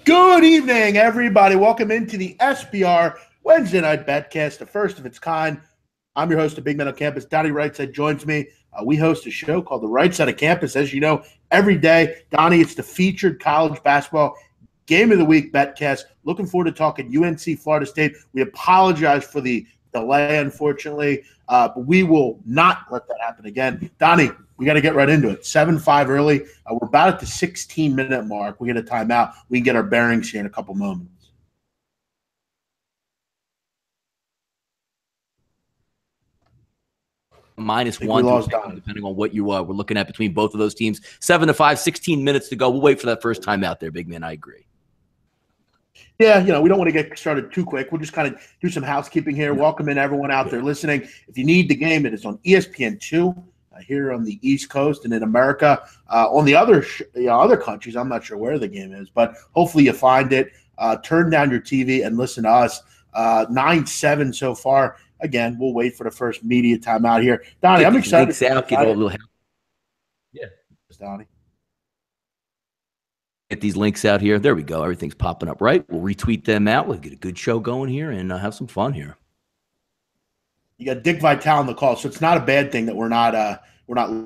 Good evening, everybody. Welcome into the SBR Wednesday Night Betcast, the first of its kind. I'm your host of Big Men on Campus. Donnie Rightside joins me. We host a show called The Right Side of Campus, as you know, every day. Donnie, it's the featured college basketball game of the week betcast. Looking forward to talking UNC Florida State. We apologize for the delay, unfortunately, but we will not let that happen again. Donnie, we got to get right into it. 7-5 early. We're about at the 16-minute mark. We get a timeout. We can get our bearings here in a couple moments. -1, depending on what you are. We're looking at between both of those teams. 7-5, 16 minutes to go. We'll wait for that first time out there, big man. I agree. Yeah, we don't want to get started too quick. We'll just kind of do some housekeeping here. Welcome in everyone out there listening. If you need the game, it is on ESPN2 here on the East Coast and in America. On the other other countries, I'm not sure where the game is, but hopefully you find it. Turn down your TV and listen to us. 9-7 so far. Again, we'll wait for the first media timeout here. Donnie, I'm excited. Yeah, Donnie. Get these links out here. There we go. Everything's popping up right. We'll retweet them out. We'll get a good show going here and have some fun here. You got Dick Vitale on the call, so it's not a bad thing that we're not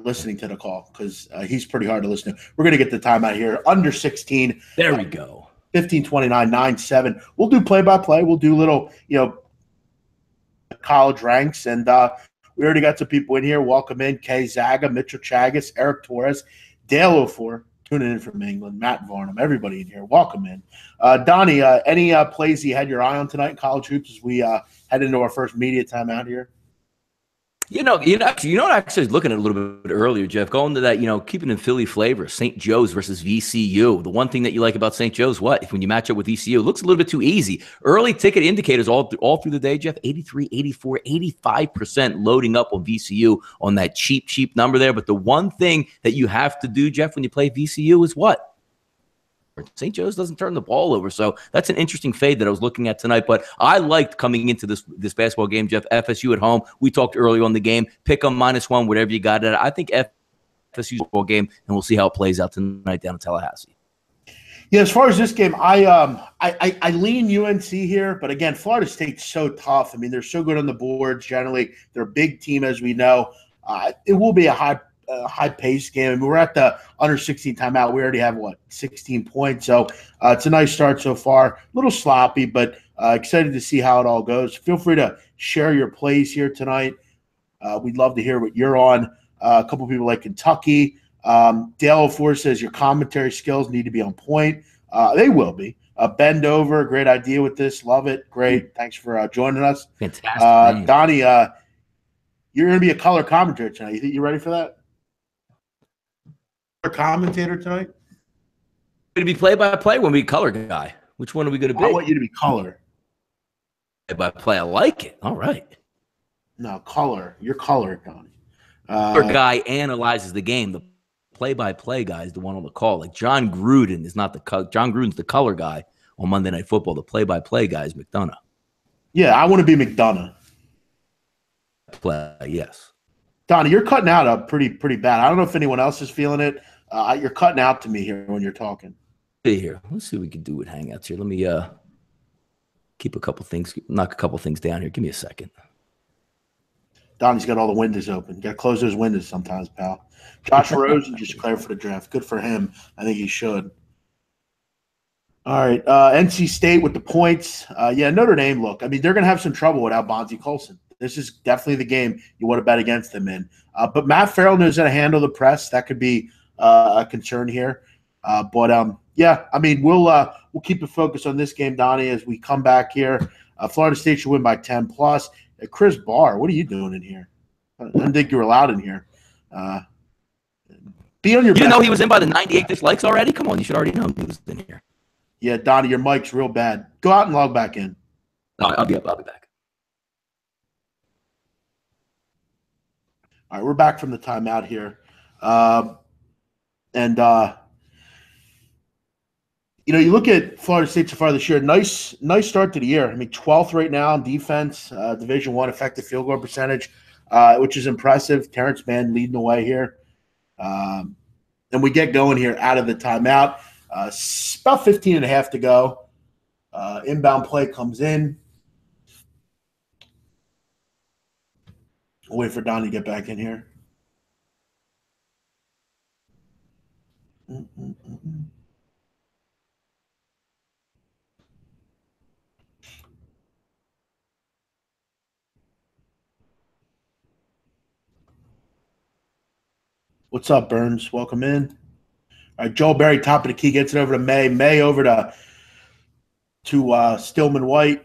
listening to the call because he's pretty hard to listen to. We're going to get the timeout here. Under 16. There we go. 15-29, 9-7. We'll do play-by-play. We'll do little, college ranks, and we already got some people in here. Welcome in Kay Zaga, Mitchell Chagas, Eric Torres, Dale O'Four, tuning in from England, Matt Varnum, everybody in here. Welcome in. Donnie, any plays you had your eye on tonight in college hoops as we head into our first media timeout here? Actually looking at it a little bit earlier, Jeff, going to that, keeping in Philly flavor, St. Joe's versus VCU. The one thing that you like about St. Joe's, when you match up with VCU, it looks a little bit too easy. Early ticket indicators all through the day, Jeff, 83, 84, 85% loading up on VCU on that cheap number there. But the one thing that you have to do, Jeff, when you play VCU is what? St. Joe's doesn't turn the ball over. So that's an interesting fade that I was looking at tonight. But I liked coming into this basketball game, Jeff. FSU at home. We talked earlier on the game. Pick them -1, whatever you got it. I think FSU's football game, and we'll see how it plays out tonight down in Tallahassee. Yeah, as far as this game, I lean UNC here, but again, Florida State's so tough. I mean, they're so good on the boards generally. They're a big team, as we know. It will be a high-paced game. I mean, we're at the under 16 timeout. We already have, 16 points. So it's a nice start so far. A little sloppy, but excited to see how it all goes. Feel free to share your plays here tonight. We'd love to hear what you're on. A couple people like Kentucky. Dale O'Four says your commentary skills need to be on point. They will be. Bend over. Great idea with this. Love it. Great. Thanks for joining us. Fantastic. Donnie, you're going to be a color commentator tonight. You think you're ready for that? Commentator tonight? Going to be play-by-play when we color guy. Which one are we going to be? I want you to be color. Play-by-play. I like it. All right. No, color. You're color, Donnie. Color guy analyzes the game. The play-by-play guy is the one on the call. Like John Gruden is not John Gruden's the color guy on Monday Night Football. The play-by-play guy is McDonough. Yeah, I want to be McDonough. Yes. Donnie, you're cutting out pretty bad. I don't know if anyone else is feeling it. You're cutting out to me here when you're talking. Here, let's see what we can do with Hangouts here. Let me knock a couple things down here. Give me a second. Donnie's got all the windows open. You got to close those windows sometimes, pal. Josh Rosen just declared for the draft. Good for him. I think he should. All right, NC State with the points. Notre Dame, look, I mean, they're going to have some trouble without Bonzie Colson. This is definitely the game you want to bet against them in. But Matt Farrell knows how to handle the press. That could be a concern here. We'll keep it focused on this game, Donnie, as we come back here. Florida State should win by 10+. Chris Barr, what are you doing in here? I didn't think you were allowed in here. Be on your best. You know he was in by the 98 dislikes already? Come on, you should already know he was in here. Yeah, Donnie, your mic's real bad. Go out and log back in. I'll be back. All right, we're back from the timeout here. You look at Florida State so far this year, nice start to the year. I mean, 12th right now in defense, Division I effective field goal percentage, which is impressive. Terrence Mann leading the way here. And we get going here out of the timeout. About 15 and a half to go. Inbound play comes in. We'll wait for Donnie to get back in here. What's up, Burns? Welcome in. All right, Joel Berry, top of the key, gets it over to May. May over to Stillman White.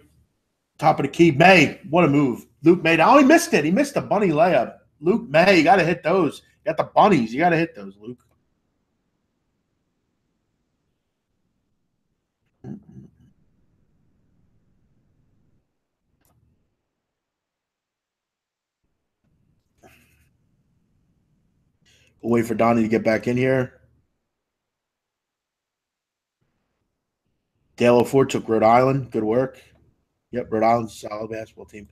Top of the key. May, what a move. Luke May. Oh, he missed it. He missed the bunny layup. Luke May, you got to hit those. You got the bunnies. You got to hit those, Luke. We'll wait for Donnie to get back in here. Dale O'Ford took Rhode Island. Good work. Yep, Rhode Island's a solid basketball team.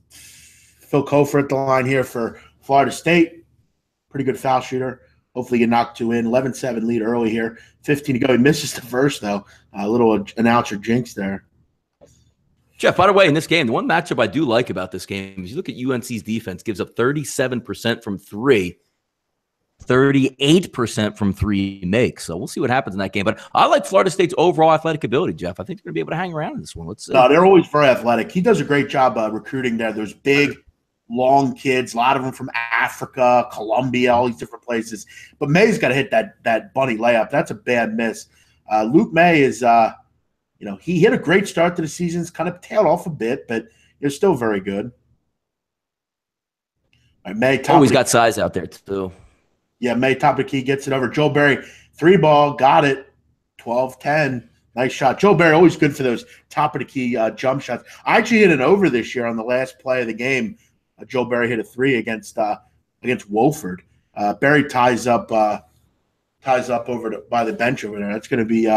Phil Kofer at the line here for Florida State. Pretty good foul shooter. Hopefully you knock two in. 11-7 lead early here. 15 to go. He misses the first, though. A little announcer jinx there. Jeff, by the way, in this game, the one matchup I do like about this game is you look at UNC's defense, gives up 37% from three, 38% from three makes. So we'll see what happens in that game. But I like Florida State's overall athletic ability, Jeff. I think they're going to be able to hang around in this one. Let's see. No, they're always very athletic. He does a great job recruiting there. There's big, long kids, a lot of them from Africa, Colombia, all these different places. But May's got to hit that bunny layup. That's a bad miss. Luke May is he hit a great start to the season. It's kind of tailed off a bit, but you're still very good. All right, May always got size out there, too. Yeah, May top of the key gets it over. Joe Berry, 3-ball, got it. 12-10. Nice shot. Joe Berry, always good for those top of the key jump shots. I actually hit an over this year on the last play of the game. Joe Berry hit a 3 against Wofford. Berry ties up over by the bench over there. That's going to be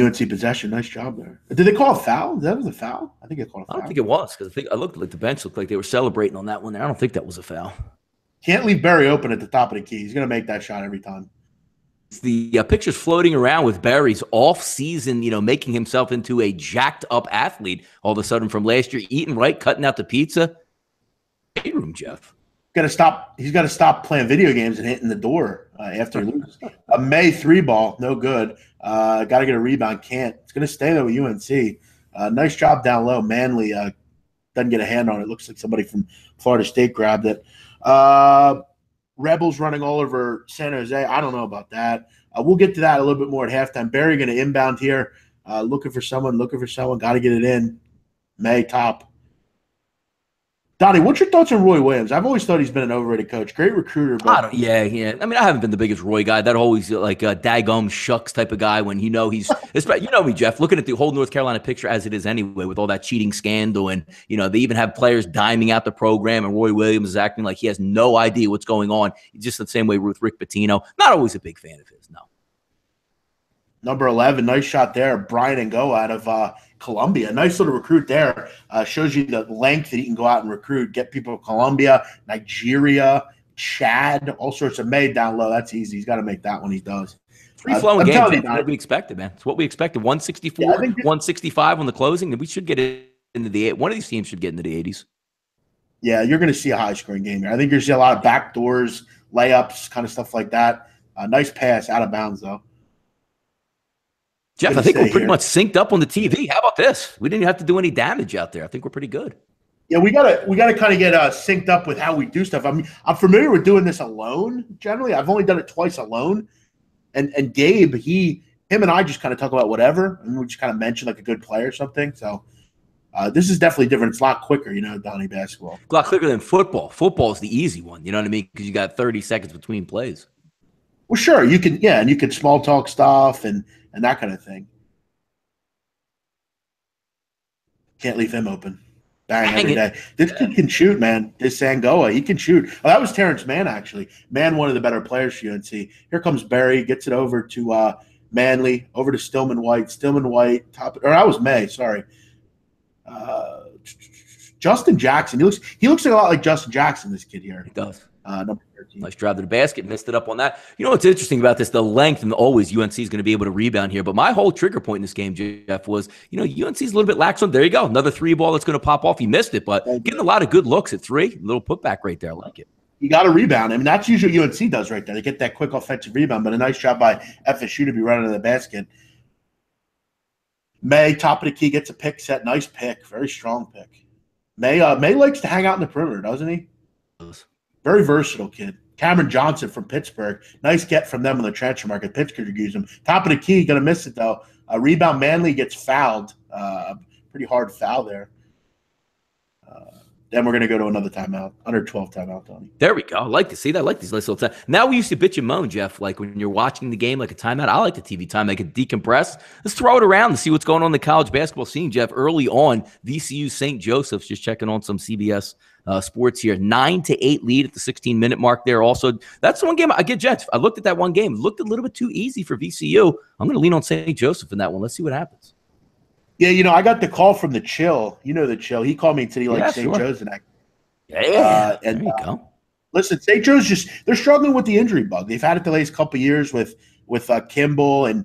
UNC possession. Nice job there. Did they call a foul? That was a foul? I think they called a foul. I don't think it was because I looked like the bench looked like they were celebrating on that one there. I don't think that was a foul. Can't leave Berry open at the top of the key. He's going to make that shot every time. The pictures floating around with Berry's off-season, making himself into a jacked-up athlete all of a sudden from last year, eating right, cutting out the pizza. Hey, room, Jeff. He's got to stop playing video games and hitting the door after he loses. A May 3-ball, no good. Got to get a rebound, can't. It's going to stay though with UNC. Nice job down low. Manley doesn't get a hand on it. Looks like somebody from Florida State grabbed it. Rebels running all over San Jose. I don't know about that. We'll get to that a little bit more at halftime. Berry going to inbound here. Looking for someone. Got to get it in. May top. Donnie, what's your thoughts on Roy Williams? I've always thought he's been an overrated coach. Great recruiter. But yeah. I mean, I haven't been the biggest Roy guy. That always like a daggum shucks type of guy when he's me, Jeff, looking at the whole North Carolina picture as it is anyway with all that cheating scandal and, they even have players diming out the program and Roy Williams is acting like he has no idea what's going on. Just the same way with Rick Pitino. Not always a big fan of his, no. Number 11, nice shot there. Brian Ngo out of Columbia. Nice little recruit there. Shows you the length that he can go out and recruit. Get people from Colombia, Nigeria, Chad, all sorts of May down low. That's easy. He's got to make that one. He does. Free-flowing game. That's what we expected, man. It's what we expected. 164, 165 on the kind of we should get it into the – one of these teams should get into the 80s. Yeah, you're going to see a high-scoring game here. I think you're going to see a lot of backdoors, layups, kind of stuff like that. Nice pass out of bounds, though. Jeff, I think we're pretty much synced up on the TV. How about this? We didn't have to do any damage out there. I think we're pretty good. Yeah, we gotta kind of get synced up with how we do stuff. I mean, I'm familiar with doing this alone. Generally, I've only done it twice alone. And Gabe, him and I just kind of talk about whatever, and we just kind of mention like a good play or something. So this is definitely different. It's a lot quicker, Donnie, basketball. A lot quicker than football. Football is the easy one. You know what I mean? Because you got 30 seconds between plays. Well, sure, you can. Yeah, and you can small talk stuff and that kind of thing. Can't leave him open. Bang every day. This kid can shoot, man. This Sangoa, he can shoot. Oh, that was Terrence Mann, actually. Mann, one of the better players for UNC. Here comes Berry, gets it over to Manley, over to Stillman White. Stillman White, that was May, sorry. Justin Jackson. He looks like a lot like Justin Jackson, this kid here. He does. Number 13. Nice drive to the basket. Missed it up on that. You know what's interesting about this? The length, and always UNC is going to be able to rebound here. But my whole trigger point in this game, Jeff, was, UNC is a little bit lax on. There you go. Another three ball that's going to pop off. He missed it, but getting a lot of good looks at three. Little putback right there. I like it. You got to rebound. I mean, that's usually what UNC does right there. They get that quick offensive rebound, but a nice job by FSU to be running to the basket. May, top of the key, gets a pick set. Nice pick. Very strong pick. May likes to hang out in the perimeter, doesn't he? Very versatile kid. Cameron Johnson from Pittsburgh. Nice get from them on the transfer market. Pittsburgh could use him. Top of the key, going to miss it, though. Rebound, Manley gets fouled. Pretty hard foul there. Then we're going to go to another timeout. Under 12 timeout, Donnie. There we go. I like to see that. I like these nice little times. Now we used to bitch and moan, Jeff, like when you're watching the game like a timeout. I like the TV time. I can decompress. Let's throw it around and see what's going on in the college basketball scene, Jeff. Early on, VCU St. Joseph's, just checking on some CBS sports here. 9-8 lead at the 16-minute mark there. Also, that's the one game I get, Jeff. I looked at that one game. It looked a little bit too easy for VCU. I'm going to lean on St. Joseph in that one. Let's see what happens. Yeah, I got the call from the Chill. You know the Chill. He called me and said he likes St. Joe's and there you go. Listen, St. Joe's they're struggling with the injury bug. They've had it the last couple of years with Kimball and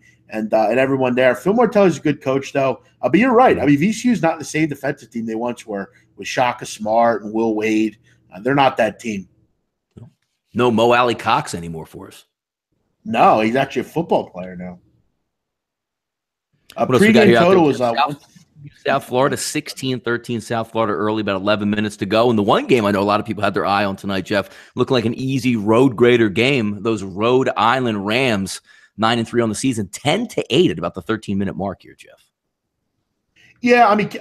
everyone there. Phil Martelli's a good coach, though. But you're right. I mean, VCU's not the same defensive team they once were with Shaka Smart and Will Wade. They're not that team. No Mo Alley Cox anymore for us. No, he's actually a football player now. Pre-game total was South Florida, 16-13 South Florida early, about 11 minutes to go. And the one game I know a lot of people had their eye on tonight, Jeff, looked like an easy road grader game. Those Rhode Island Rams, 9-3 on the season, 10-8 at about the 13-minute mark here, Jeff. Yeah, I mean,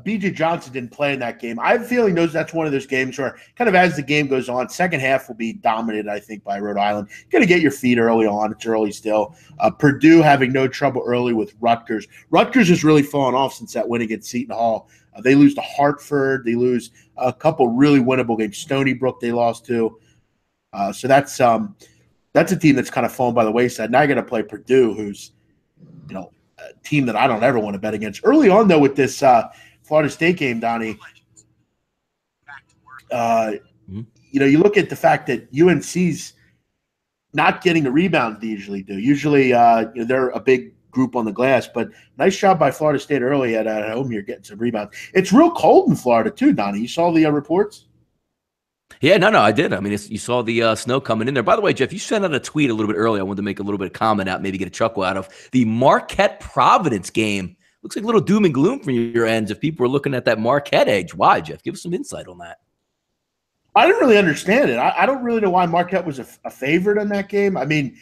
B.J. Johnson didn't play in that game. I have a feeling that's one of those games where kind of as the game goes on, second half will be dominated, I think, by Rhode Island. You're going to get your feet early on. It's early still. Purdue having no trouble early with Rutgers. Rutgers has really fallen off since that win against Seton Hall. They lose to Hartford. They lose a couple really winnable games. Stony Brook they lost to. So that's a team that's kind of fallen by the wayside. Now you're going to play Purdue, who's, a team that I don't ever want to bet against. Early on, though, with this Florida State game, Donnie, you look at the fact that UNC's not getting the rebounds they usually do. Usually, they're a big group on the glass, but nice job by Florida State early at home here getting some rebounds. It's real cold in Florida, too, Donnie. You saw the reports? Yeah, no, I did. I mean, you saw the snow coming in there. By the way, Jeff, you sent out a tweet a little bit earlier. I wanted to make a little bit of comment out, maybe get a chuckle out of the Marquette-Providence game. Looks like a little doom and gloom from your ends if people were looking at that Marquette edge. Why, Jeff? Give us some insight on that. I didn't really understand it. I don't really know why Marquette was a favorite in that game. I mean,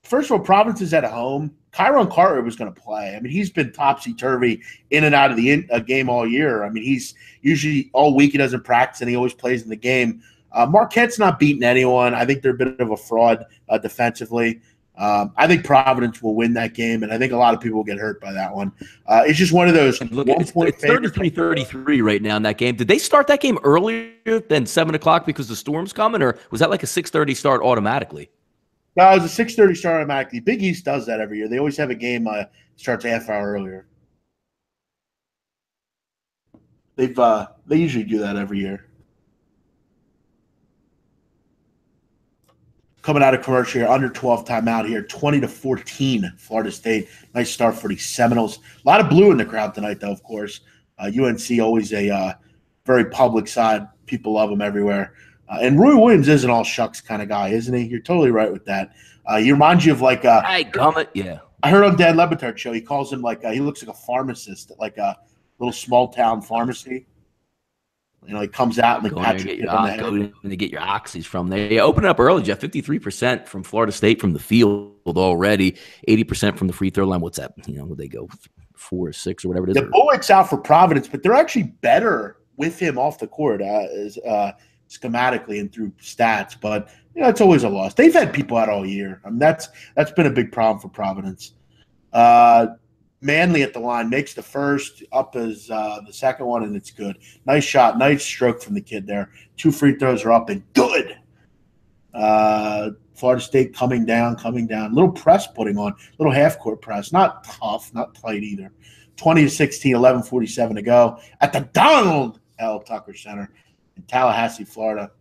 first of all, Providence is at home. Kyron Carter was going to play. I mean, he's been topsy-turvy in and out of the game all year. I mean, he's usually all week he doesn't practice, and he always plays in the game. Marquette's not beating anyone. I think they're a bit of a fraud defensively. I think Providence will win that game, and I think a lot of people will get hurt by that one. It's just one of those. Look, it's 33-33 right now in that game. Did they start that game earlier than 7 o'clock because the storm's coming, or was that like a 6:30 start automatically? No, it was a 6:30 start automatically. Big East does that every year. They always have a game starts a half hour earlier. They usually do that every year. Coming out of commercial here, under 12 timeout here, 20-14, Florida State. Nice start for the Seminoles. A lot of blue in the crowd tonight, though, of course. UNC always a very public side. People love them everywhere. And Roy Williams is an all-shucks kind of guy, isn't he? You're totally right with that. He reminds you of like hey, Gummit, yeah. I heard on Dan Le Batard's show, he calls him like he looks like a pharmacist at like a little small-town pharmacy. He comes out and go and get your oxys from there. Yeah, open it up early, Jeff. 53% from Florida State from the field already. 80% from the free throw line. What's that? Would they go 4 or 6 or whatever it is? The Bullets out for Providence, but they're actually better with him off the court schematically and through stats. But it's always a loss. They've had people out all year. I mean, that's been a big problem for Providence. Manley at the line makes the first, up as the second one, and it's good. Nice shot, nice stroke from the kid there. 2 free throws are up and good. Florida State coming down. Little press putting on, little half-court press. Not tough, not tight either. 20-16, 11:47 to go at the Donald L. Tucker Center in Tallahassee, Florida.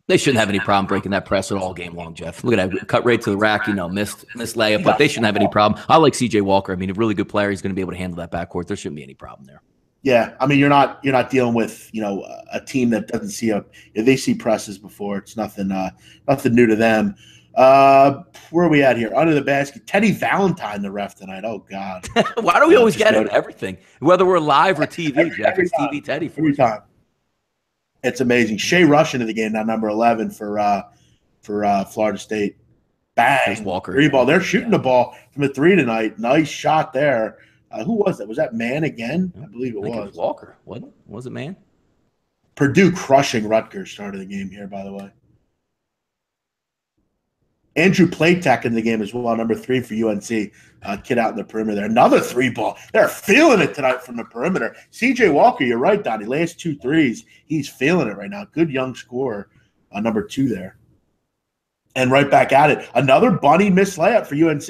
They shouldn't have any problem breaking that press at all game long, Jeff. Look at that cut right to the rack, missed layup, but they shouldn't have any problem. I like CJ Walker. I mean, a really good player. He's going to be able to handle that backcourt. There shouldn't be any problem there. Yeah, I mean, you're not dealing with a team that doesn't see they see presses before. It's nothing new to them. Where are we at here? Under the basket, Teddy Valentine, the ref tonight. Oh God, why do we always get it? Everything, whether we're live or TV, Jeff, it's TV Teddy for every time. It's amazing. Shea Rush into the game now, number 11 for Florida State. Bang, Walker. Three ball. They're shooting the ball from the three tonight. Nice shot there. Who was that? Was that Mann again? I believe it was. Walker. Was it Mann? Purdue crushing Rutgers started the game here, by the way. Andrew Platek in the game as well, number 3 for UNC. Kid out in the perimeter there. Another three ball. They're feeling it tonight from the perimeter. CJ Walker, you're right, Donnie. Last 2 threes, he's feeling it right now. Good young scorer, number 2 there. And right back at it. Another bunny missed layup for UNC.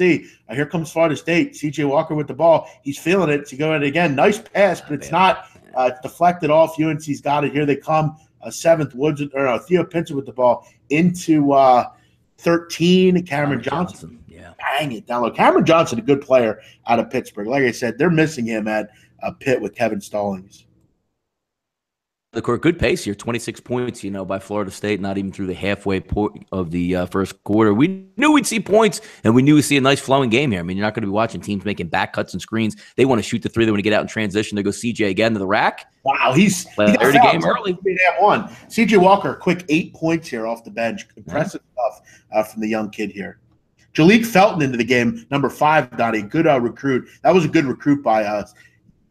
Here comes Florida State. CJ Walker with the ball. He's feeling it. To go at it again. Nice pass, but it's not deflected off. UNC's got it. Here they come. Theo Pinson with the ball into 13. Cameron Johnson. Yeah. Bang it down low. Cameron Johnson, a good player out of Pittsburgh. Like I said, they're missing him at Pitt with Kevin Stallings. The court, good pace here, 26 points, by Florida State, not even through the halfway point of the first quarter. We knew we'd see points, and we knew we'd see a nice flowing game here. I mean, you're not going to be watching teams making back cuts and screens. They want to shoot the three. They want to get out in transition. They go CJ again to the rack. Wow, he got the game early. One. CJ Walker, quick 8 points here off the bench. Impressive stuff from the young kid here. Jalik Felton into the game, number 5, Donnie. Good recruit. That was a good recruit by us.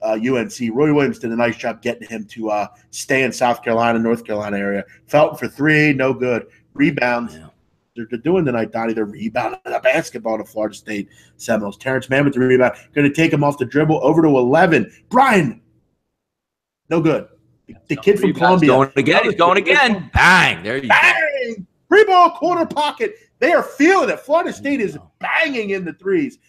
UNC. Roy Williams did a nice job getting him to stay in South Carolina, North Carolina area. Felton for 3, no good. Rebounds. Yeah. They're doing tonight, Donnie. They're rebounding the basketball to Florida State Seminoles. Terrence Mann with the rebound. Going to take him off the dribble over to 11. Brian. No good. The kid from Columbia. He's going again. Bang. There you go. Free ball, corner pocket. They are feeling it. Florida State is banging in the threes.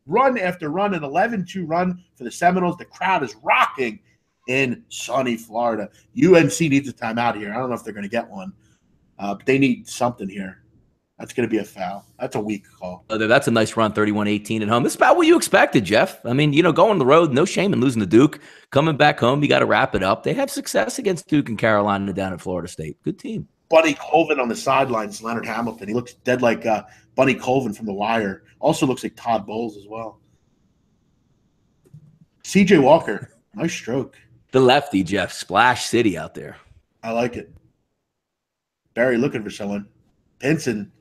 Run after run, an 11-2 run for the Seminoles. The crowd is rocking in sunny Florida. UNC needs a timeout here. I don't know if they're going to get one, but they need something here. That's going to be a foul. That's a weak call. That's a nice run, 31-18 at home. This is about what you expected, Jeff. I mean, going on the road, no shame in losing to Duke. Coming back home, you got to wrap it up. They have success against Duke and Carolina down at Florida State. Good team. Buddy Colvin on the sidelines, Leonard Hamilton. He looks dead like Buddy Colvin from The Wire. Also looks like Todd Bowles as well. CJ Walker, nice stroke. The lefty, Jeff. Splash City out there. I like it. Barry looking for someone. Pinson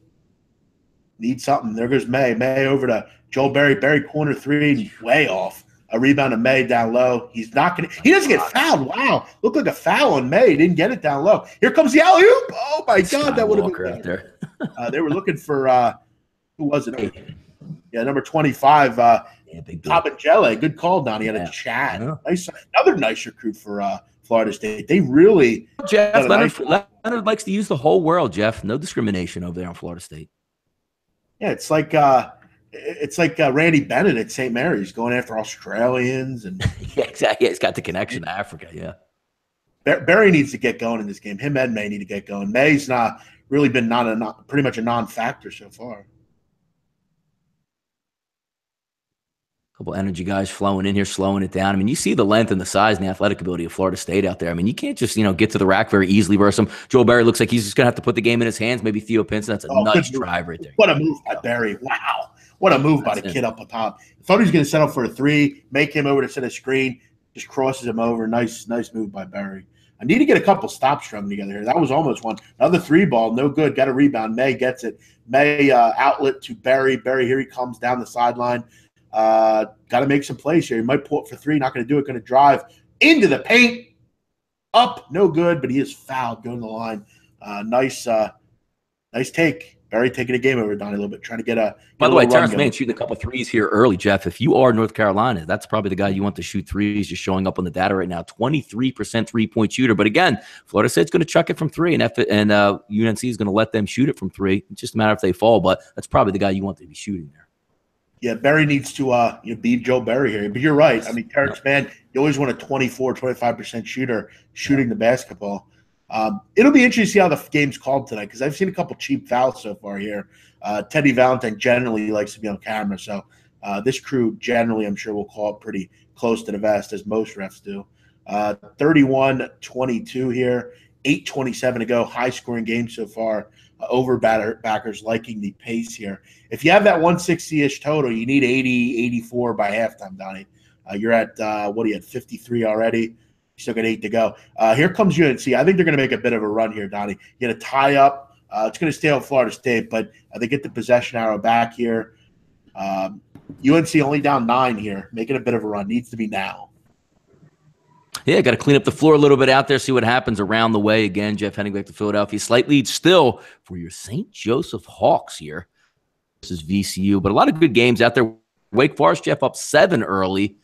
needs something. There goes May. May over to Joel Berry. Berry corner 3, way off. A rebound to May down low. He's not going to – he doesn't get fouled. Wow. Looked like a foul on May. He didn't get it down low. Here comes the alley-oop. Oh, my God. That would have been there. They were looking for who was it? Yeah, number 25, Tabangele. Good call, Donnie. Had a chat. Yeah. Nice, another nice recruit for Florida State. They really – Jeff, Leonard likes to use the whole world, Jeff. No discrimination over there on Florida State. Yeah, it's like Randy Bennett at St. Mary's going after Australians and yeah, exactly. Yeah, he's got the connection to Africa. Yeah, Barry needs to get going in this game. Him and May need to get going. May's not really been pretty much a non-factor so far. Couple energy guys flowing in here, slowing it down. I mean, you see the length and the size and the athletic ability of Florida State out there. I mean, you can't just, get to the rack very easily versus them. Joel Berry looks like he's just going to have to put the game in his hands. Maybe Theo Pinson. That's a nice drive right there. What a move by Berry. Wow. What a move by the kid up on top. Thought he was going to settle for a 3, make him over to set a screen, just crosses him over. Nice move by Berry. I need to get a couple stops strung together here. That was almost one. Another 3 ball, no good. Got a rebound. May gets it. May outlet to Berry. Berry, here he comes down the sideline. Got to make some plays here. He might pull it for 3. Not going to do it. Going to drive into the paint. Up, no good, but he is fouled. Going to the line. Nice take. Barry taking a game over Donnie a little bit, trying to get a. By the way, Terrence Mann shooting a couple of threes here early, Jeff. If you are North Carolina, that's probably the guy you want to shoot threes. Just showing up on the data right now, 23% 3-point shooter. But again, Florida State's going to chuck it from 3, and UNC is going to let them shoot it from 3. It's just a matter if they fall, but that's probably the guy you want to be shooting there. Yeah, Barry needs to beat Joe Barry here. But you're right. I mean, Terrence Mann, you always want a 24, 25% shooter shooting the basketball. It'll be interesting to see how the game's called tonight because I've seen a couple cheap fouls so far here. Teddy Valentine generally likes to be on camera, so this crew generally, I'm sure, will call it pretty close to the vest, as most refs do. 31-22 here, 8:27 to go. High-scoring game so far. Backers liking the pace here. If you have that 160-ish total, you need 80, 84 by halftime, Donnie. You're at, 53 already? You still got 8 to go. Here comes UNC. I think they're going to make a bit of a run here, Donnie. You get a tie-up. It's going to stay on Florida State, but they get the possession arrow back here. UNC only down 9 here, making a bit of a run. Needs to be now. Yeah, got to clean up the floor a little bit out there, see what happens around the way. Again, Jeff heading back to Philadelphia. Slight lead still for your St. Joseph Hawks here. This is VCU, but a lot of good games out there. Wake Forest, Jeff, up 7 early.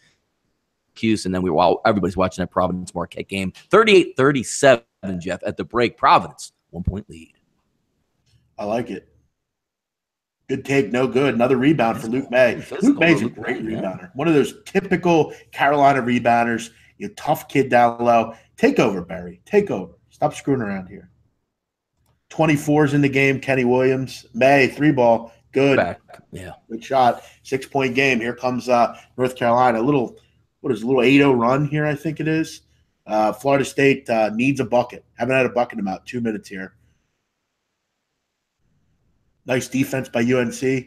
And then everybody's watching that Providence Marquette game. 38-37, Jeff, at the break. Providence, 1-point lead. I like it. Good take, no good. Another rebound for Luke May. Luke May's a great rebounder. One of those typical Carolina rebounders. You tough kid down low. Take over, Barry. Take over. Stop screwing around here. 24's in the game. Kenny Williams. May, 3-ball. Good. Back. Yeah. Good shot. 6-point game. Here comes North Carolina. A little 8-0 run here, I think it is. Florida State needs a bucket. Haven't had a bucket in about 2 minutes here. Nice defense by UNC. Got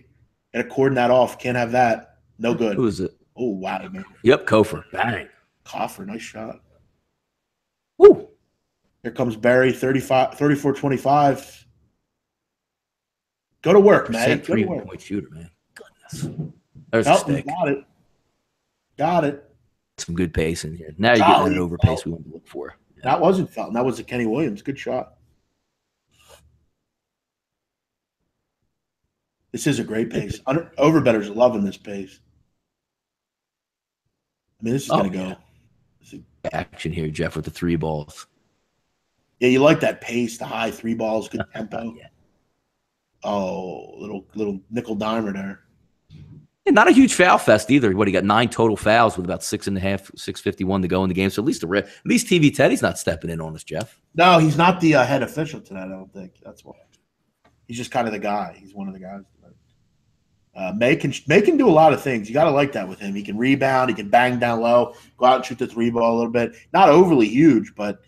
to cordon that off. Can't have that. No good. Who is it? Oh, wow, man. Yep, Kofor. Bang. Coffer, nice shot. Woo. Here comes Barry, 34-25. Go to work, man. Go to work. 3-point shooter, man. Goodness. There's a stick. Got it. Some good pace in here. Now you're getting an over pace we want to look for. Yeah. That wasn't Felton. That was a Kenny Williams. Good shot. This is a great pace. Overbettors are loving this pace. I mean, this is going to go. Action here, Jeff, with the 3 balls. Yeah, you like that pace, the high 3 balls, good tempo. Yeah. Oh, little nickel dimer there. And not a huge foul fest either. He got 9 total fouls with about 6:51 to go in the game. So at least TV Teddy's not stepping in on us, Jeff. No, he's not the head official tonight, I don't think. That's why. He's just kind of the guy. He's one of the guys. May can do a lot of things. You got to like that with him. He can rebound. He can bang down low, go out and shoot the 3-ball a little bit. Not overly huge, but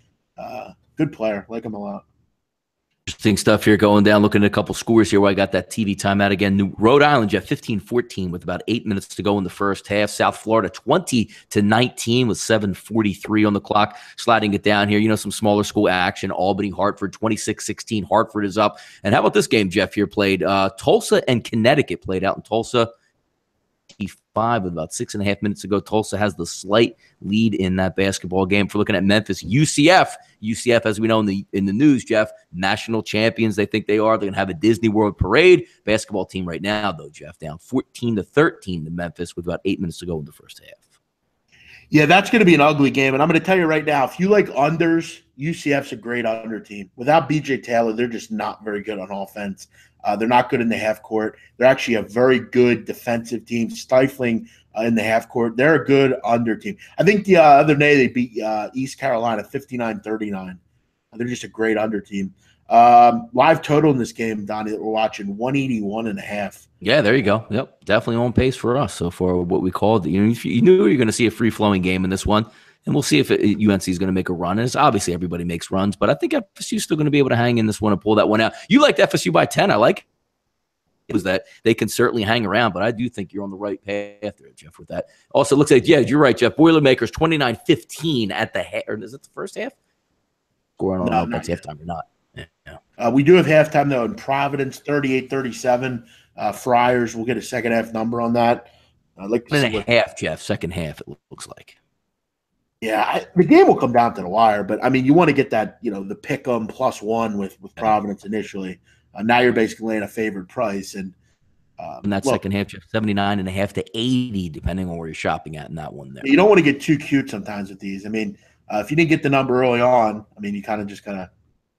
good player. Like him a lot. Interesting stuff here going down. Looking at a couple scores here where I got that TV timeout again. Rhode Island, Jeff, 15-14 with about 8 minutes to go in the first half. South Florida, 20-19 with 7:43 on the clock. Sliding it down here. Some smaller school action. Albany, Hartford, 26-16. Hartford is up. And how about this game, Jeff, here played? Tulsa and Connecticut played out in Tulsa. 5 with about 6.5 minutes to go. Tulsa has the slight lead in that basketball game. If we're looking at Memphis, UCF, as we know in the news, Jeff, national champions. They think they are. They're going to have a Disney World parade. Basketball team right now, though, Jeff, down 14-13 to Memphis with about 8 minutes to go in the first half. Yeah, that's going to be an ugly game. And I'm going to tell you right now, if you like unders, UCF's a great under team. Without B.J. Taylor, they're just not very good on offense. They're not good in the half court. They're actually a very good defensive team, stifling in the half court. They're a good under team. I think the other day they beat East Carolina 59-39. They're just a great under team. Live total in this game, Donnie, that we're watching, 181.5. Yeah, there you go. Yep, definitely on pace for us. So for what we called, you knew you were going to see a free-flowing game in this one. And we'll see if UNC is going to make a run. And it's obviously everybody makes runs, but I think FSU is still going to be able to hang in this one and pull that one out. You liked FSU by 10. I like it. Was that they can certainly hang around, but I do think you're on the right path there, Jeff, with that. Also, it looks like, yeah, you're right, Jeff. Boilermakers 29-15 at the half. Or is it the first half? I don't know if that's halftime or not. Yeah. We do have halftime, though, in Providence, 38-37. Friars, we'll get a second half number on that. I'd like to see half, Jeff. Second half, it looks like. Yeah, the game will come down to the wire, but I mean, you want to get that, the pick 'em +1 with Providence initially. Now you're basically laying a favored price, and that second half, 79.5 to 80, depending on where you're shopping at in that one. There, you don't want to get too cute sometimes with these. I mean, if you didn't get the number early on, I mean, you kind of just gotta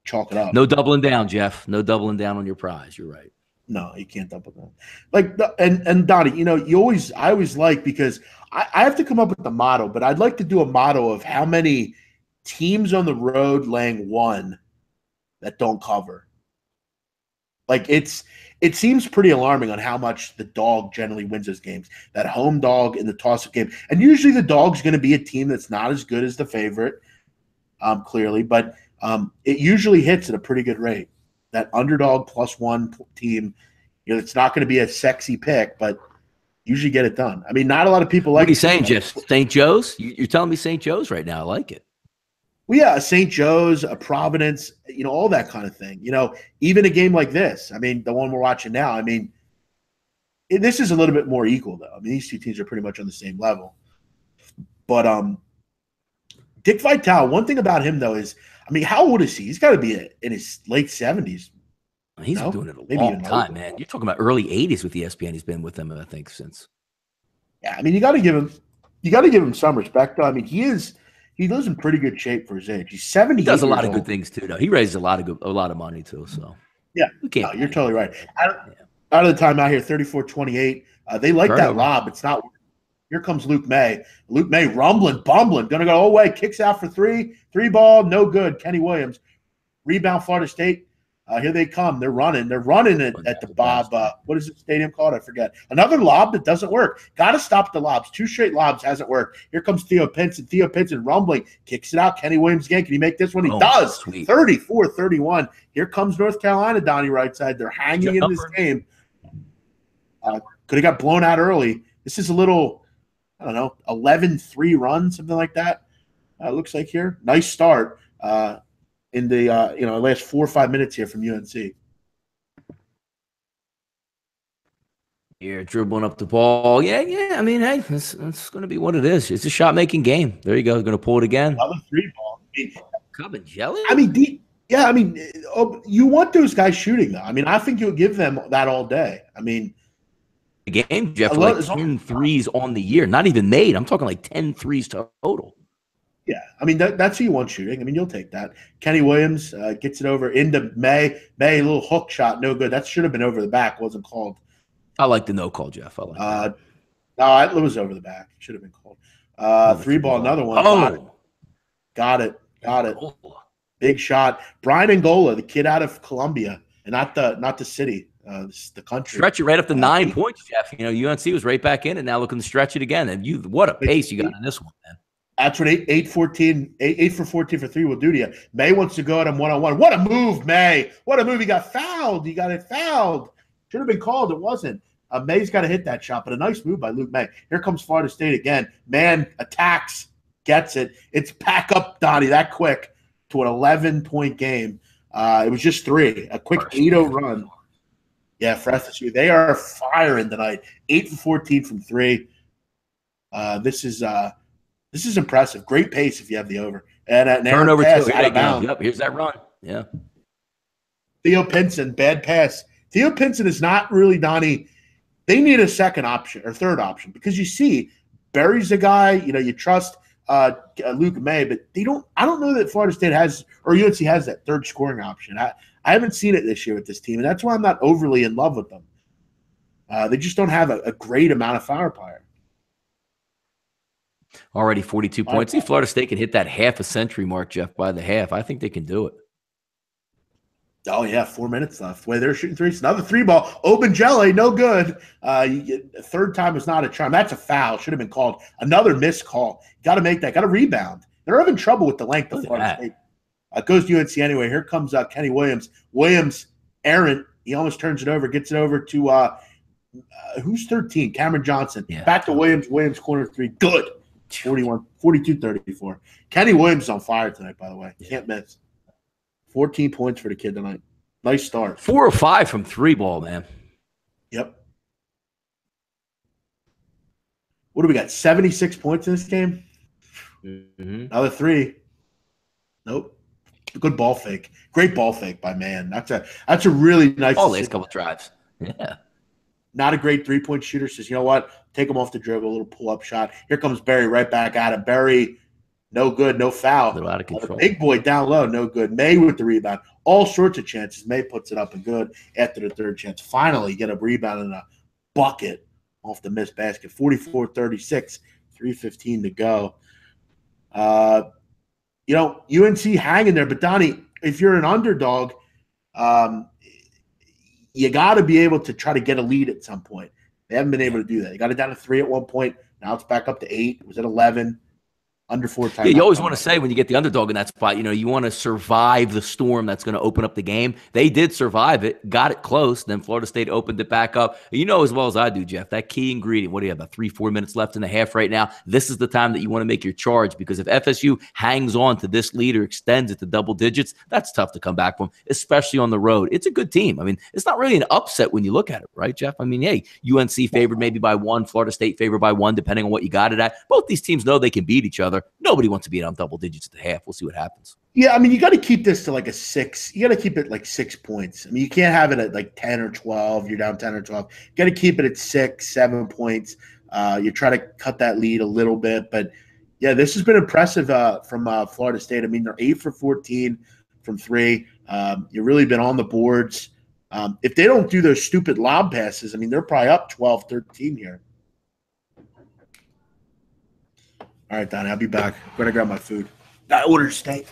chalk it up. No doubling down, Jeff. No doubling down on your prize. You're right. No, you can't double down. And Donnie, I always like, because I have to come up with the motto, but I'd like to do a motto of how many teams on the road laying 1 that don't cover. Like it seems pretty alarming on how much the dog generally wins those games. That home dog in the toss-up game. And usually the dog's going to be a team that's not as good as the favorite, clearly, but it usually hits at a pretty good rate. That underdog +1 team, it's not going to be a sexy pick, but usually get it done. I mean, not a lot of people like. What are you saying, Jeff? St. Joe's? You're telling me St. Joe's right now. I like it. Well, yeah, St. Joe's, a Providence, all that kind of thing. Even a game like this. I mean, the one we're watching now. I mean, this is a little bit more equal, though. I mean, these two teams are pretty much on the same level. But Dick Vitale, one thing about him, though, is, I mean, how old is he? He's got to be in his late 70s. He's been doing it a long time, man. You're talking about early 80s with ESPN. He's been with them, I think, since. Yeah, I mean, you got to give him some respect, though. I mean, he lives in pretty good shape for his age. He's 70. He does a lot of good things too, though. He raises a lot of money too. So yeah, no, you're totally right. Out of the time out here, 34-28. They like that lob. It's not. Here comes Luke May. Luke May rumbling, bumbling, gonna go away. Kicks out for 3. 3 ball, no good. Kenny Williams, rebound. Florida State. Here they come. They're running. They're running it at the Bob. What is the stadium called? I forget. Another lob that doesn't work. Got to stop the lobs. 2 straight lobs hasn't worked. Here comes Theo Pinson. Theo Pinson rumbling. Kicks it out. Kenny Williams again. Can he make this one? He does. 34-31. Here comes North Carolina, Donnie Rightside. They're hanging in this game. Could have got blown out early. This is a little, I don't know, 11-3 run, something like that. Looks like here. Nice start. In the last 4 or 5 minutes here from UNC. Here, dribbling up the ball. Yeah. I mean, hey, it's going to be what it is. It's a shot-making game. There you go. Going to pull it again. Another 3 ball. Cup and jelly? I mean, you want those guys shooting, though. I mean, I think you'll give them that all day. I mean, the game, Jeff, like 10 threes on the year. Not even made. I'm talking like 10 threes total. Yeah, I mean, that's who you want shooting. I mean, you'll take that. Kenny Williams gets it over into May. May, a little hook shot, no good. That should have been over the back. Wasn't called. I like the no call, Jeff. I like that. No, it was over the back. It should have been called. 3 ball, another one. Oh. Got it. Big shot. Brian Angola, the kid out of Columbia, and not the city, the country. Stretch it right up to 9 points, Jeff. UNC was right back in, and now looking to stretch it again. And what a pace you got in this one, man. That's what 8 for 14 for 3 will do to you. May wants to go at him one-on-one. What a move, May. What a move. He got fouled. He got it fouled. Should have been called. It wasn't. May's got to hit that shot, but a nice move by Luke May. Here comes Florida State again. Man attacks, gets it. It's pack up, Donnie, that quick to an 11-point game. It was just 3. A quick 8-0 run. Yeah, for FSU. They are firing tonight. 8 for 14 from 3. This is impressive. Great pace if you have the over. And an turnover pass out of bounds. Yep, here's that run. Yeah. Theo Pinson, bad pass. Theo Pinson is not really, Donnie. They need a second option or third option because you see Berry's a guy, you trust Luke May, but I don't know that Florida State has or UNC has that third scoring option. I haven't seen it this year with this team, and that's why I'm not overly in love with them. They just don't have a great amount of firepower. Already 42 points. See, Florida State can hit that half a century mark, Jeff, by the half. I think they can do it. Oh, yeah, 4 minutes left. Way they're shooting 3. Another 3 ball. Obenjele, no good. You get a third time is not a charm. That's a foul. Should have been called. Another missed call. Got to make that. Got to rebound. They're having trouble with the length of Florida State. Goes to UNC anyway. Here comes Kenny Williams. Williams, errant. He almost turns it over. Gets it over to who's 13? Cameron Johnson. Yeah. Back to Williams. Williams corner 3. Good. 42-34. Kenny Williams is on fire tonight, by the way. Can't miss. 14 points for the kid tonight. Nice start. 4 or 5 from 3 ball, man. Yep. What do we got? 76 points in this game? Mm-hmm. Another 3. Nope. Good ball fake. Great ball fake by Man. That's a really nice. All these couple drives. Yeah. Not a great 3-point shooter. Says, you know what? Take him off the dribble, a little pull-up shot. Here comes Berry right back at him. Berry, no good, no foul. A little out of control. The big boy down low, no good. May with the rebound. All sorts of chances. May puts it up and good after the third chance. Finally, get a rebound and a bucket off the missed basket. 44-36, 3:15 to go. UNC hanging there. But, Donnie, if you're an underdog, you got to be able to try to get a lead at some point. They haven't been able to do that. They got it down to 3 at one point. Now it's back up to 8. It was at 11. Under 4 times. Yeah, you always want to say when you get the underdog in that spot, you want to survive the storm that's going to open up the game. They did survive it, got it close. Then Florida State opened it back up. You know as well as I do, Jeff, that key ingredient, what do you have, about 3-4 minutes left in the half right now? This is the time that you want to make your charge, because if FSU hangs on to this lead or extends it to double digits, that's tough to come back from, especially on the road. It's a good team. I mean, it's not really an upset when you look at it, right, Jeff? I mean, hey, UNC favored maybe by 1, Florida State favored by 1, depending on what you got it at. Both these teams know they can beat each other. Nobody wants to beat on double digits at the half. We'll see what happens. Yeah, I mean, you got to keep this to like a 6. You got to keep it like 6 points. I mean, you can't have it at like 10 or 12. You're down 10 or 12. You got to keep it at 6, 7 points. You try to cut that lead a little bit. But, yeah, this has been impressive from Florida State. I mean, they're 8 for 14 from 3. You've really been on the boards. If they don't do those stupid lob passes, I mean, they're probably up 12-13 here. All right, Donnie, I'll be back. I'm going to grab my food. I ordered steak.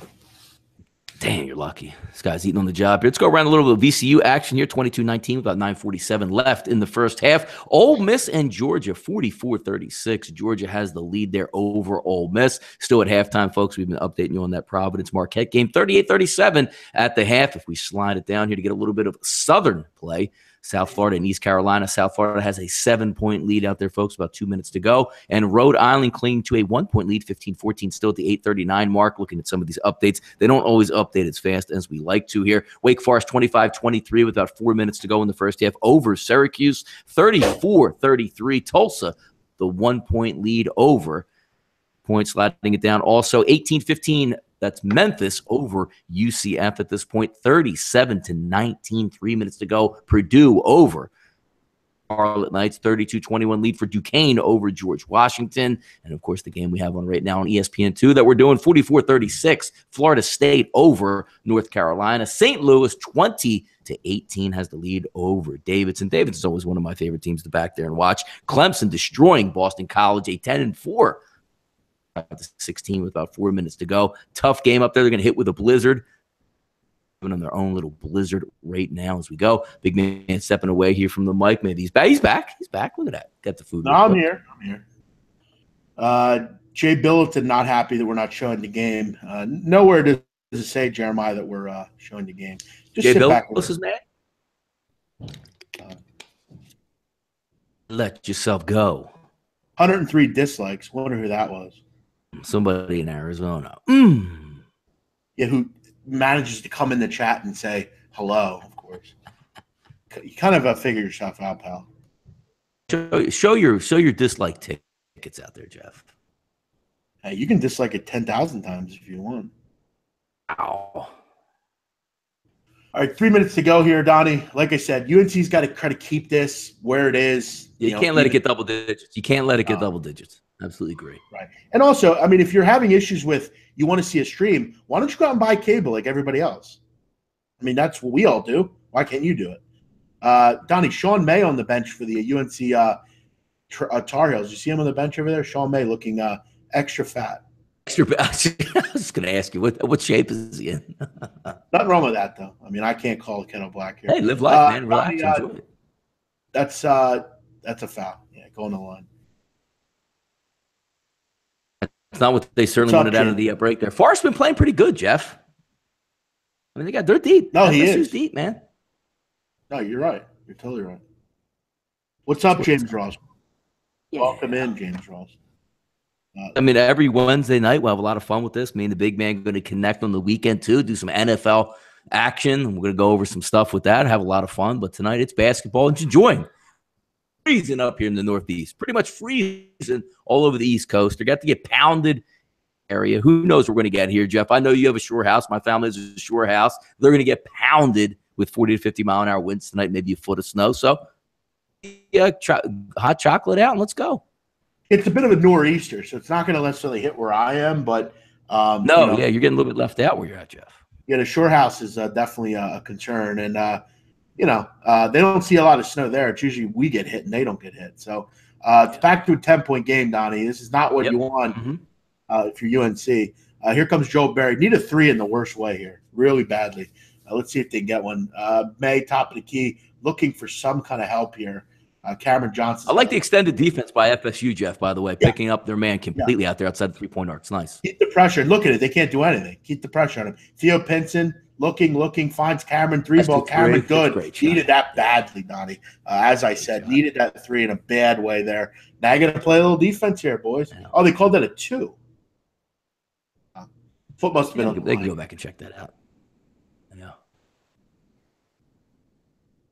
Damn, you're lucky. This guy's eating on the job here. Let's go around a little bit of VCU action here. 22-19 with about 9:47 left in the first half. Ole Miss and Georgia, 44-36. Georgia has the lead there over Ole Miss. Still at halftime, folks. We've been updating you on that Providence-Marquette game. 38-37 at the half. If we slide it down here to get a little bit of Southern play, South Florida and East Carolina. South Florida has a 7-point lead out there, folks, about 2 minutes to go. And Rhode Island clinging to a 1-point lead, 15-14, still at the 8:39 mark. Looking at some of these updates, they don't always update as fast as we like to here. Wake Forest 25-23 with about 4 minutes to go in the first half over Syracuse. 34-33. Tulsa, the 1-point lead over. Points sliding it down. Also 18-15. That's Memphis over UCF at this point, 37-19, 3 minutes to go. Purdue over Charlotte Knights, 32-21 lead for Duquesne over George Washington. And, of course, the game we have on right now on ESPN2 that we're doing, 44-36, Florida State over North Carolina. St. Louis, 20-18, has the lead over Davidson. Davidson's always one of my favorite teams to back there and watch. Clemson destroying Boston College, a 10-4. 16 with about 4 minutes to go. Tough game up there. They're going to hit with a blizzard. On their own little blizzard right now as we go. Big man stepping away here from the mic. Maybe he's back. He's back. Look at that. Got the food. No, I'm here. Jay Billington not happy that we're not showing the game. Nowhere does it say, Jeremiah, that we're showing the game. Just Jay sit back. What's his name? Let yourself go. 103 dislikes. Wonder who that was. Somebody in Arizona. Yeah, who manages to come in the chat and say hello, of course. You kind of figure yourself out, pal. Show your dislike tickets out there, Jeff. Hey, you can dislike it 10,000 times if you want. Ow. All right, 3 minutes to go here, Donnie. Like I said, UNC's got to try to keep this where it is. You can't let it get double digits. You can't let it get double digits. Absolutely agree. Right. And also, I mean, if you're having issues with you want to see a stream, why don't you go out and buy cable like everybody else? I mean, that's what we all do. Why can't you do it? Donnie, Sean May on the bench for the UNC Tar Heels. You see him on the bench over there? Sean May looking extra fat. I was just going to ask you, what shape is he in? Nothing wrong with that, though. I mean, I can't call it Kennel Black here. Hey, live life, man. Relax. Donnie, enjoy it. That's a foul. Yeah, go on the line. It's not what they certainly wanted out of the break there. Forrest's been playing pretty good, Jeff. I mean, they're deep. No, he is deep, man. No, you're right. You're totally right. What's up, James Ross? Yeah. Welcome in, James Ross. I mean, every Wednesday night we'll have a lot of fun with this. Me and the big man are going to connect on the weekend too, do some NFL action. We're going to go over some stuff with that, have a lot of fun. But tonight it's basketball and enjoying. Freezing up here in the Northeast, pretty much freezing all over the East Coast. They got to get pounded area. Who knows what we're going to get here, Jeff? I know you have a shore house. My family has a shore house. They're going to get pounded with 40 to 50 mile an hour winds tonight, maybe a foot of snow. So, yeah, hot chocolate out and let's go. It's a bit of a nor'easter, so it's not going to necessarily hit where I am, but you're getting a little bit left out where you're at, Jeff. Yeah, the shore house is definitely a concern, and they don't see a lot of snow there. It's usually we get hit and they don't get hit. So it's back to a 10-point game, Donnie. This is not what you want if you're UNC. Here comes Joe Barry. Need a 3 in the worst way here, really badly. Let's see if they can get one. May, top of the key, looking for some kind of help here. Cameron Johnson. I like the extended defense by FSU, Jeff, by the way, picking up their man completely out there outside the three-point arc. It's nice. Keep the pressure. Look at it. They can't do anything. Keep the pressure on him. Theo Pinson, looking, finds Cameron, three-ball. Cameron, good. Needed that badly, Donnie. As I said, needed that 3 in a bad way there. Now I got to play a little defense here, boys. Oh, they called that a 2. Foot must have been on the They can go back and check that out.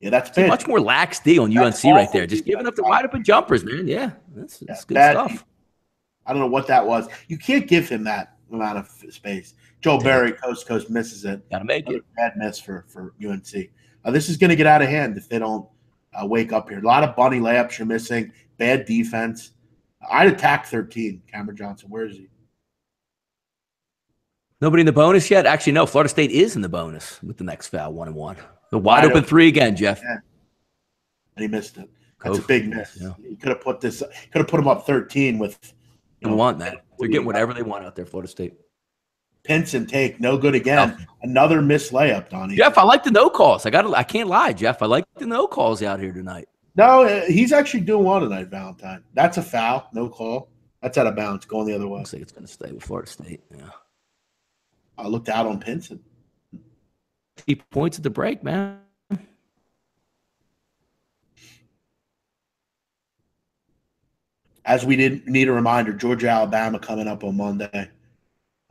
Yeah, that's bad. Much more lax D on UNC right there. Just giving up the wide open jumpers, man. Yeah, that's good stuff. I don't know what that was. You can't give him that amount of space. Joe Barry, coast to coast, misses it. Got to make it. Bad miss for UNC. This is going to get out of hand if they don't wake up here. A lot of bunny layups you're missing. Bad defense. I'd attack 13. Cameron Johnson, where is he? Nobody in the bonus yet? Actually, no. Florida State is in the bonus with the next foul, 1-1. The wide open 3 again, Jeff. Yeah. And he missed it. That's a big miss. Yeah. You could have put him up 13 with. They want that. They're getting whatever they want out there, Florida State. Pinson take, no good again. Oh. Another missed layup, Donnie. Jeff, I like the no calls. I can't lie, Jeff. I like the no calls out here tonight. No, he's actually doing well tonight, Valentine. That's a foul, no call. That's out of bounds, going the other way. Looks like it's going to stay with Florida State. Yeah. I looked out on Pinson. 50 points at the break, man. As we didn't need a reminder, Georgia, Alabama coming up on Monday.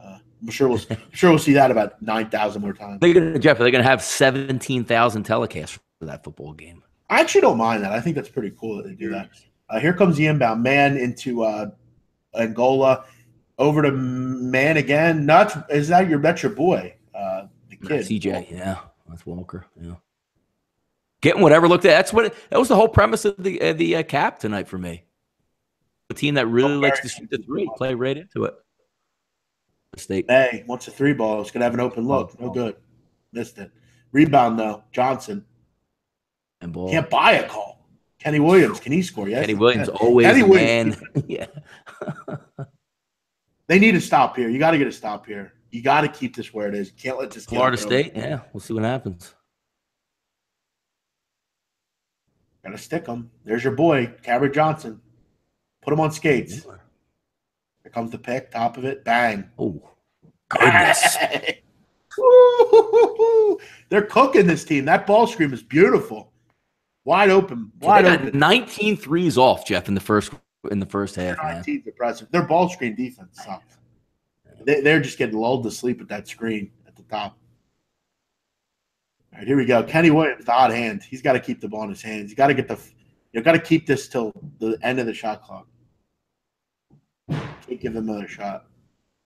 I'm sure we'll see that about 9,000 more times. Jeff, are they going to have 17,000 telecasts for that football game? I actually don't mind that. I think that's pretty cool that they do that. Here comes the inbound man into Angola. Over to man again. That's your boy, the kid. CJ, yeah. That's Walker. Yeah. Getting whatever looked at. That was the whole premise of the cap tonight for me. A team that really likes to shoot the 3, play right into it. State. Hey, wants a 3 ball. It's gonna have an open look. No good. Missed it. Rebound though. Johnson. And ball. Can't buy a call. Kenny Williams. Can he score? Yes. Kenny Williams always man. Yeah. They need to stop here. You got to get a stop here. You got to keep this where it is. You can't let this Florida State. Yeah, we'll see what happens. Got to stick them. There's your boy, Cameron Johnson. Put him on skates. Here comes the pick, top of it. Bang. Oh, goodness. They're cooking this team. That ball screen is beautiful. Wide open. Wide open. 19 threes off, Jeff, in the first half. 19 impressive. Their ball screen defense sucks. They're just getting lulled to sleep at that screen at the top. All right, here we go. Kenny Williams, the hot hand. He's got to keep the ball in his hands. You got to keep this till the end of the shot clock. Can't give him another shot.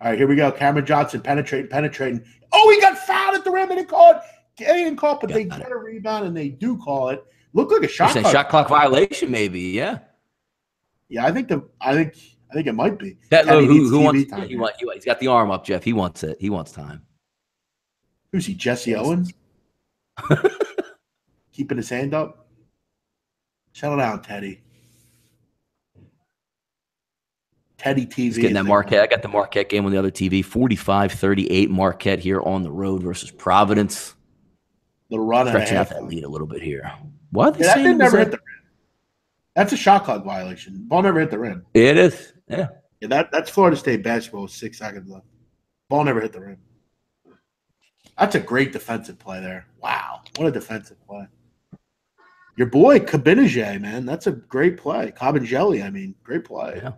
All right, here we go. Cameron Johnson penetrating. Oh, he got fouled at the rim and they didn't call it, but they get a rebound and they do call it. Looked like a shot clock violation, maybe. Yeah. Yeah, I think it might be. That who wants time? He's got the arm up, Jeff. He wants it. He wants time. Who's he? Jesse Owens? Keeping his hand up. Settle down, Teddy. Teddy TV. He's getting that Marquette. I got the Marquette game on the other TV. 45-38 Marquette here on the road versus Providence. Little run stretching out that lead a little bit here. What? Yeah, that didn't never hit the rim. That's a shot clock violation. Ball never hit the rim. It is. Yeah. Yeah, that's Florida State basketball with 6 seconds left. Ball never hit the rim. That's a great defensive play there. Wow. What a defensive play. Your boy, Kabinajay, man. That's a great play. Kabinjelli, great play. Yeah.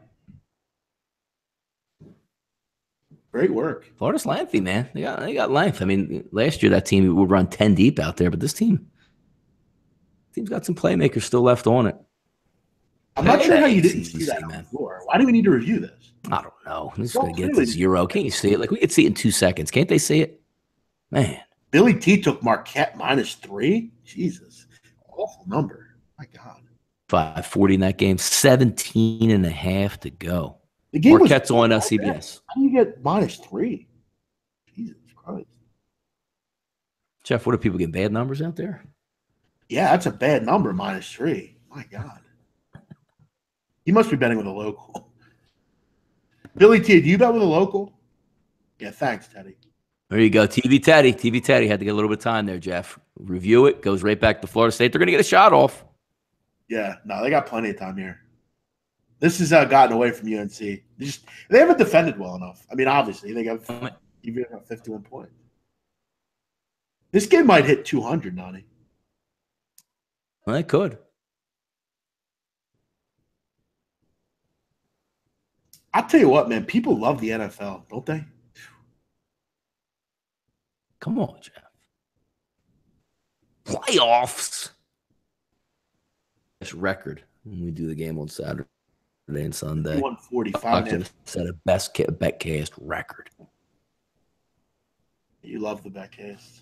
Great work. Florida's lengthy, man. They got length. Last year that team would run 10 deep out there, but this team's got some playmakers still left on it. I'm not sure how you didn't see that on the floor. Why do we need to review this? I don't know. This is going to get to 0. Can't you see it? Like, we could see it in 2 seconds. Can't they see it? Man. Billy T took Marquette -3. Jesus. Awful number. My God. 5:40 in that game. 17 and a half to go. The game Marquette's on CBS. How do you get -3? Jesus Christ. Jeff, what are people getting bad numbers out there? Yeah, that's a bad number, -3. My God. He must be betting with a local. Billy T, do you bet with a local? Yeah, thanks, Teddy. There you go. TV Teddy. TV Teddy had to get a little bit of time there, Jeff. Review it. Goes right back to Florida State. They're going to get a shot off. Yeah, no, they got plenty of time here. This has gotten away from UNC. They haven't defended well enough. I mean, obviously, they got even 51 points. This game might hit 200, Donnie. Well, it could. I'll tell you what, man. People love the NFL, don't they? Come on, Jeff. Playoffs. This record when we do the game on Saturday and Sunday. 145. Set a best betcast record. You love the betcast.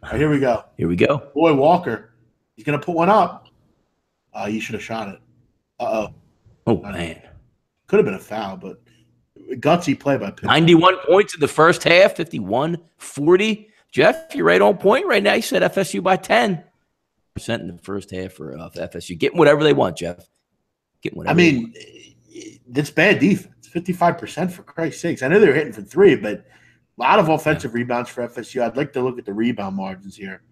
All right, here we go. Here we go. Boy, Walker. He's going to put one up. You should have shot it. Uh-oh. Oh, man. Could have been a foul, but gutsy play by Pitt. 91 points in the first half, 51-40. Jeff, you're right on point right now. You said FSU by 10% in the first half for FSU. Getting whatever they want, Jeff. Getting whatever they want. That's bad defense. 55% for Christ's sakes. I know they were hitting for three, but a lot of offensive rebounds for FSU. I'd like to look at the rebound margins here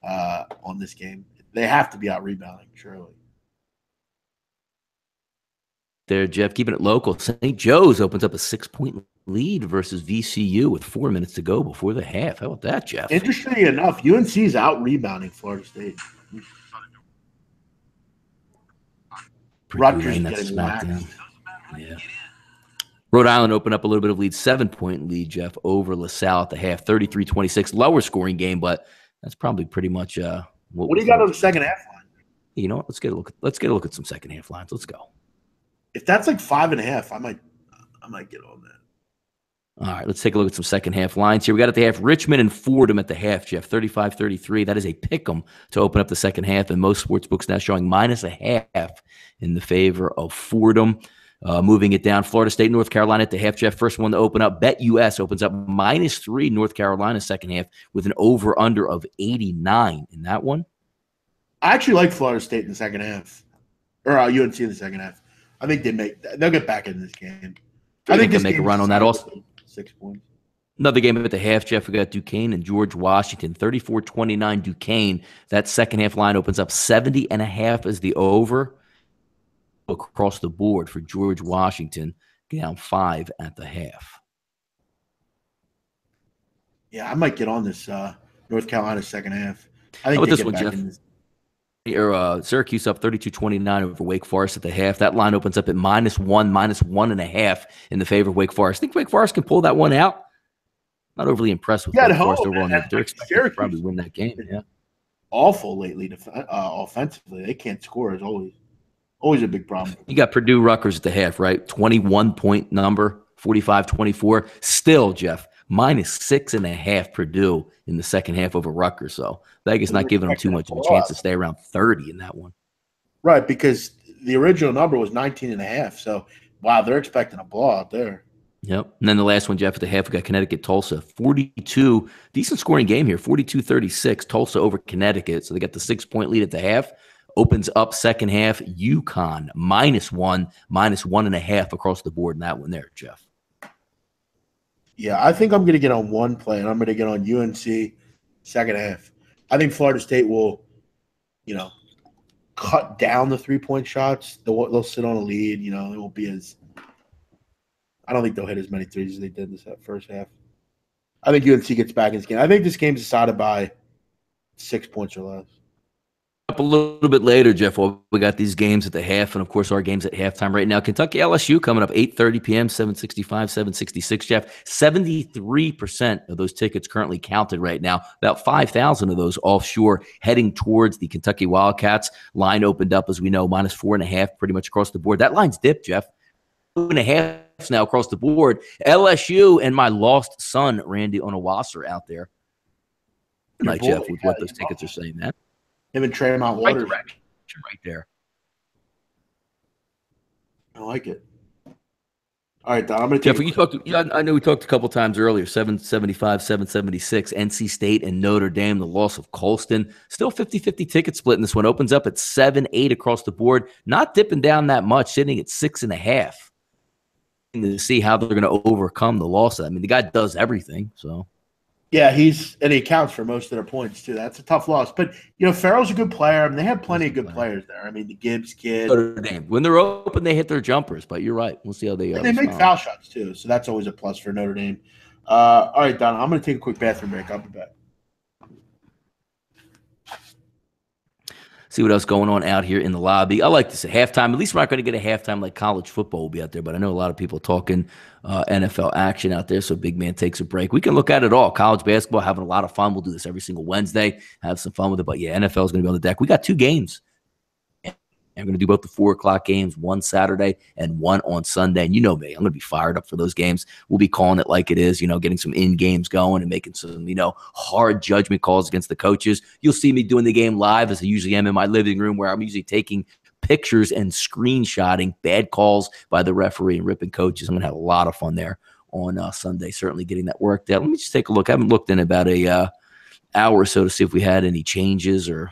on this game. They have to be out rebounding, surely. There, Jeff, keeping it local. St. Joe's opens up a 6-point lead versus VCU with 4 minutes to go before the half. How about that, Jeff? Interestingly enough, UNC is out rebounding Florida State. Rutgers getting waxed. Yeah. Rhode Island opened up a little bit of lead, 7-point lead, Jeff, over LaSalle at the half, 33-26. Lower scoring game, but that's probably pretty much what do you got on the second half line? You know what? Let's get a look at some second half lines. Let's go. If that's like 5.5, I might get on that. All right, let's take a look at some second half lines here. We got at the half Richmond and Fordham at the half, Jeff, 35-33. That is a pick 'em to open up the second half, and most sports books now showing -0.5 in the favor of Fordham. Moving it down, Florida State, North Carolina at the half, Jeff. First one to open up. BetUS opens up -3 North Carolina second half with an over-under of 89 in that one. I actually like Florida State in the second half, or UNC in the second half. I think they'll get back in this game. I think they'll make a run on that also. 6 points. Another game at the half, Jeff. We got Duquesne and George Washington, 34-29 Duquesne. That second half line opens up 70.5 as the over across the board for George Washington, down 5 at the half. Yeah, I might get on this North Carolina second half. I think how about this one, Jeff? Syracuse up 32-29 over Wake Forest at the half. That line opens up at -1, -1.5 in the favor of Wake Forest. I think Wake Forest can pull that one out. Not overly impressed with Wake Forest overall. They're expecting to probably win that game. Yeah, awful lately offensively. They can't score. Is always a big problem. You got Purdue Rutgers at the half, right? 21-point number, 45-24. Still, Jeff, -6.5 Purdue in the second half over Rutgers. So Vegas not giving them too much of a chance to stay around 30 in that one. Right, because the original number was 19.5. So, wow, they're expecting a blowout there. Yep. And then the last one, Jeff, at the half, we got Connecticut-Tulsa. 42, decent scoring game here, 42-36, Tulsa over Connecticut. So they got the 6-point lead at the half. Opens up second half, UConn, -1, -1.5 across the board in that one there, Jeff. Yeah, I think I'm going to get on one play, and I'm going to get on UNC second half. I think Florida State will, cut down the 3-point shots. They'll sit on a lead. It won't be as – I don't think they'll hit as many threes as they did this first half. I think UNC gets back in this game. I think this game's decided by 6 points or less. Up a little bit later, Jeff, we got these games at the half, and of course our games at halftime right now. Kentucky LSU coming up 8:30 p.m., 765, 766, Jeff. 73% of those tickets currently counted right now. About 5,000 of those offshore heading towards the Kentucky Wildcats. Line opened up, as we know, -4.5 pretty much across the board. That line's dipped, Jeff. 2.5 now across the board. LSU and my lost son, Randy Onawasser, out there. Good night, Jeff, with what those tickets are saying, man. Him and Tremont Waters. Right direction, right there. I like it. All right, Don, I'm going to Jeff, I know we talked a couple times earlier, 775, 776, NC State and Notre Dame, the loss of Colston. Still 50-50 ticket split in this one. Opens up at 7-8 across the board. Not dipping down that much, sitting at 6.5. to see how they're going to overcome the loss. I mean, the guy does everything. So, yeah, and he accounts for most of their points too. That's a tough loss, but Farrell's a good player. I mean, they have plenty of good players there. I mean, the Gibbs kid. When they're open, they hit their jumpers. But you're right. We'll see how they. And they make foul shots too, so that's always a plus for Notre Dame. All right, Don, I'm going to take a quick bathroom break. I'll be back. See what else going on out here in the lobby. I like to say halftime. At least we're not going to get a halftime like college football will be out there, but I know a lot of people talking NFL action out there, so Big Man takes a break. We can look at it all. College basketball, having a lot of fun. We'll do this every single Wednesday, have some fun with it. But, yeah, NFL is going to be on the deck. We got 2 games. I'm going to do both the 4 o'clock games, one Saturday and one on Sunday. And you know me, I'm going to be fired up for those games. We'll be calling it like it is, getting some in-games going and making some, hard judgment calls against the coaches. You'll see me doing the game live as I usually am in my living room, where I'm usually taking pictures and screenshotting bad calls by the referee and ripping coaches. I'm going to have a lot of fun there on Sunday, certainly getting that worked out. Let me just take a look. I haven't looked in about a hour or so to see if we had any changes or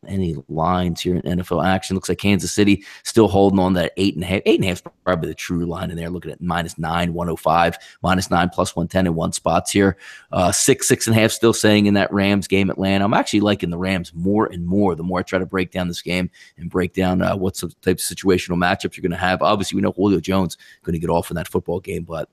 any lines here in NFL action. Looks like Kansas City still holding on that 8.5. 8.5 is probably the true line in there. Looking at -9, 105, -9 plus 110 in one spots here. 6.5 still saying in that Rams game, Atlanta. I'm actually liking the Rams more and more the more I try to break down this game and break down what types of situational matchups you're going to have. Obviously, we know Julio Jones going to get off in that football game, but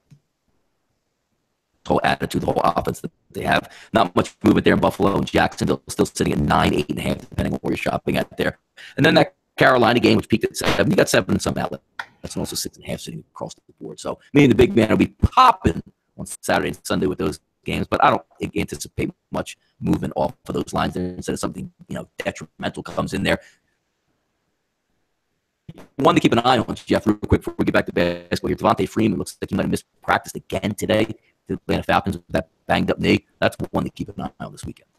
whole attitude, the whole offense that they have. Not much movement there in Buffalo and Jacksonville, still sitting at 9, 8.5, depending on where you're shopping at there. And then that Carolina game, which peaked at 7, you got 7 in some outlet. That's also 6.5 sitting across the board. So me and the Big Man will be popping on Saturday and Sunday with those games, but I don't anticipate much movement off of those lines there instead of something detrimental comes in there. One to keep an eye on, Jeff, real quick before we get back to basketball here. Devontae Freeman looks like he might have missed practice again today. The Atlanta Falcons with that banged up knee. That's one to keep an eye on this weekend.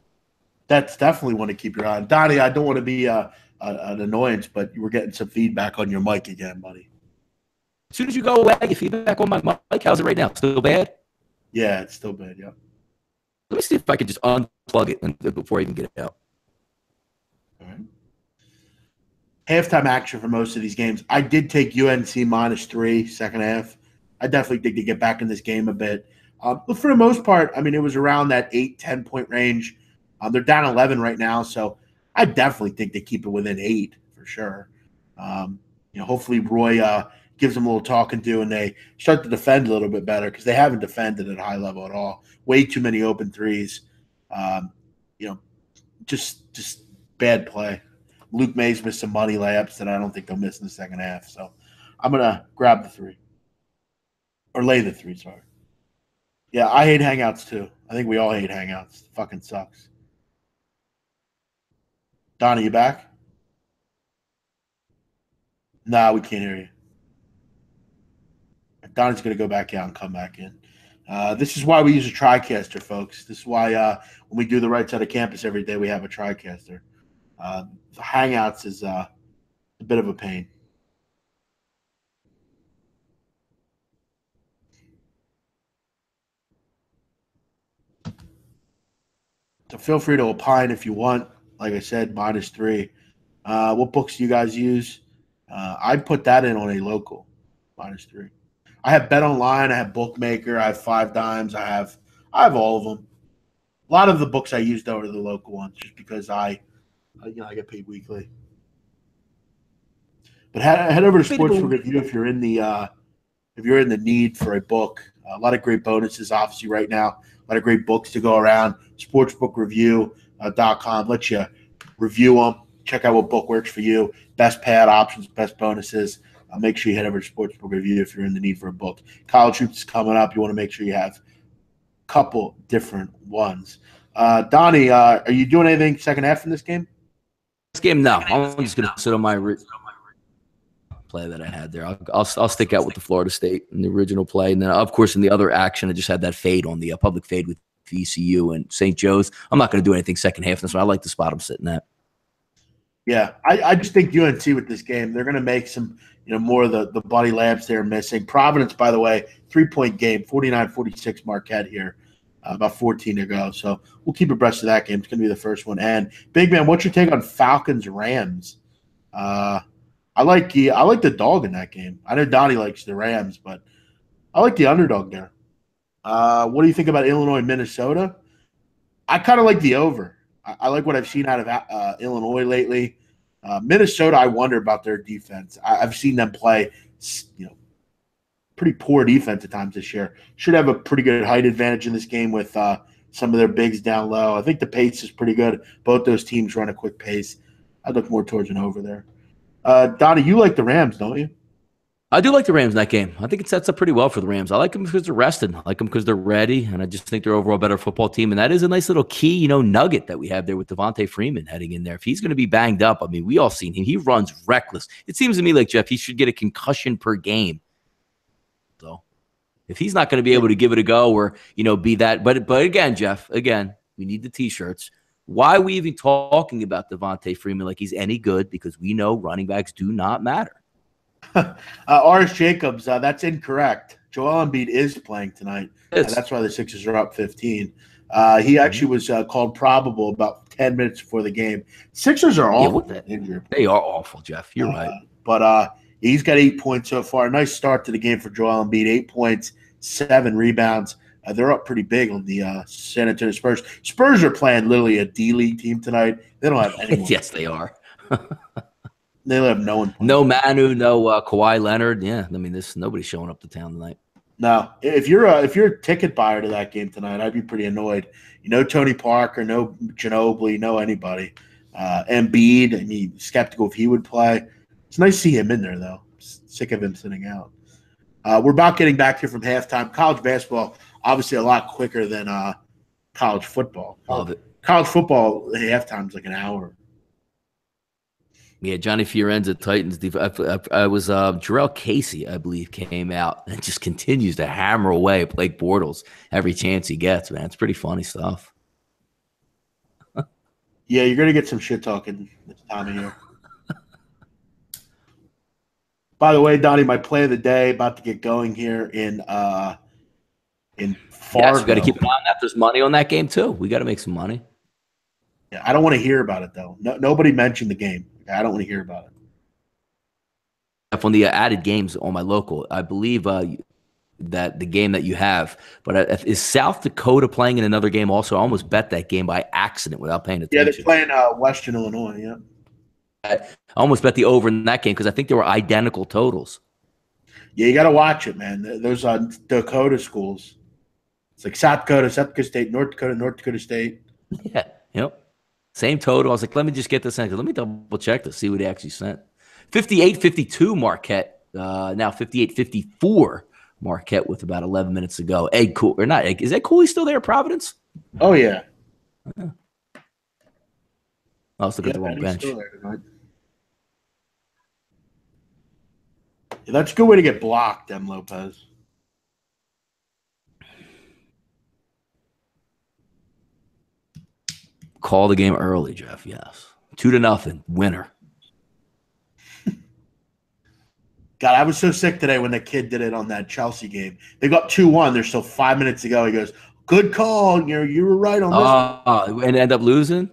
That's definitely one to keep your eye on. Donnie, I don't want to be an annoyance, but you were getting some feedback on your mic again, buddy. As soon as you go away, I get feedback on my mic. How's it right now? Still bad? Yeah, it's still bad, yeah. Let me see if I can just unplug it before I even get it out. All right. Halftime action for most of these games. I did take UNC -3 second half. I definitely think they get back in this game a bit. But for the most part, I mean, it was around that 8, 10-point range. They're down 11 right now, so I definitely think they keep it within 8 for sure. Hopefully Roy gives them a little talking to, and they start to defend a little bit better because they haven't defended at a high level at all. Way too many open threes. Just bad play. Luke Mays missed some money layups that I don't think they'll miss in the second half. So I'm going to grab the 3. Or lay the 3, sorry. Yeah, I hate hangouts too. I think we all hate hangouts. It fucking sucks. Donnie, you back? Nah, we can't hear you. Donnie's going to go back out and come back in. This is why we use a TriCaster, folks. This is why when we do the right side of campus every day, we have a TriCaster. The hangouts is a bit of a pain. So feel free to opine if you want. Like I said, -3. What books do you guys use? I put that in on a local, -3. I have Bet Online. I have Bookmaker. I have 5 Dimes. I have all of them. A lot of the books I used over the local ones just because I get paid weekly. But head over to Sportsbook Review if you're in the need for a book. A lot of great bonuses, obviously, right now. A lot of great books to go around. Sportsbookreview.com lets you review them, check out what book works for you, best payout options, best bonuses. Make sure you head over to Sportsbook Review if you're in the need for a book. College hoops is coming up. You want to make sure you have a couple different ones. Donnie, are you doing anything second half in this game? This game, no. I'm just going to sit on my play that I had there. I'll stick out with the Florida State in the original play. And then, of course, in the other action, I just had that fade on the public fade with VCU and St. Joe's. I'm not going to do anything second half in this one. I like the spot I'm sitting at. Yeah, I just think UNC with this game, they're going to make some, more of the Buddy Labs they're missing. Providence, by the way, 3-point game, 49-46 Marquette here, about 14 to go. So we'll keep abreast of that game. It's going to be the first one. And Big Man, what's your take on Falcons-Rams? I like the dog in that game. I know Donnie likes the Rams, but I like the underdog there. What do you think about Illinois, Minnesota? I kind of like the over. I like what I've seen out of Illinois lately. Minnesota, I wonder about their defense. I've seen them play, pretty poor defense at times this year. Should have a pretty good height advantage in this game with some of their bigs down low. I think the pace is pretty good. Both those teams run a quick pace. I'd look more towards an over there. Donnie, you like the Rams, don't you? I do like the Rams in that game. I think it sets up pretty well for the Rams. I like them because they're rested. I like them because they're ready, and I just think they're overall a better football team. And that is a nice little key, nugget that we have there with Devontae Freeman heading in there. If he's going to be banged up, I mean, we all seen him. He runs reckless. It seems to me like, Jeff, he should get a concussion per game. So if he's not going to be able to give it a go or, be that. But again, Jeff, we need the T-shirts. Why are we even talking about Devontae Freeman like he's any good? Because we know running backs do not matter. Aris Jacobs, that's incorrect. Joel Embiid is playing tonight. That's why the Sixers are up 15. He actually was called probable about 10 minutes before the game. Sixers are awful. Injured. They are awful, Jeff. You're right. But he's got 8 points so far. Nice start to the game for Joel Embiid. 8 points, 7 rebounds. They're up pretty big on the San Antonio Spurs. Spurs are playing literally a D-League team tonight. They don't have anyone. Yes, they are. They have no one. No Manu, no Kawhi Leonard. Yeah, I mean, nobody's showing up to town tonight. No, if you're a ticket buyer to that game tonight, I'd be pretty annoyed. Tony Parker, no Ginobili, no anybody. Embiid, I mean, skeptical if he would play. It's nice to see him in there, though. Sick of him sitting out. We're about getting back here from halftime. College basketball, obviously a lot quicker than college football. Love it. College football, halftime is like an hour. Yeah, Johnny Fiorenza, Titans. I was Jarrell Casey, I believe, came out and just continues to hammer away at Blake Bortles every chance he gets, man. It's pretty funny stuff. Yeah, you're going to get some shit talking this time of year. By the way, Donnie, my play of the day about to get going here in Fargo. Yes, we got to keep an eye on that. There's money on that game, too. We got to make some money. Yeah, I don't want to hear about it, though. Nobody mentioned the game. I don't want to hear about it. On the added games on my local, I believe that the game that you have, but is South Dakota playing in another game also? I almost bet that game by accident without paying attention. Yeah, they're playing Western Illinois, yeah. I almost bet the over in that game because I think they were identical totals. Yeah, you got to watch it, man. Those Dakota schools. It's like South Dakota State, North Dakota State. Yeah, yep. Same total. I was like, let me just get this in. Let me double check to see what he actually sent. 58-52 Marquette. Now 58-54 Marquette with about 11 minutes to go. Egg Cool or not? Is Ed Cooley still there? Providence? Oh yeah. I was looking at the wrong bench. Yeah, that's a good way to get blocked, M. Lopez. Call the game early, Jeff. Yes. 2-0. Winner. God, I was so sick today when the kid did it on that Chelsea game. They got 2-1. There's still 5 minutes to go. He goes, "Good call. You were right on this." And end up losing?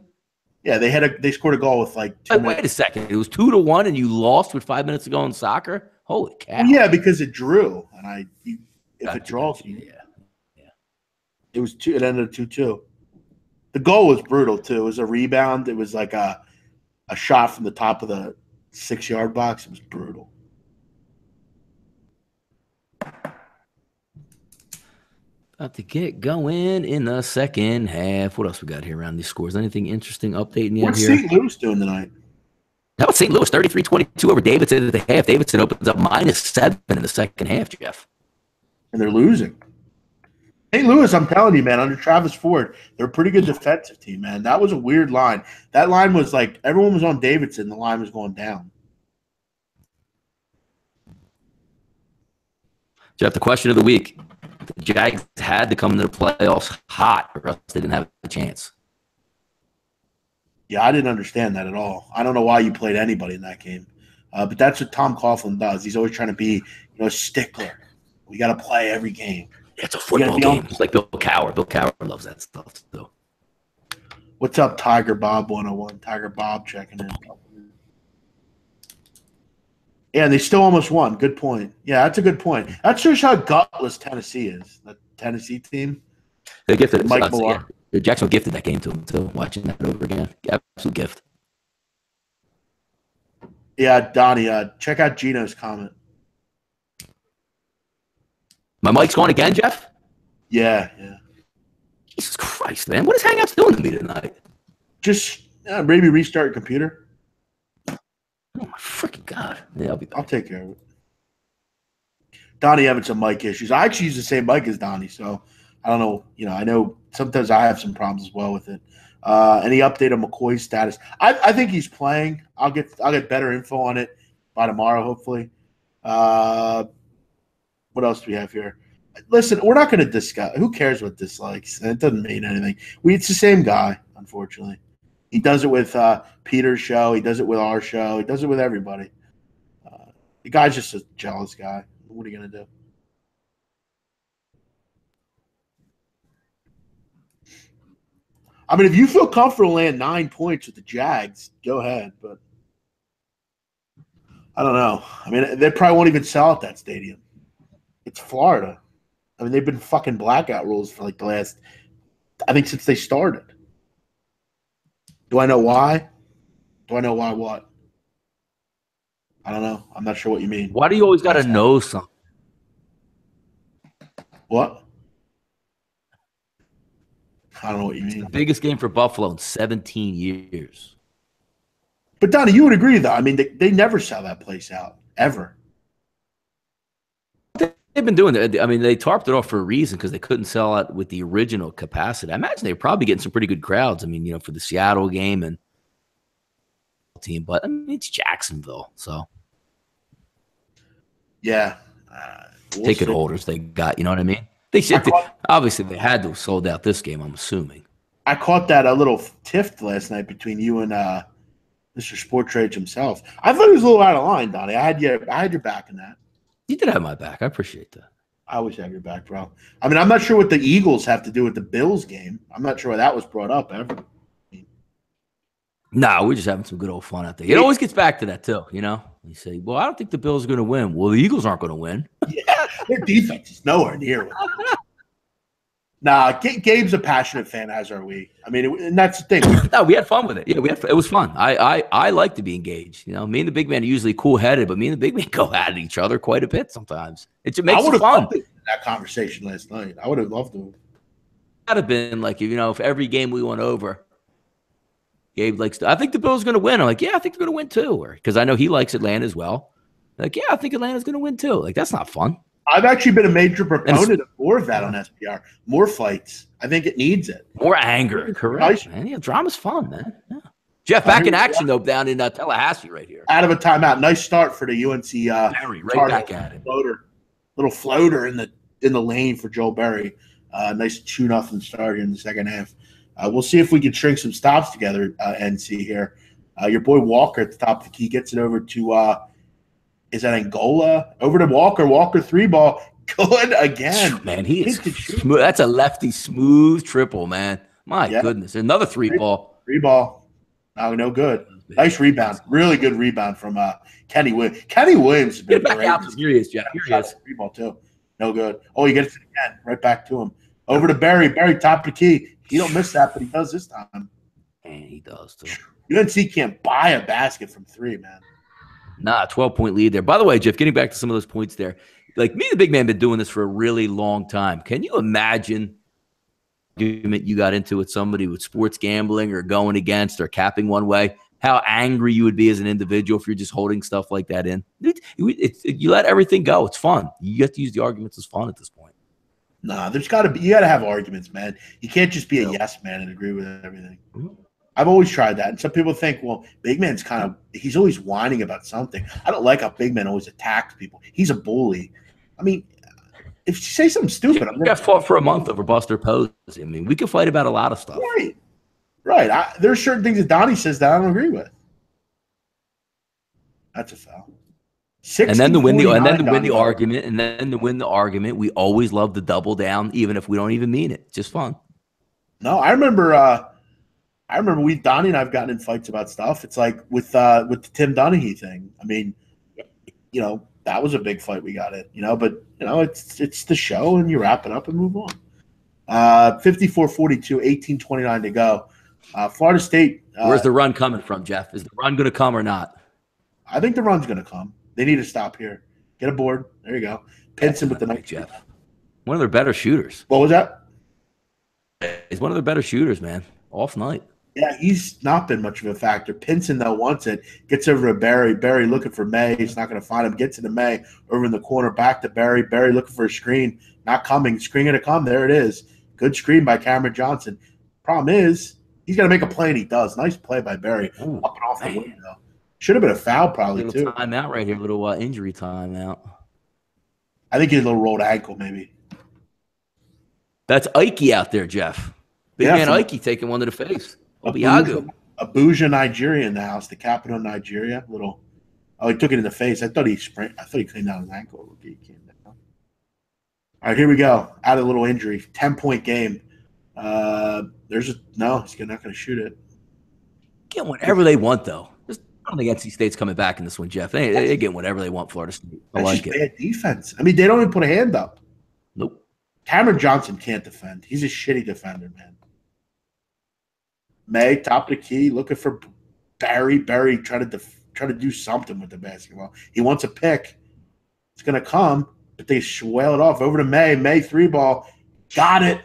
Yeah, they scored a goal with like 2 minutes. Wait a second. It was 2-1 and you lost with 5 minutes to go in soccer? Holy cow. Well, yeah, because it drew. And if it draws you. Yeah. It was 2. It ended 2-2. The goal was brutal too. It was a rebound. It was like a shot from the top of the 6-yard box. It was brutal. About to get going in the second half. What else we got here around these scores? Anything interesting updating you What's here? St. Louis doing tonight? How about St. Louis? 33-22 over Davidson at the half. Davidson opens up -7 in the second half, Jeff. And they're losing. St. Louis, I'm telling you, man, under Travis Ford, they're a pretty good defensive team, man. That was a weird line. That line was like everyone was on Davidson. The line was going down. Jeff, the question of the week. The Jags had to come into the playoffs hot or else they didn't have a chance. Yeah, I didn't understand that at all. I don't know why you played anybody in that game. But that's what Tom Coughlin does. He's always trying to be, a stickler. We got to play every game. It's a football game. It's like Bill Cowher. Bill Cowher loves that stuff too. What's up, Tiger Bob 101? Tiger Bob checking in. Yeah, and they still almost won. Good point. Yeah, that's a good point. That shows how gutless Tennessee is. That Tennessee team. They gifted Mike Millar. Yeah. Jacksonville gifted that game to him too. Watching that over again, absolute gift. Yeah, Donnie. Check out Gino's comment. My mic's going again, Jeff. Yeah. Jesus Christ, man! What is Hangouts doing to me tonight? Just maybe restart your computer. Oh my freaking God! Yeah, I'll be back. I'll take care of it. Donnie having some mic issues. I actually use the same mic as Donnie, so I don't know. I know sometimes I have some problems as well with it. Any update on McCoy's status? I think he's playing. I'll get better info on it by tomorrow, hopefully. What else do we have here? Listen, we're not going to discuss. Who cares what dislikes? It doesn't mean anything. It's the same guy, unfortunately. He does it with Peter's show. He does it with our show. He does it with everybody. The guy's just a jealous guy. What are you going to do? I mean, if you feel comfortable laying 9 points with the Jags, go ahead. But I don't know. I mean, they probably won't even sell at that stadium. It's Florida. I mean, they've been fucking blackout rules for like the last, I think, since they started. Do I know why? Do I know why what? I don't know. I'm not sure what you mean. Why do you always got to know something? What? I don't know what you mean. The biggest game for Buffalo in 17 years. But, Donnie, you would agree, though. I mean, they never sell that place out, ever. They've been doing that. I mean, they tarped it off for a reason because they couldn't sell out with the original capacity. I imagine they're probably getting some pretty good crowds. I mean, for the Seattle game and team, but I mean, it's Jacksonville, so yeah. Ticket holders they got, you know what I mean? They should. Obviously, they had to have sold out this game. I'm assuming. I caught that a little tiff last night between you and Mr. Sport Trades himself. I thought he was a little out of line, Donnie. I had your back in that. You did have my back. I appreciate that. I always have your back, bro. I mean, I'm not sure what the Eagles have to do with the Bills game. I'm not sure why that was brought up ever. No, we're just having some good old fun out there. It always gets back to that, too, You say, well, I don't think the Bills are going to win. Well, the Eagles aren't going to win. Yeah, their defense is nowhere near it. Nah, Gabe's a passionate fan, as are we. I mean, and that's the thing. No, we had fun with it. Yeah, it was fun. I like to be engaged. Me and the big man are usually cool-headed, but me and the big man go at each other quite a bit sometimes. It makes it fun. That conversation last night. I would have loved to. That'd have been like, if every game we went over, Gabe likes I think the Bills are going to win. I'm like, yeah, I think they're going to win too. Because I know he likes Atlanta as well. Like, yeah, I think Atlanta's going to win too. Like, that's not fun. I've actually been a major proponent of more of that on SPR. More fights. I think it needs it. More anger. Correct, man. Yeah, drama's fun, man. Yeah. Jeff, back in action, though, down in Tallahassee right here. Out of a timeout. Nice start for the UNC. Berry, right back at it. Little floater in the lane for Joel Berry. Nice 2-0 start here in the second half. We'll see if we can string some stops together, NC here. Your boy Walker at the top of the key gets it over to is that Angola? Over to Walker. Walker 3-ball. Good again. Man, he is smooth. That's a lefty smooth triple, man. My goodness. Another 3-ball. 3-ball. No good. Nice rebound. Really good rebound from Kenny Williams. Kenny Williams has been great. Here he is, Jeff. Here he is. 3-ball too. No good. Oh, he gets it again. Right back to him. Over to Barry. Barry, top of the key. He don't miss that, but he does this time. And he does too. UNC can't buy a basket from 3, man. Nah, 12-point lead there. By the way, Jeff, getting back to some of those points there, like me and the big man been doing this for a really long time. Can you imagine you got into with somebody with sports gambling or going against or capping one way? How angry you would be as an individual if you're just holding stuff like that in. You let everything go. It's fun. You get to use the arguments as fun at this point. Nah, you got to have arguments, man. You can't just be a yes man and agree with everything. I've always tried that. And some people think, well, Big Man's he's always whining about something. I don't like how Big Man always attacks people. He's a bully. I mean, if you say something stupid, we got fought for a month over Buster Posey. I mean, we could fight about a lot of stuff. Right. There's certain things that Donnie says that I don't agree with. That's a foul. And then to win the argument, we always love to double down, even if we don't even mean it. It's just fun. No, I remember Donnie and I've gotten in fights about stuff. It's like with the Tim Donaghy thing. I mean, that was a big fight we got in, but it's the show and you wrap it up and move on. 54-42, 18:29 to go. Florida State. Where's the run coming from, Jeff? Is the run going to come or not? I think the run's going to come. They need to stop here. Get a board. There you go. Pinson with the night, Jeff. One of their better shooters. What was that? He's one of their better shooters, man. Off night. Yeah, he's not been much of a factor. Pinson, though, wants it. Gets over to Barry. Barry looking for May. He's not going to find him. Gets into May. Over in the corner. Back to Barry. Barry looking for a screen. Not coming. Screen going to come. There it is. Good screen by Cameron Johnson. Problem is, he's going to make a play, and he does. Nice play by Barry. Ooh, up and off the window. Should have been a foul probably, little too. Timeout right here. Little injury timeout. I think he had a little rolled ankle maybe. That's Ike out there, Jeff. Big man Ike taking one to the face. Abuja, Nigeria in the house, the capital of Nigeria. He took it in the face. I thought he cleaned out his ankle. He came down. All right, here we go. Out of a little injury. 10-point game. He's not going to shoot it. Get whatever they want, though. I don't think NC State's coming back in this one, Jeff. They get whatever they want, Florida State. I like it. Bad defense. I mean, they don't even put a hand up. Nope. Cameron Johnson can't defend. He's a shitty defender, man. May, top of the key, looking for Barry. Barry trying to do something with the basketball. He wants a pick. It's going to come, but they swale it off. Over to May. May, 3-ball. Got it.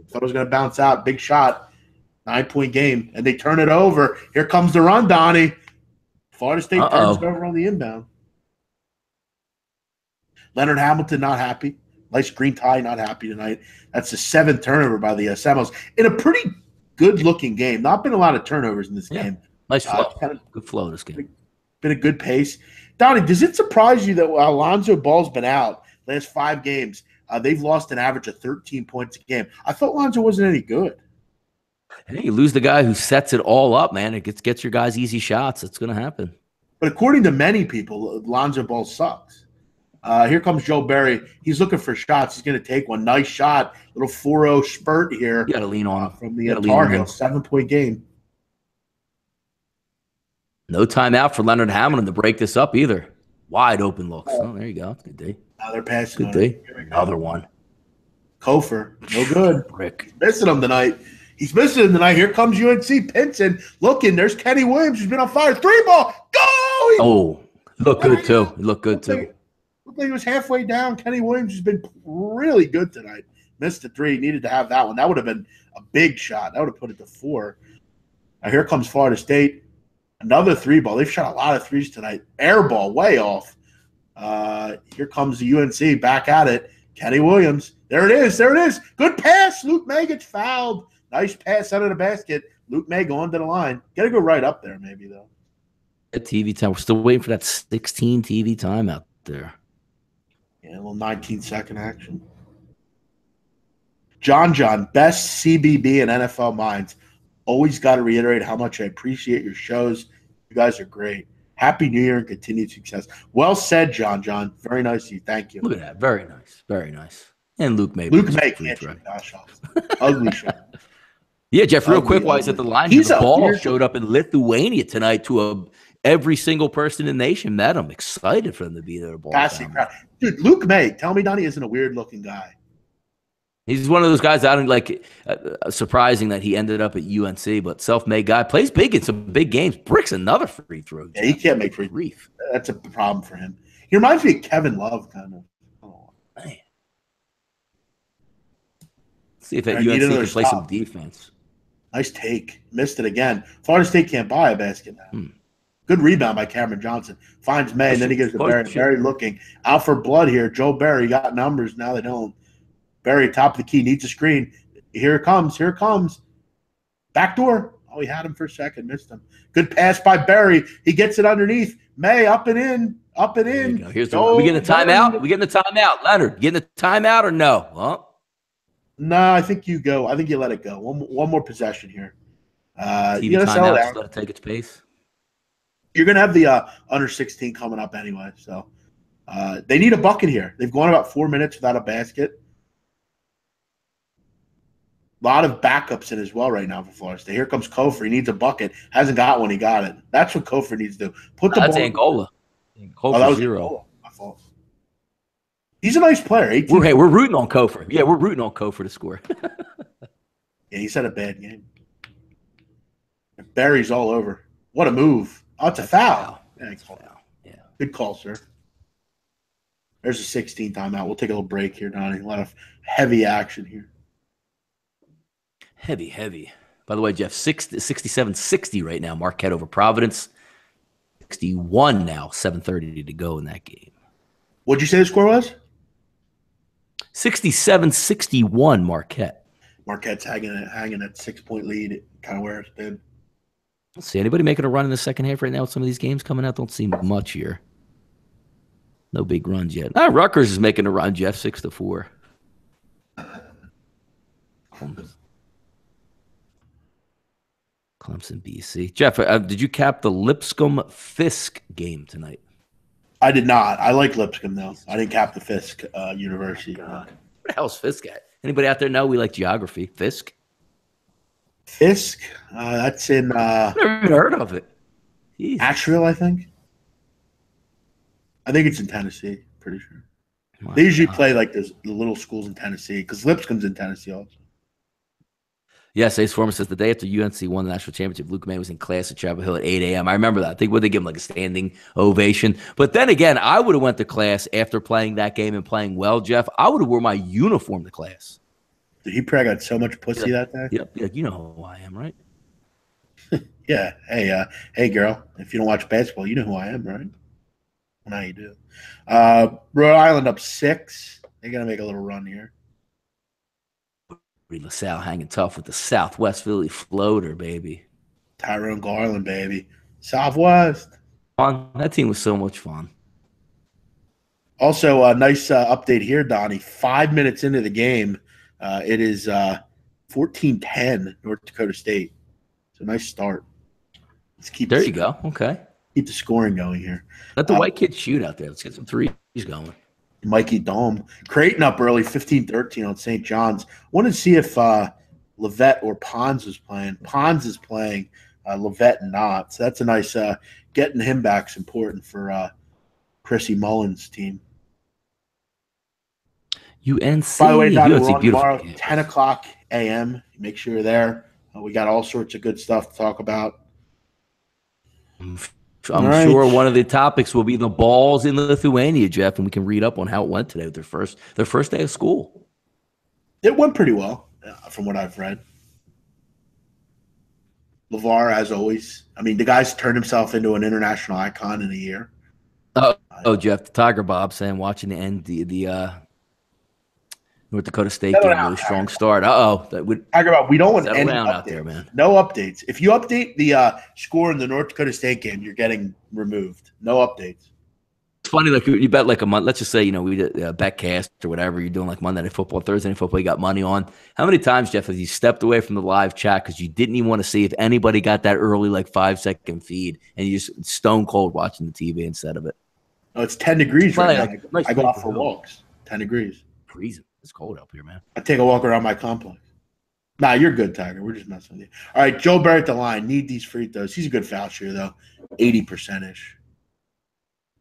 Thought it was going to bounce out. Big shot. 9-point game. And they turn it over. Here comes the run, Donnie. Florida State turns it over on the inbound. Leonard Hamilton not happy. Nice green tie, not happy tonight. That's the 7th turnover by the Seminoles in a pretty good-looking game. Not been a lot of turnovers in this game. Nice flow. Good flow this game. Been a good pace. Donnie, does it surprise you that Alonzo Ball's been out last 5 games? They've lost an average of 13 points a game. I thought Alonzo wasn't any good. Hey, you lose the guy who sets it all up, man. It gets your guys easy shots. It's going to happen. But according to many people, Alonzo Ball sucks. Here comes Joe Barry. He's looking for shots. He's going to take one. Nice shot. Little 4-0 spurt here. You got to lean on him. From the Tar Heels. 7-point game. No timeout for Leonard Hamilton to break this up either. Wide open looks. Oh, there you go. Good day. Now they're passing. Good day. Another one. Kofor. No good. Rick. He's missing him tonight. Here comes UNC. Pinson looking. There's Kenny Williams, who's been on fire. 3-ball. Go! Looked good too. He looked good too. Looked like he was halfway down. Kenny Williams has been really good tonight. Missed the 3. Needed to have that one. That would have been a big shot. That would have put it to 4. Now here comes Florida State. Another 3-ball. They've shot a lot of threes tonight. Air ball, way off. Here comes the UNC back at it. Kenny Williams. There it is. Good pass. Luke May gets fouled. Nice pass out of the basket. Luke May going to the line. Got to go right up there maybe, though. TV time. We're still waiting for that 16 TV time out there. Yeah, a little 19-second action. John, best CBB and NFL minds. Always got to reiterate how much I appreciate your shows. You guys are great. Happy New Year and continued success. Well said, John. Very nice of you. Thank you. Look at that. Very nice. Very nice. And Luke May. Can't shoot gosh off. Ugly shot. Yeah, Jeff, real quick while he's at the line, the ball showed up in Lithuania tonight to every single person in the nation met him. Excited for them to be there. Dude, Luke May, tell me Donnie isn't a weird-looking guy. He's one of those guys I don't like. Surprising that he ended up at UNC, but self-made guy. Plays big in some big games. Bricks another free throw. Yeah, he can't make free throws. That's a problem for him. He reminds me of Kevin Love, kind of. Oh, man. See if at UNC can play some defense. Nice take. Missed it again. Florida State can't buy a basket now. Good rebound by Cameron Johnson. Finds May, and then he gives to Barry. Barry looking. Out for blood here. Joe Barry got numbers. Now they don't. Barry, top of the key, needs a screen. Here it comes. Backdoor. Oh, he had him for a second. Missed him. Good pass by Barry. He gets it underneath. May up and in. Here's we getting a timeout? We getting a timeout. Leonard, getting a timeout or no? Huh? No, I think you go. I think you let it go. One more possession here. You gotta sell it out. Let it take its pace. You're gonna have the under 16 coming up anyway, so they need a bucket here. They've gone about 4 minutes without a basket. A lot of backups in as well right now for Florida State. Here comes Kofor. He needs a bucket. Hasn't got one. He got it. That's what Kofor needs to do. Put the That's ball. Angola. Cole Oh, that for was 0. my fault. He's a nice player. 18. We're rooting on Kofor. Yeah, we're rooting on Kofor to score. Yeah, he's had a bad game. Barry's all over. What a move. Oh, it's a foul. That's a foul. Yeah. Good call, sir. There's a 16 timeout. We'll take a little break here, Donnie. A lot of heavy action here. Heavy. By the way, Jeff, 67-60 right now. Marquette over Providence. 61 now, 7:30 to go in that game. What'd you say the score was? 67-61 Marquette. Marquette's hanging at 6-point lead, kind of where it's been. Let's see. Anybody making a run in the second half right now with some of these games coming out? Don't seem much here. No big runs yet. Rutgers is making a run, Jeff, 6-4. Clemson, BC. Jeff, did you cap the Lipscomb-Fisk game tonight? I did not. I like Lipscomb, though. I didn't cap the Fisk University. Where the hell's Fisk at? Anybody out there know? We like geography. Fisk? That's in I've never even heard of it. Jeez. Asheville, I think. I think it's in Tennessee, pretty sure. They usually play like the little schools in Tennessee because Lipscomb's in Tennessee also. Yes, Ace Foreman says the day after UNC won the national championship, Luke May was in class at Chapel Hill at 8 a.m. I remember that. I think they give him like a standing ovation. But then again, I would have went to class after playing that game and playing well, Jeff. I would have wore my uniform to class. Dude, he probably got so much pussy that day. Yep. Like, you know who I am, right? Yeah. Hey, girl. If you don't watch basketball, you know who I am, right? Well, now you do. Rhode Island up 6. They're gonna make a little run here. LaSalle hanging tough with the Southwest Philly floater, baby. Tyrone Garland, baby. Southwest. Fun. That team was so much fun. Also, a nice update here, Donnie. 5 minutes into the game, it is 14-10 North Dakota State. It's a nice start. Let's keep. There you go. Okay. Keep the scoring going here. Let the white kids shoot out there. Let's get some threes going. Mikey Dome. Creighton up early, 15-13 on St. John's. Wanted to see if Levette or Pons was playing. Pons is playing, Levette not. So that's a nice getting him back is important for Chrissy Mullins' team. UNC. By the way, Donnie, we're on beautiful tomorrow, game. 10 o'clock a.m. Make sure you're there. We got all sorts of good stuff to talk about. I'm sure one of the topics will be the balls in Lithuania, Jeff, and we can read up on how it went today with their first day of school. It went pretty well, from what I've read. LeVar, as always. I mean, the guy's turned himself into an international icon in a year. Jeff, the Tiger Bob saying watching the end the North Dakota State game, really strong start. Tiger Bob, we don't want any updates out there, man. No updates. If you update the score in the North Dakota State game, you're getting removed. No updates. It's funny, like you bet like a month. Let's just say we did betcast or whatever. You're doing like Monday Night Football, Thursday Night Football. You got money on. How many times, Jeff, have you stepped away from the live chat because you didn't even want to see if anybody got that early like 5-second feed, and you just stone cold watching the TV instead of it? Oh, it's 10 degrees right now. Nice I go out for walks. 10 degrees. Freezing. It's cold up here, man. I take a walk around my complex. Nah, you're good, Tiger. We're just messing with you. All right, Joe Barrett at the line. Need these free throws. He's a good foul shooter, though. 80%-ish.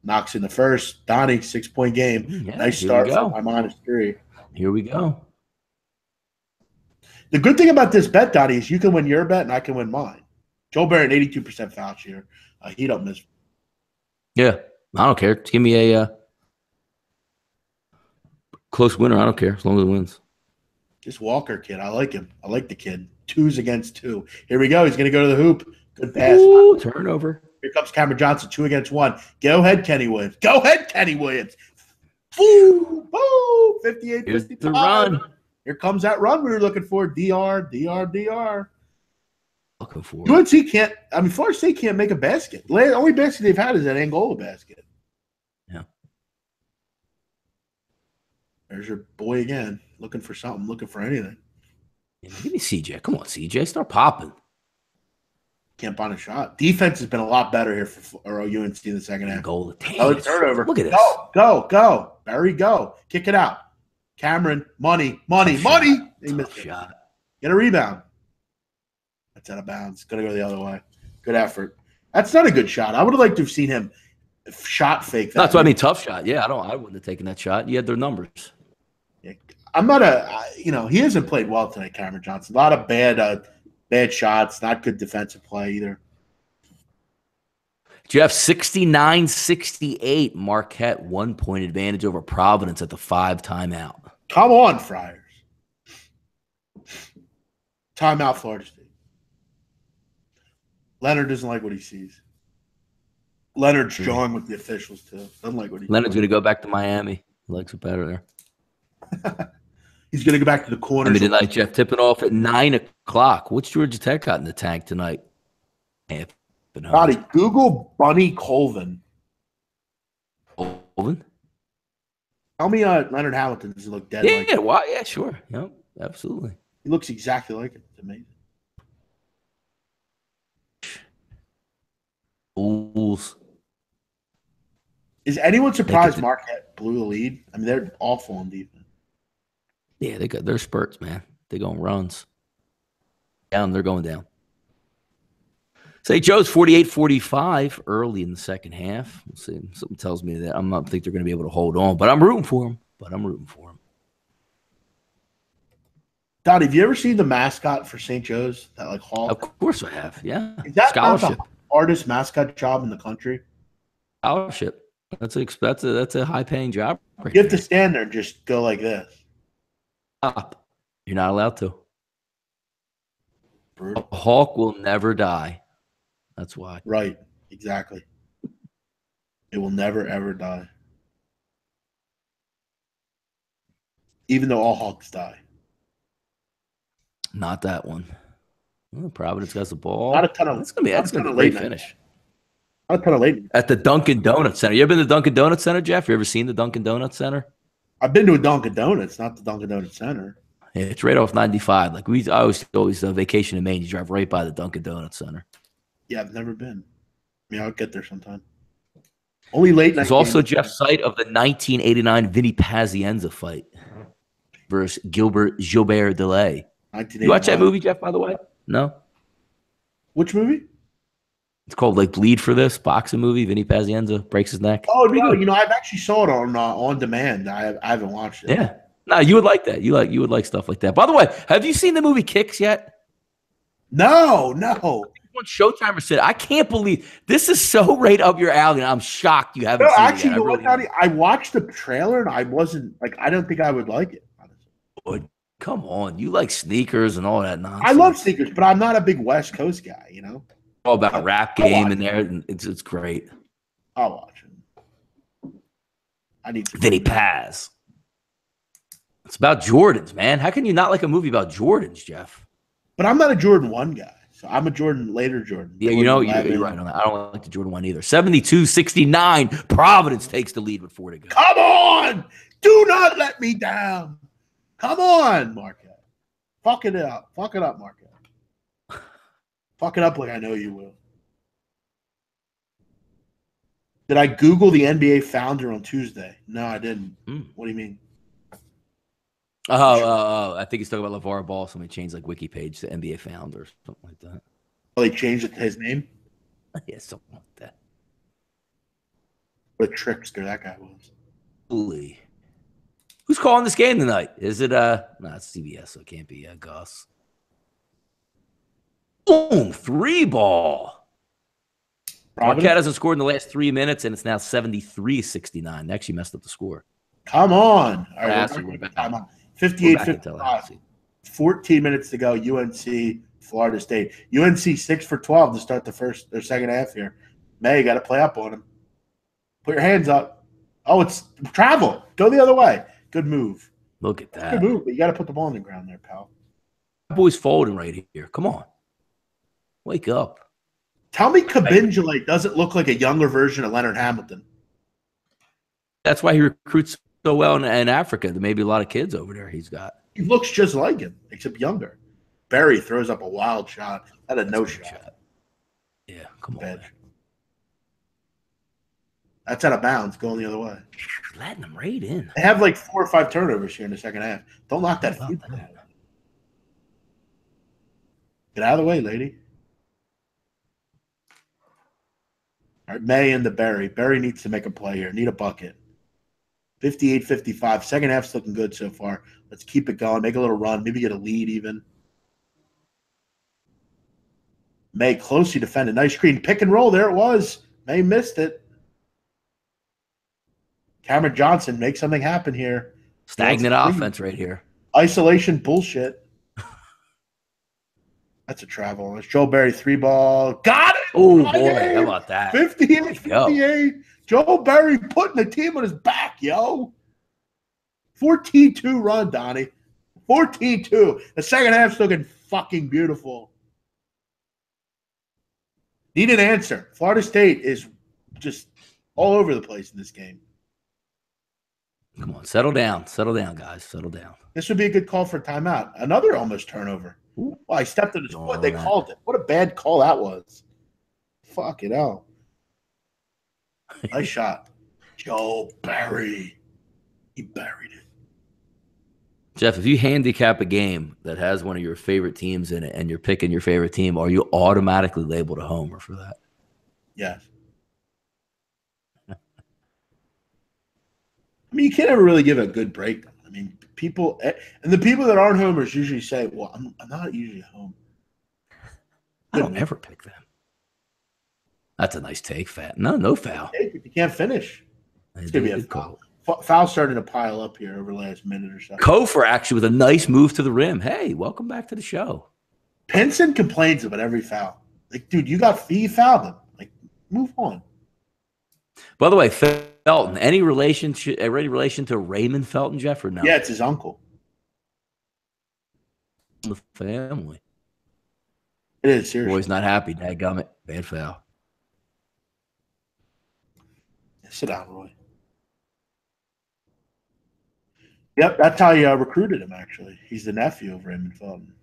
Knocks in the first. Donnie, 6-point game. Yeah, nice start for my -3. Here we go. The good thing about this bet, Donnie, is you can win your bet and I can win mine. Joe Barrett, 82% foul shooter. He don't miss. Yeah, I don't care. Just give me a close winner. I don't care as long as it wins. This Walker kid, I like him. I like the kid. 2s against 2. Here we go. He's going to go to the hoop. Good pass. Ooh, turnover. Here comes Cameron Johnson, 2 against 1. Go ahead, Kenny Williams. Go ahead, Kenny Williams. Boom, boom, 58-55. Here's the run. Here comes that run we were looking for. DR. Looking for UNC can't – I mean, Florida State can't make a basket. The only basket they've had is that Angola basket. Yeah. There's your boy again, looking for something, looking for anything. Yeah, give me CJ. Come on, CJ. Start popping. Can't find a shot. Defense has been a lot better here for UNC in the second half. Goal. Oh, turnover. Look at this. Go. Barry, go. Kick it out. Cameron, money. He missed it. Shot. Get a rebound. That's out of bounds. Going to go the other way. Good effort. That's not a good shot. I would have liked to have seen him shot fake. That's what I mean. Tough shot. Yeah, I wouldn't have taken that shot. You had their numbers. I'm not he hasn't played well tonight, Cameron Johnson. A lot of bad shots, not good defensive play either. Jeff, 69-68. Marquette 1-point advantage over Providence at the 5 timeout. Come on, Friars. Timeout, Florida State. Leonard doesn't like what he sees. Leonard's jawing with the officials, too. Doesn't like what he Leonard's going to go back to Miami. He likes it better there. He's going to go back to the corners. Tonight, Jeff, tipping off at 9 o'clock. What's Georgia Tech got in the tank tonight? Buddy, Google Bunny Colvin. Colvin? Tell me Leonard Hamilton doesn't look dead like him. Why? Yeah, sure. Yep, absolutely. He looks exactly like it. It's amazing. Bulls. Is anyone surprised Marquette blew the lead? I mean, they're awful on defense. Yeah, they got their spurts, man. They go on runs. Down, they're going down. St. Joe's 48-45 early in the second half. We'll see. Something tells me that I don't think they're going to be able to hold on, but I'm rooting for them. Donnie, have you ever seen the mascot for St. Joe's? That like hawk? Of course I have. Yeah. Is that scholarship? Not the hardest mascot job in the country? Scholarship. That's a high paying job. You have to stand there and just go like this. Stop. You're not allowed to. Brutal. A hawk will never die. That's why. Right. Exactly. It will never, ever die. Even though all hawks die. Not that one. Well, Providence got the ball. Not a ton of. That's gonna be a great finish. Not a ton of late. At the Dunkin' Donuts Center. You ever been to the Dunkin' Donuts Center, Jeff? You ever seen the Dunkin' Donuts Center? I've been to a Dunkin' Donuts, not the Dunkin' Donuts Center. Yeah, it's right off 95. Like I always vacation in Maine. You drive right by the Dunkin' Donuts Center. Yeah, I've never been. I mean, I'll get there sometime. Only late night. It's also Jeff's site of the 1989 Vinny Pazienza fight versus Gilbert Delay. You watch that movie, Jeff, by the way? No? Which movie? It's called like Bleed for This, boxing movie. Vinny Pazienza breaks his neck. Oh, no. You know, I've actually saw it on demand. I haven't watched it. Yeah. No, you would like that. You would like stuff like that. By the way, have you seen the movie Kicks yet? No. One Showtimer said, I can't believe this is so right up your alley. And I'm shocked you haven't seen it yet. Actually, I watched the trailer and I wasn't like, I don't think I would like it. Honestly. Come on. You like sneakers and all that nonsense. I love sneakers, but I'm not a big West Coast guy, you know? All about a rap game in there. And it's great. I'll watch it. I need to. Vinny Paz. It's about Jordans, man. How can you not like a movie about Jordans, Jeff? But I'm not a Jordan 1 guy. So I'm a later Jordan. Yeah, you're right on that. I don't like the Jordan 1 either. 72-69. Providence takes the lead with 4 to go. Come on. Do not let me down. Come on, Marquette. Fuck it up. Fuck it up, Marquette. Fuck it up like I know you will. Did I Google the NBA founder on Tuesday? No, I didn't. What do you mean? I think he's talking about LeVar Ball. Somebody changed like wiki page to NBA founder or something like that. Oh, they changed it to his name? Yeah, something like that. What a trickster that guy was. Holy. Who's calling this game tonight? Is it no, it's CBS, so it can't be Gus. Boom, 3-ball. Marquette hasn't scored in the last 3 minutes, and it's now 73-69. They actually messed up the score. Come on. All right, 58-55. 14 minutes to go. UNC, Florida State. UNC 6 for 12 to start the second half here. May, you got to play up on him. Put your hands up. Oh, it's travel. Go the other way. Good move. Look at that. Good move, but you got to put the ball on the ground there, pal. That boy's folding right here. Come on. Wake up. Tell me Kabinjale doesn't look like a younger version of Leonard Hamilton. That's why he recruits so well in Africa. There may be a lot of kids over there he's got. He looks just like him, except younger. Barry throws up a wild shot. That's a no-shot. Yeah, come on. That's out of bounds, going the other way. Letting them right in. They have like 4 or 5 turnovers here in the second half. Don't knock that feet down. Get out of the way, lady. All right, May and the Berry. Berry needs to make a play here. Need a bucket. 58-55. Second half's looking good so far. Let's keep it going. Make a little run. Maybe get a lead even. May closely defended. Nice screen. Pick and roll. There it was. May missed it. Cameron Johnson, make something happen here. Stagnant offense right here. Isolation bullshit. That's a travel. It's Joe Barry 3-ball. Got it! Oh, boy. How about that? 58-58. Joe Barry putting the team on his back, yo. 14-2 run, Donnie. 14-2. The second half's looking fucking beautiful. Need an answer. Florida State is just all over the place in this game. Come on, settle down. Settle down, guys. Settle down. This would be a good call for timeout. Another almost turnover. Well, I stepped on his foot. They called it. What a bad call that was. Fuck it out. Nice shot. Joe Barry. He buried it. Jeff, if you handicap a game that has one of your favorite teams in it and you're picking your favorite team, are you automatically labeled a homer for that? Yes. I mean, you can't ever really give a good breakdown. I mean, people – and the people that aren't homers usually say, well, I'm not usually a homer. I don't ever pick them. That's a nice take, Fat. No foul. If you can't finish, it's going to be a foul. Foul starting to pile up here over the last minute or so. Kofor actually with a nice move to the rim. Hey, welcome back to the show. Pinson complains about every foul. Like, dude, you fouled him. Like, move on. By the way, Felton, any relation to Raymond Felton, Jeff, or no? Yeah, it's his uncle. The family. It is, seriously. Boy's not happy. Dadgummit. Bad foul. Sit down, Roy. Yep, that's how you recruited him, actually. He's the nephew of Raymond Felton.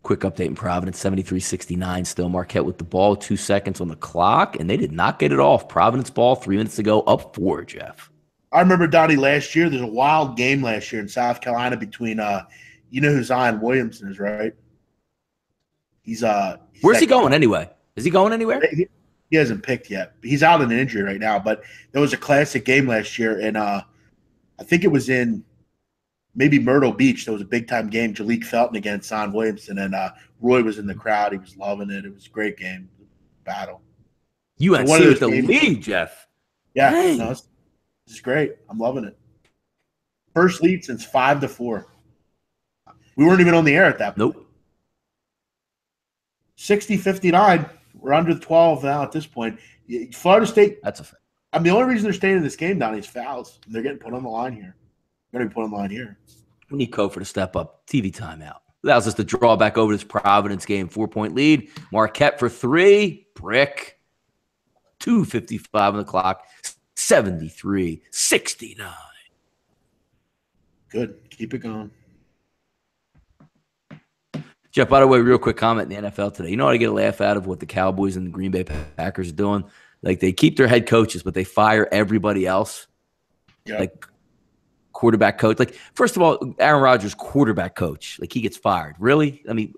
Quick update in Providence, 73-69 still. Marquette with the ball, 2 seconds on the clock, and they did not get it off. Providence ball, 3 minutes to go, up 4, Jeff. I remember, Donnie, last year, there's a wild game last year in South Carolina between you know who Zion Williamson is, right? He's Where's he going anyway? Is he going anywhere? He hasn't picked yet. He's out in an injury right now, but there was a classic game last year, and I think it was in maybe Myrtle Beach. There was a big-time game, Jalik Felton against Zion Williamson, and Roy was in the crowd. He was loving it. It was a great game, battle. UNC with the lead, Jeff. Yeah, no, this is great. I'm loving it. First lead since 5-4. We weren't even on the air at that point. Nope. 60-59. We're under 12 now at this point. Florida State. That's a fact. I mean, the only reason they're staying in this game, Donnie, is fouls. They're getting put on the line here. They're going to be put on the line here. We need Kofor to step up. TV timeout. Allows us to draw back over this Providence game. 4-point lead. Marquette for 3. Brick. 2:55 on the clock. 73-69. Good. Keep it going. Jeff, by the way, real quick comment in the NFL today. You know what I get a laugh out of what the Cowboys and the Green Bay Packers are doing? Like, they keep their head coaches, but they fire everybody else. Yep. Like, quarterback coach. Like, first of all, Aaron Rodgers, quarterback coach. Like, he gets fired. Really? I mean,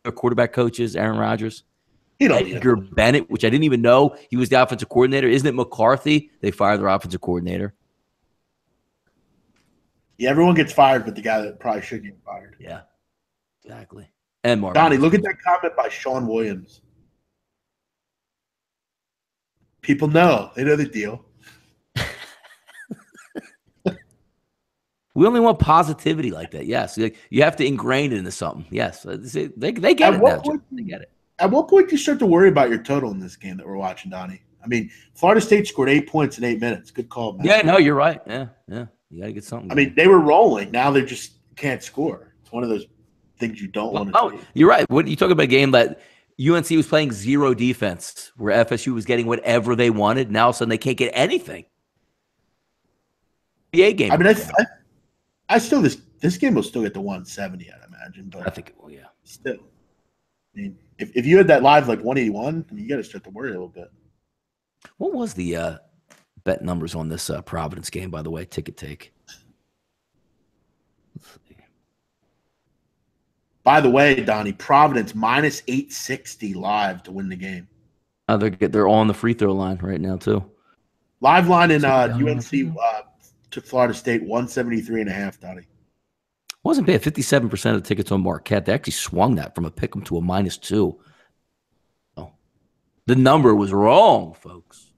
their quarterback coaches, Aaron Rodgers. Edgar Bennett, which I didn't even know he was the offensive coordinator. Isn't it McCarthy? They fired their offensive coordinator. Yeah, everyone gets fired, but the guy that probably should get fired. Yeah, exactly. And Marvin. Donnie, look at that comment by Sean Williams. People know. They know the deal. We only want positivity like that. Yes. You have to ingrain it into something. Yes. They get it now. They get it. At what point do you start to worry about your total in this game that we're watching, Donnie? I mean, Florida State scored 8 points in 8 minutes. Good call, man. Yeah, no, you're right. Yeah. You got to get something. I mean, they were rolling. Now they just can't score. It's one of those things you don't want to see. You're right. What you talk about a game that UNC was playing zero defense, where FSU was getting whatever they wanted. Now all of a sudden they can't get anything. NBA game. I mean, I still this game will still get to 170, I'd imagine. But I think it will. Yeah. Still, I mean, if you had that live like 181, you got to start to worry a little bit. What was the bet numbers on this Providence game, by the way? Ticket take. Let's see. By the way, Donnie, Providence minus 860 live to win the game. They're on the free throw line right now too. Live line in UNC to Florida State, 173.5, Donnie. Wasn't bad. 57% of the tickets on Marquette. They actually swung that from a pick 'em to a -2. Oh, the number was wrong, folks.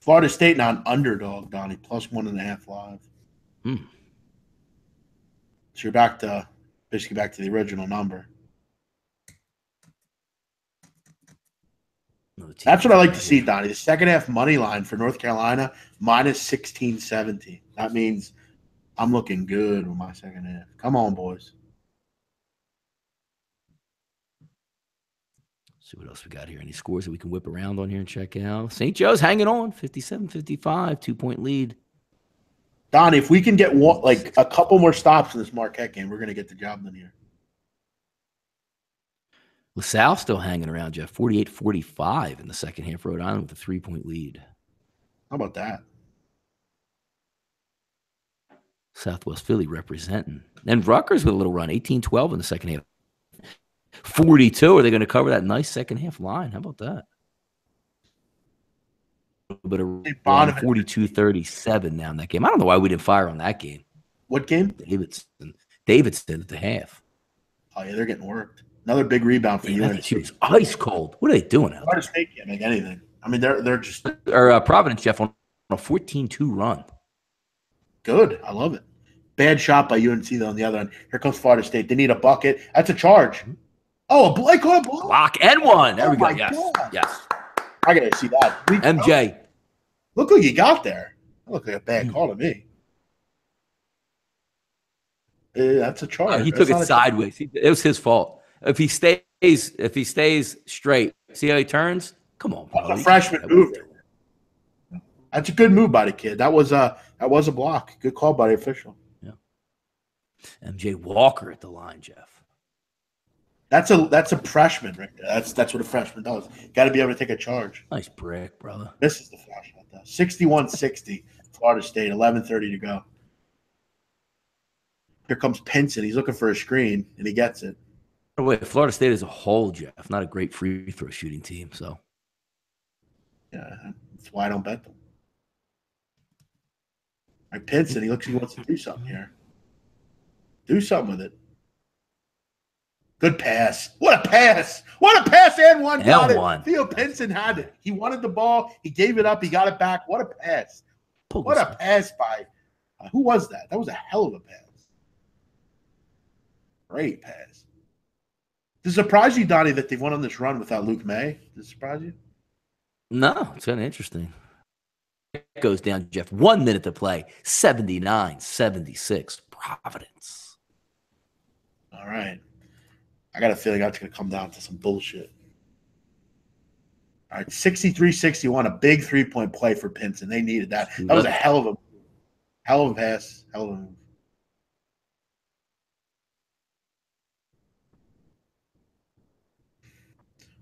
Florida State now an underdog, Donnie, plus 1.5 live. So you're basically back to the original number. That's what I like to see, Donnie. The second half money line for North Carolina, minus 16-17. That means I'm looking good with my second half. Come on, boys. See what else we got here. Any scores that we can whip around on here and check out? St. Joe's hanging on, 57-55, 2-point lead. Donnie, if we can get a couple more stops in this Marquette game, we're going to get the job done here. LaSalle still hanging around, Jeff. 48-45 in the second half. Rhode Island with a 3-point lead. How about that? Southwest Philly representing. And Rutgers with a little run, 18-12 in the second half. 42. Are they going to cover that nice second half line? How about that? A little bit of 42-37 now in that game. I don't know why we didn't fire on that game. What game? Davidson at the half. Oh, yeah, they're getting worked. Another big rebound for UNC. She was ice cold. What are they doing out there? Florida State can't make anything. I mean, they're just – Or Providence, Jeff, on a 14-2 run. Good. I love it. Bad shot by UNC, though, on the other end. Here comes Florida State. They need a bucket. That's a charge. Oh, a block. Block and one. There we go. Yes. God. Yes. I got to see that. MJ. Look what you got there. That looked like a bad call to me. That's a charge. He took it sideways. It was his fault. If he stays straight, see how he turns? Come on, bro. That's a freshman move. That's a good move by the kid. That was a block. Good call by the official. Yeah. MJ Walker at the line, Jeff. That's a freshman right there. That's what a freshman does. Got to be able to take a charge. Nice break, brother. This is the flash shot, though. 61-60, Florida State, 11:30 to go. Here comes Pinson. He's looking for a screen, and he gets it. By the way, Florida State as a whole, Jeff, not a great free throw shooting team. So, yeah, that's why I don't bet them. Like Pinson, he wants to do something here. Do something with it. Good pass. What a pass. What a pass and one. Got it. Theo Pinson had it. He wanted the ball. He gave it up. He got it back. What a pass. What a pass by who was that? That was a hell of a pass. Great pass. Does it surprise you, Donnie, that they've won on this run without Luke May? Does it surprise you? No, it's kind of interesting. It goes down, Jeff. 1 minute to play. 79-76. Providence. All right. I got a feeling that's going to come down to some bullshit. All right, 63-61, a big three-point play for Pinson. They needed that. That was a hell of a pass, hell of a move.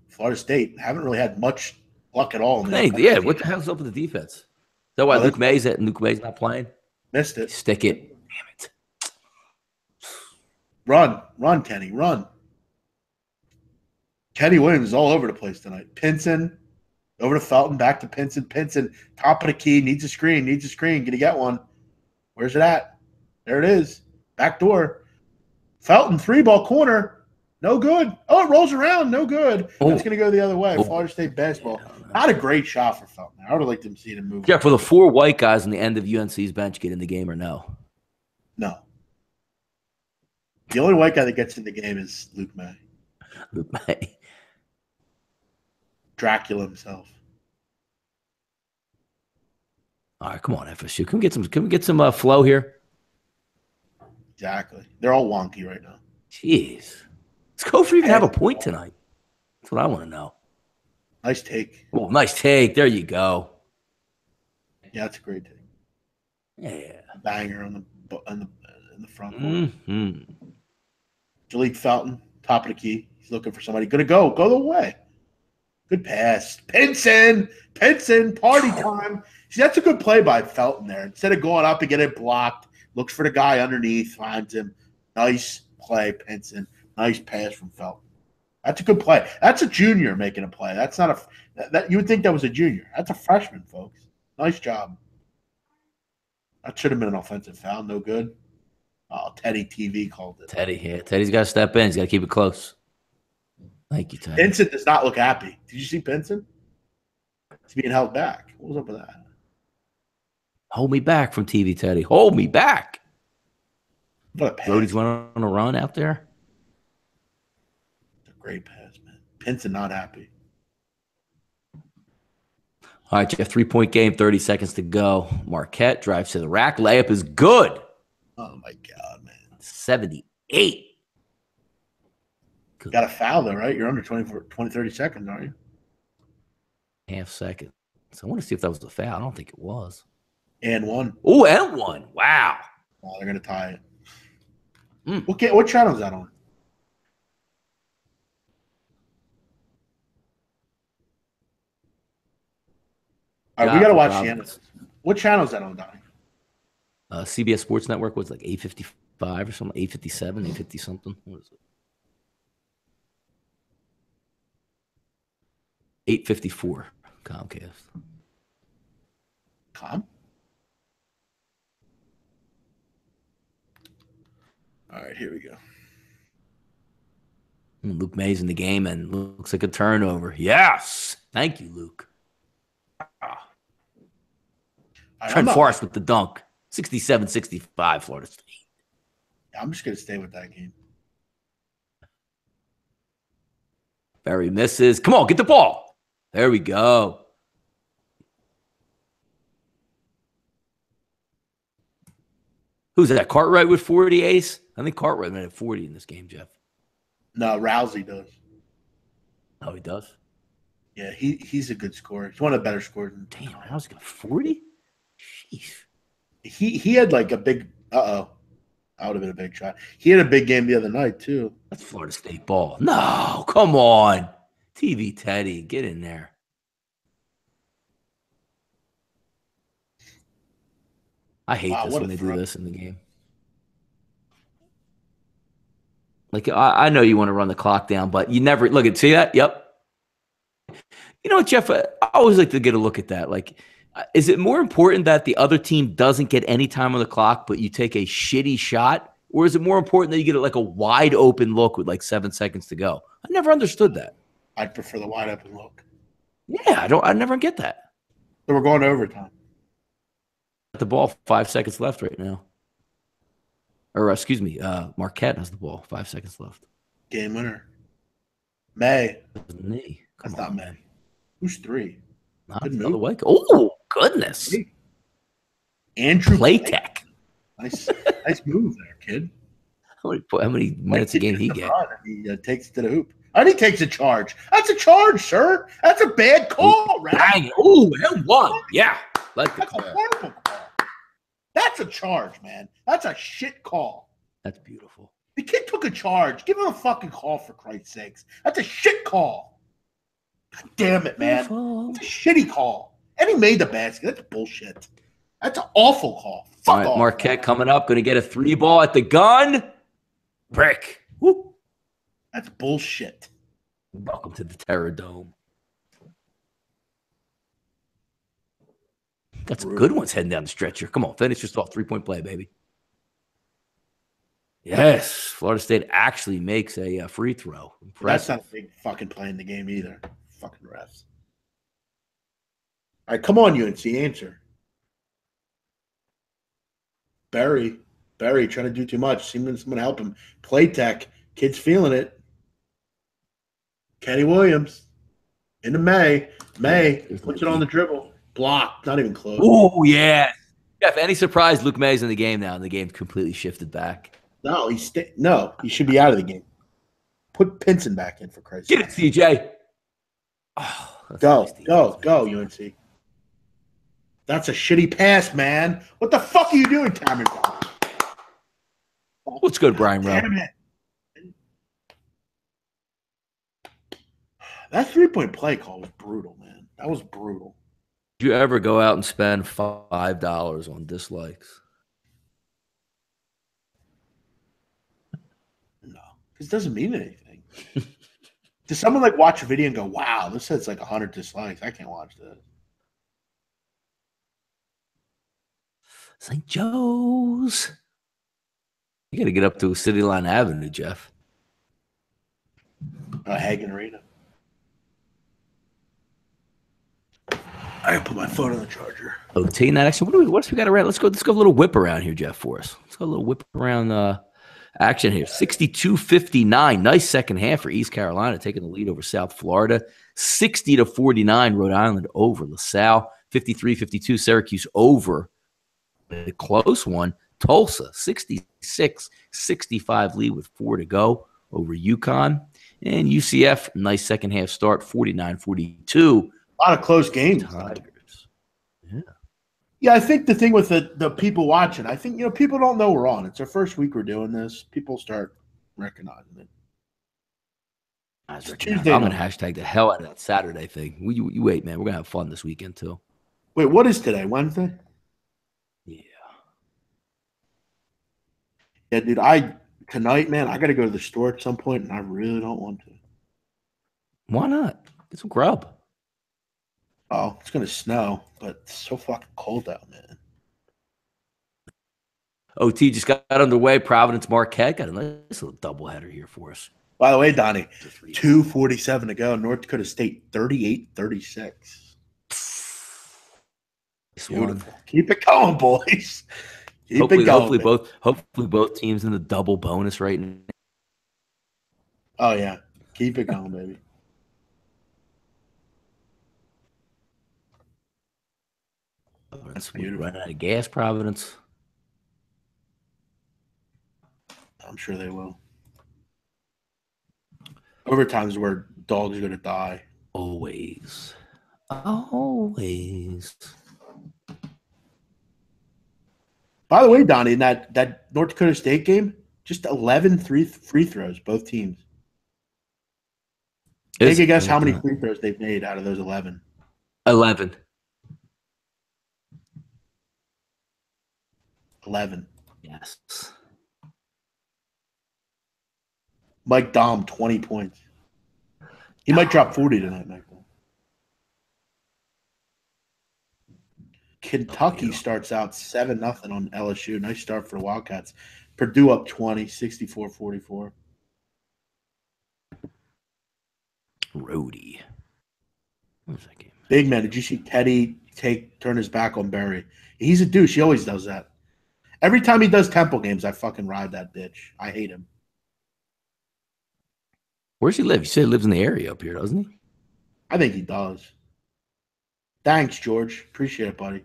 Florida State haven't really had much luck at all. What the hell's up with the defense? Is that why Luke May's not playing? Missed it. Stick it. Damn it. Run, Kenny, run. Kenny Williams is all over the place tonight. Pinson, over to Felton, back to Pinson. Pinson, top of the key, needs a screen. Can he get one? Where's it at? There it is. Back door. Felton, 3-ball corner. No good. Oh, it rolls around. No good. That's going to go the other way. Florida State basketball. Not a great shot for Felton. I would have liked to see him move. Yeah, for the 4 white guys on the end of UNC's bench get in the game or no? No. The only white guy that gets in the game is Luke May. Luke May. Dracula himself. All right, come on, FSU. Can we get some flow here? Exactly. They're all wonky right now. Jeez. Does Kofor even have a point tonight? That's what I want to know. Nice take. Oh, nice take. There you go. Yeah, that's a great take. Yeah. Banger in the front. Mm-hmm. Jaleel Felton, top of the key. He's looking for somebody. Gonna go the way. Good pass. Pinson, party time. See, that's a good play by Felton there. Instead of going up and getting it blocked, looks for the guy underneath, finds him. Nice play, Pinson. Nice pass from Felton. That's a good play. That's a junior making a play. That's not that you would think that was a junior. That's a freshman, folks. Nice job. That should have been an offensive foul. No good. Oh, Teddy TV called it. Teddy, yeah. Teddy's got to step in. He's got to keep it close. Thank you, Teddy. Pinson does not look happy. Did you see Pinson? He's being held back. What was up with that? Hold me back from TV, Teddy. Hold me back. What a pass. Brody's went on a run out there. It's a great pass, man. Pinson not happy. All right, Jeff, 3-point game, 30 seconds to go. Marquette drives to the rack. Layup is good. Oh, my God, man. 78. Good. Got a foul, though, right? You're under 30 seconds, aren't you? Half second. So I want to see if that was a foul. I don't think it was. And one. Oh, and one. Wow. Oh, they're going to tie it. What channel is that on? All right, we got to watch the end. What channel is that on, Donnie? CBS Sports Network was like 855 or something, 857, 850 something. What is it? 854 Comcast. All right, here we go. Luke Mays in the game and looks like a turnover. Yes. Thank you, Luke. Trent Forrest with the dunk. 67-65, Florida State. I'm just going to stay with that game. Barry misses. Come on, get the ball. There we go. Who's that? Cartwright with 40 ace? I think Cartwright might have 40 in this game, Jeff. No, Rousey does. Oh, he does? Yeah, he's a good scorer. He's one of the better scorers. Damn, Rousey got 40? Jeez. He had like a big that would have been a big shot. He had a big game the other night too. That's Florida State ball. No, come on. TV Teddy, get in there. I hate this when they do this in the game. Like, I know you want to run the clock down, but you never look at see that? Yep. You know what, Jeff? I always like to get a look at that. Like, is it more important that the other team doesn't get any time on the clock, but you take a shitty shot? Or is it more important that you get like a wide open look with like 7 seconds to go? I never understood that. I'd prefer the wide open look. Yeah, I never get that. So we're going to overtime. The ball, 5 seconds left right now. Or excuse me, Marquette has the ball, 5 seconds left. Game winner. May. That's me. That's not May. Who's three? Good move. Oh, goodness. Hey. Andrew Playtech. Nice move there, kid. How many minutes a game he get? He takes it to the hoop. And he takes a charge. That's a charge, sir. That's a bad call, right? Oh, and one. Yeah. Like That's a horrible call. That's a charge, man. That's a shit call. That's beautiful. The kid took a charge. Give him a fucking call, for Christ's sakes. That's a shit call. God damn it, man. It's a shitty call. And he made the basket. That's bullshit. That's an awful call. Fuck All right, off, Marquette man. coming up. Going to get a 3-ball at the gun. Brick. Woo. That's bullshit. Welcome to the Terror Dome. Got some good ones heading down the stretch here. Come on, finish this off. 3-point play, baby. Yes, Florida State actually makes a free throw. That's not a big fucking play in the game either. Fucking refs. All right, come on, UNC, answer. Barry trying to do too much. Someone help him. Play tech. Kid's feeling it. Kenny Williams. Into May. Puts it on the dribble. Block. Not even close. Oh, yeah. Jeff, any surprise Luke May's in the game now? And the game's completely shifted back. No, he should be out of the game. Put Pinson back in, for Christ's sake. Get it, CJ. Oh, go, UNC. That's a shitty pass, man. What the fuck are you doing, Cameron? What's good, Brian Rowe? That 3-point play call was brutal, man. That was brutal. Did you ever go out and spend $5 on dislikes? No. Because it doesn't mean anything. Does someone like watch a video and go, wow, this has like 100 dislikes? I can't watch this. St. Joe's. You got to get up to City Line Avenue, Jeff. Hagen Arena. I gotta put my phone on the charger. Oh, taking that action. What else we got around? Let's go a little whip around here, Jeff, for us. Let's go a little whip around action here. 62-59. Nice second half for East Carolina, taking the lead over South Florida. 60-49, Rhode Island over LaSalle. 53-52, Syracuse over the close one. Tulsa, 66-65 lead with 4 to go over UConn. And UCF, nice second half start, 49-42. A lot of close games. Tigers. Yeah. Yeah, I think the thing with the people watching, I think, people don't know we're on. It's our first week we're doing this. People start recognizing it. I'm going to hashtag the hell out of that Saturday thing. You wait, man. We're going to have fun this weekend, too. Wait, what is today? Wednesday? Yeah. Yeah, dude, tonight, man, I got to go to the store at some point, and I really don't want to. Why not? Get some grub. Oh, it's going to snow, but it's so fucking cold out, man. OT just got underway. Providence Marquette got a nice little doubleheader here for us. By the way, Donnie, 2:47 to go. North Dakota State 38-36. Beautiful. Keep it going, boys. Keep it going. Hopefully both teams in the double bonus right now. Oh yeah, keep it going, baby. That's beautiful. Run out of gas, Providence. I'm sure they will. Overtime is where dogs are going to die. Always. By the way, Donnie, in that North Dakota State game, just 11 free throws, both teams. Take a guess how many free throws they've made out of those 11. 11. 11. Yes. Mike Dahm, 20 points. He might drop 40 tonight, Mike. Kentucky starts out 7-0 on LSU. Nice start for the Wildcats. Purdue up 20, 64-44. Rhodey. What was that game? Big man, did you see Teddy turn his back on Barry? He's a douche. He always does that. Every time he does Temple games, I fucking ride that bitch. I hate him. Where's he live? You said he lives in the area up here, doesn't he? I think he does. Thanks, George. Appreciate it, buddy.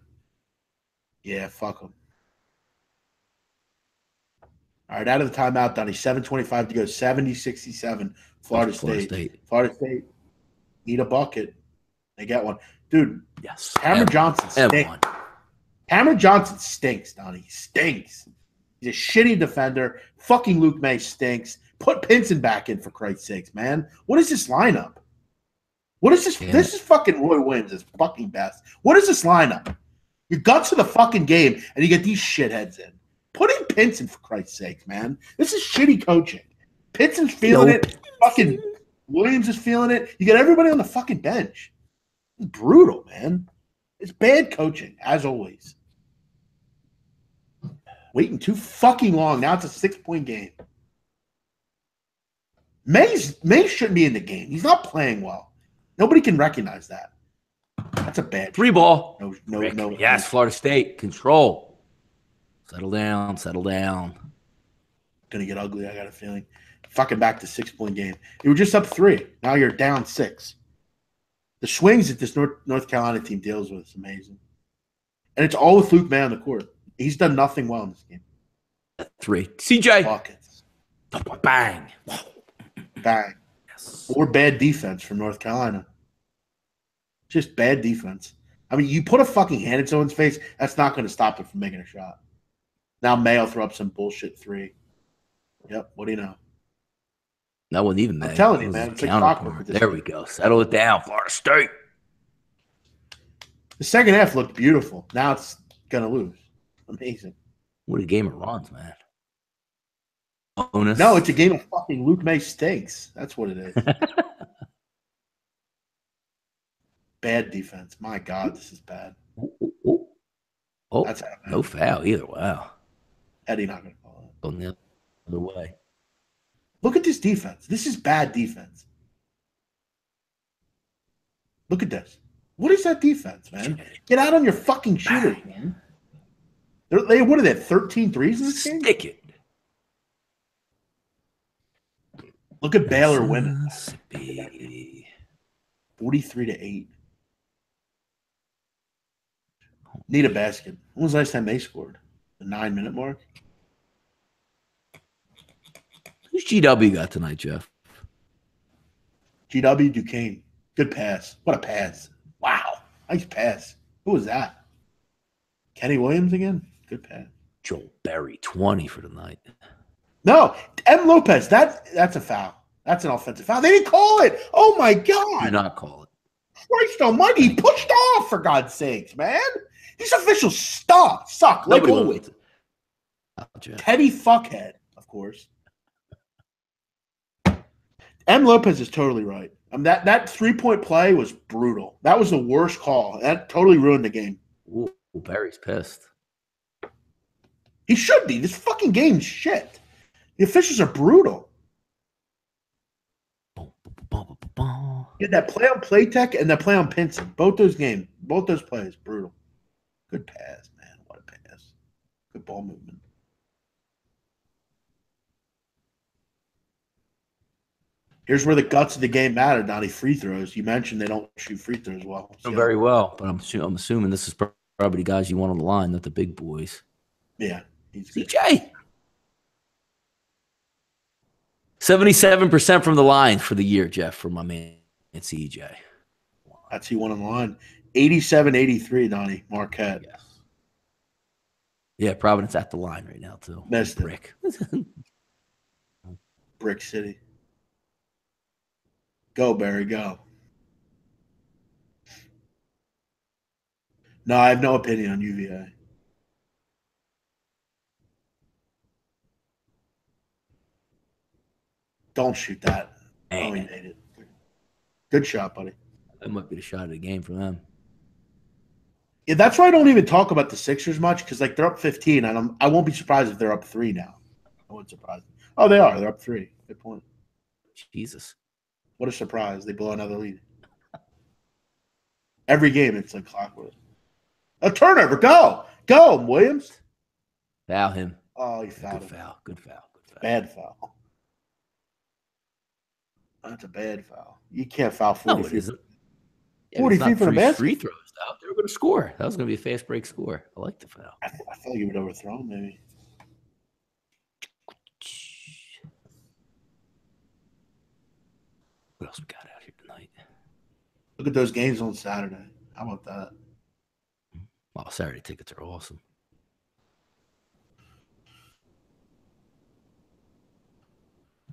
Yeah, fuck him. All right, out of the timeout, Donnie. 7:25 to go. 70-67. Florida State. Florida State need a bucket. They get one. Dude, yes. Cameron Johnson stinks. Cameron Johnson stinks, Donnie. He stinks. He's a shitty defender. Fucking Luke May stinks. Put Pinson back in, for Christ's sakes, man. What is this lineup? What is this? Yeah. This is fucking Roy Williams' his fucking best. What is this lineup? You got to the fucking game, and you get these shitheads in. Put in Pinson, for Christ's sake, man. This is shitty coaching. Pinson's feeling it. Fucking Williams is feeling it. You got everybody on the fucking bench. It's brutal, man. It's bad coaching, as always. Waiting too fucking long. Now it's a 6-point game. May shouldn't be in the game. He's not playing well. Nobody can recognize that. That's a bad free ball. No. Yes, Florida State. Control. Settle down. Gonna get ugly, I got a feeling. Fucking back to 6-point game. You were just up 3. Now you're down 6. The swings that this North Carolina team deals with is amazing. And it's all with Luke May on the court. He's done nothing well in this game. 3. CJ. Buckets. Bang. Bang. Yes. Or bad defense from North Carolina. Just bad defense. I mean, you put a fucking hand in someone's face, that's not going to stop it from making a shot. Now May will throw up some bullshit 3. Yep, what do you know? That wasn't even May. I'm telling you, man. It's like there we go. Settle it down, Florida State. The second half looked beautiful. Now it's going to lose. Amazing. What a game of runs, man. bonus. No, it's a game of fucking Luke May stinks. That's what it is. Bad defense. My God, this is bad. Oh, That's no foul either. Wow. Eddie not going to call it. Going the other way. Look at this defense. This is bad defense. Look at this. What is that defense, man? Get out on your fucking shooters, man. What are they, 13 threes in this game? Stick it. Look at Baylor winning. 43-8. Need a basket. When was the last time they scored? The 9-minute mark? Who's GW got tonight, Jeff? GW Duquesne. Good pass. What a pass. Wow. Nice pass. Who was that? Kenny Williams again? Good pass. Joel Berry, 20 for tonight. No. M. Lopez. That's a foul. That's an offensive foul. They didn't call it. Oh, my God. Do not call it. Christ almighty. He pushed off, for God's sakes, man. These officials suck. Like always. Teddy fuckhead, of course. M. Lopez is totally right. That 3-point play was brutal. That was the worst call. That totally ruined the game. Ooh, Barry's pissed. He should be. This fucking game's shit. The officials are brutal. Yeah, that play on Playtech and that play on Pinson. Both those plays, brutal. Good pass, man. What a pass. Good ball movement. Here's where the guts of the game matter, Donnie. Free throws. You mentioned they don't shoot free throws well. Very well, but I'm assuming this is probably the guys you want on the line, not the big boys. Yeah. CJ. 77% from the line for the year, Jeff, for my man CJ. That's who won on the line. 87-83, Donnie. Marquette. Yes. Yeah, Providence at the line right now, too. Missed it. Brick. Brick City. Go, Barry, go. No, I have no opinion on UVA. Don't shoot that. Oh, he made it. Good shot, buddy. That might be the shot of the game for them. Yeah, that's why I don't even talk about the Sixers much, because they're up 15, and I won't be surprised if they're up 3 now. I wouldn't surprise me. Oh, they are. They're up 3. Good point. Jesus. What a surprise. They blow another lead. Every game, it's like clockwork. A turnover. Go. Go, Williams. Foul him. Oh, he fouled him. Good foul. Bad foul. That's a bad foul. You can't foul 40 feet. It isn't. 40 feet for the basket. Free throws, though. They were going to score. That was going to be a fast break score. I like the foul. I thought you would overthrow him, maybe. What else we got out here tonight? Look at those games on Saturday. How about that? Well, Saturday tickets are awesome.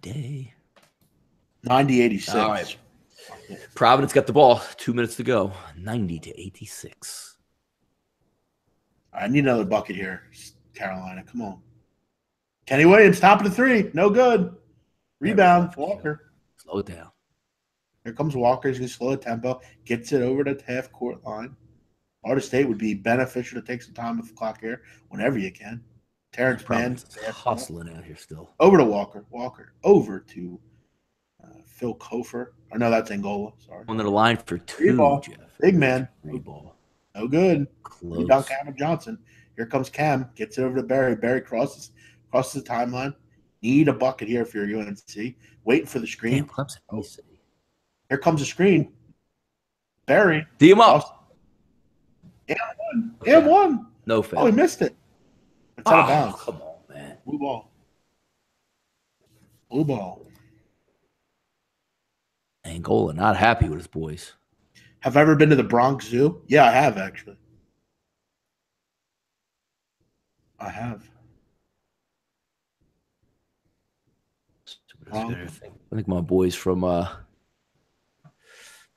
Day. 90-86. All right. Providence got the ball. 2 minutes to go. 90-86. I need another bucket here, Carolina. Come on. Kenny Williams, top of the 3. No good. Rebound. Walker. Slow it down. Here comes Walker. He's going to slow the tempo. Gets it over the half-court line. Florida State would be beneficial to take some time with the clock here whenever you can. Terrence Mann. Hustling out here still. Over to Walker. Walker. Over to Phil Kofer. Or no, that's Angola. Sorry. On the line for 2, Jeff. Big man. Free ball. No good. Close. Rebound Cam Johnson. Here comes Cam. Gets it over to Barry. Barry crosses the timeline. Need a bucket here if you're UNC. Waiting for the screen. Damn, Clemson. Oh. Here comes the screen. Barry. D him up. And one. No foul. Oh, he missed it. It's out of bounds. Come on, man. Blue ball. Blue ball. Angola not happy with his boys. Have I ever been to the Bronx Zoo? Yeah, I have, actually. I have. I think my boys from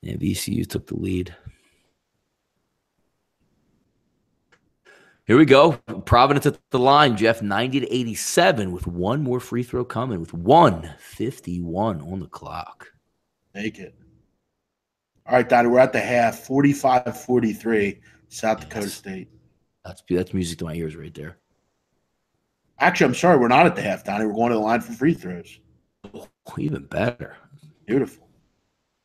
VCU took the lead. Here we go. Providence at the line, Jeff, 90-87 with one more free throw coming with 1:51 on the clock. Make it. All right, Donnie, we're at the half, 45-43, South Dakota State. That's music to my ears right there. Actually, I'm sorry, we're not at the half, Donnie. We're going to the line for free throws. Oh, even better. Beautiful.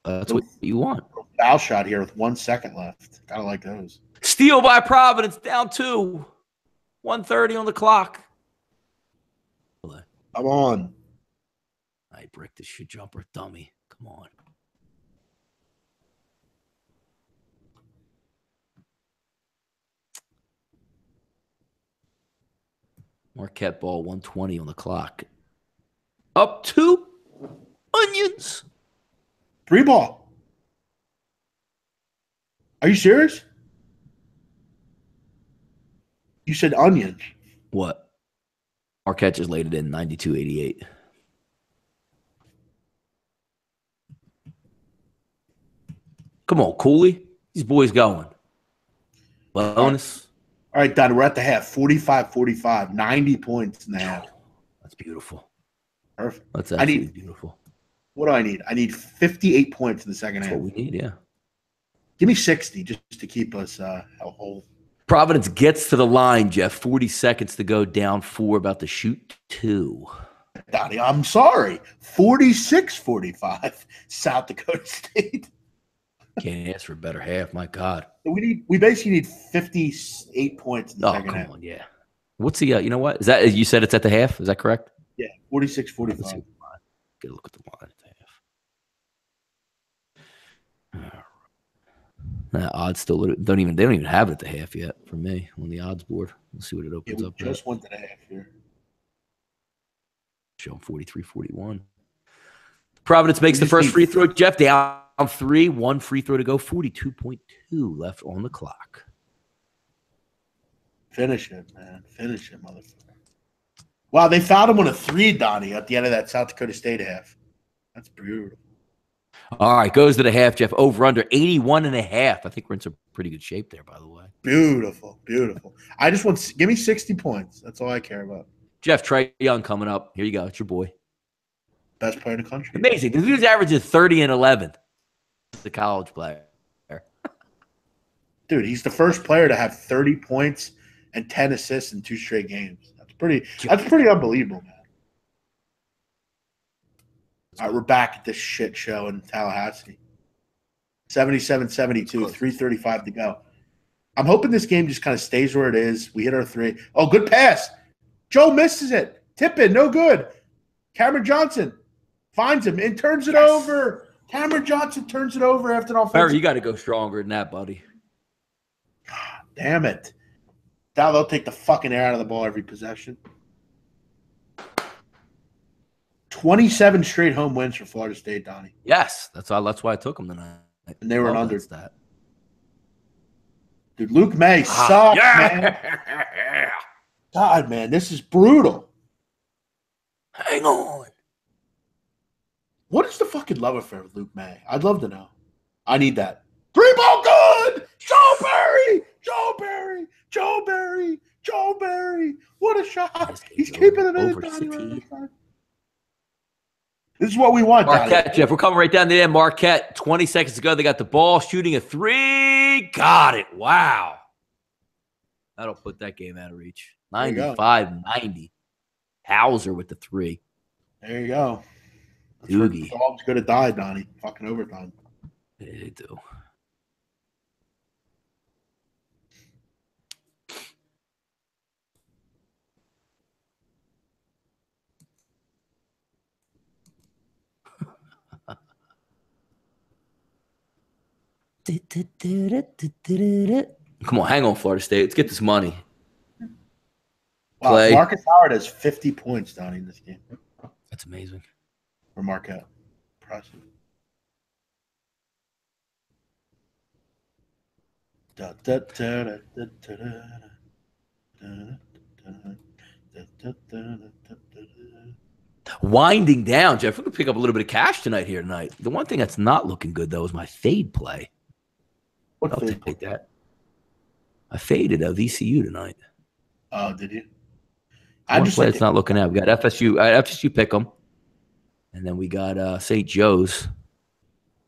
That's what you want. Foul shot here with 1 second left. Gotta like those. Steal by Providence, down 2. 1:30 on the clock. Come on. I brick this shit jumper, dummy. Come on. Marquette ball, 1:20 on the clock. Up 2. Onions. 3 ball. Are you serious? You said onions. What? Marquette just laid it in, 92-88. Come on, Cooley. These boys going. Bonus. All right, Don, we're at the half, 45-45, 90 points in the half. That's beautiful. Perfect. That's absolutely beautiful. What do I need? I need 58 points in the second half. That's what we need, yeah. Give me 60 just to keep us whole. Providence gets to the line, Jeff. 40 seconds to go, down 4, about to shoot 2. Donnie, I'm sorry. 46-45, South Dakota State. Can't ask for a better half. My God. We basically need 58 points in the second half. Come on, yeah. What's the you know what? Is that, you said it's at the half? Is that correct? Yeah, 46-45. Get a look at the line at the half. That odds still they don't even have it at the half yet for me on the odds board. Let's see what it opens up. Just went to the half here. Showing 43-41. Providence makes the first free throw. Jeff down 3, 1 free throw to go. 42.2 left on the clock. Finish it, man. Finish it, motherfucker. Wow, they fouled him on a 3, Donnie, at the end of that South Dakota State half. That's brutal. All right, goes to the half, Jeff. Over under 81.5. I think we're in some pretty good shape there, by the way. Beautiful, beautiful. I just want give me 60 points. That's all I care about. Jeff, Trae Young coming up. Here you go. It's your boy. Best player in the country. Amazing. The dude's averages 30 and 11. The college player. Dude, he's the first player to have 30 points and 10 assists in 2 straight games. That's pretty unbelievable, man. All right, we're back at this shit show in Tallahassee. 77-72, 3:35 to go. I'm hoping this game just kind of stays where it is. We hit our 3. Oh, good pass. Joe misses it. Tip in, no good. Cameron Johnson finds him and turns it over. Cameron Johnson turns it over after an offensive. Barry, you got to go stronger than that, buddy. God damn it. Now they'll take the fucking air out of the ball every possession. 27 straight home wins for Florida State, Donnie. Yes, that's why I took them tonight. And they were an under. That. Dude, Luke May sucks, man. God, man, this is brutal. Hang on. What is the fucking love affair with Luke May? I'd love to know. I need that. 3-ball good! Joe Barry! Joe Barry! Joe Barry! Joe Barry! What a shot! He's keeping it in, Donnie. This is what we want, Marquette, Donnie. Jeff. We're coming right down to the end. Marquette, 20 seconds to go. They got the ball, shooting a 3. Got it. Wow. That'll put that game out of reach. 95-90. Hauser with the 3. There you go. Doogie. Dog's going to die, Donnie. Fucking overtime. They do. Come on, hang on, Florida State. Let's get this money. Wow, Play. Marcus Howard has 50 points, Donnie, in this game. That's amazing. For Marquette. Impressive. Winding down, Jeff. We're going to pick up a little bit of cash tonight. The one thing that's not looking good, though, is my fade play. What I'll fade? take that. I faded a VCU tonight. Oh, did you? I just play it's not looking at. We got FSU pick 'em, and then we got St. Joe's.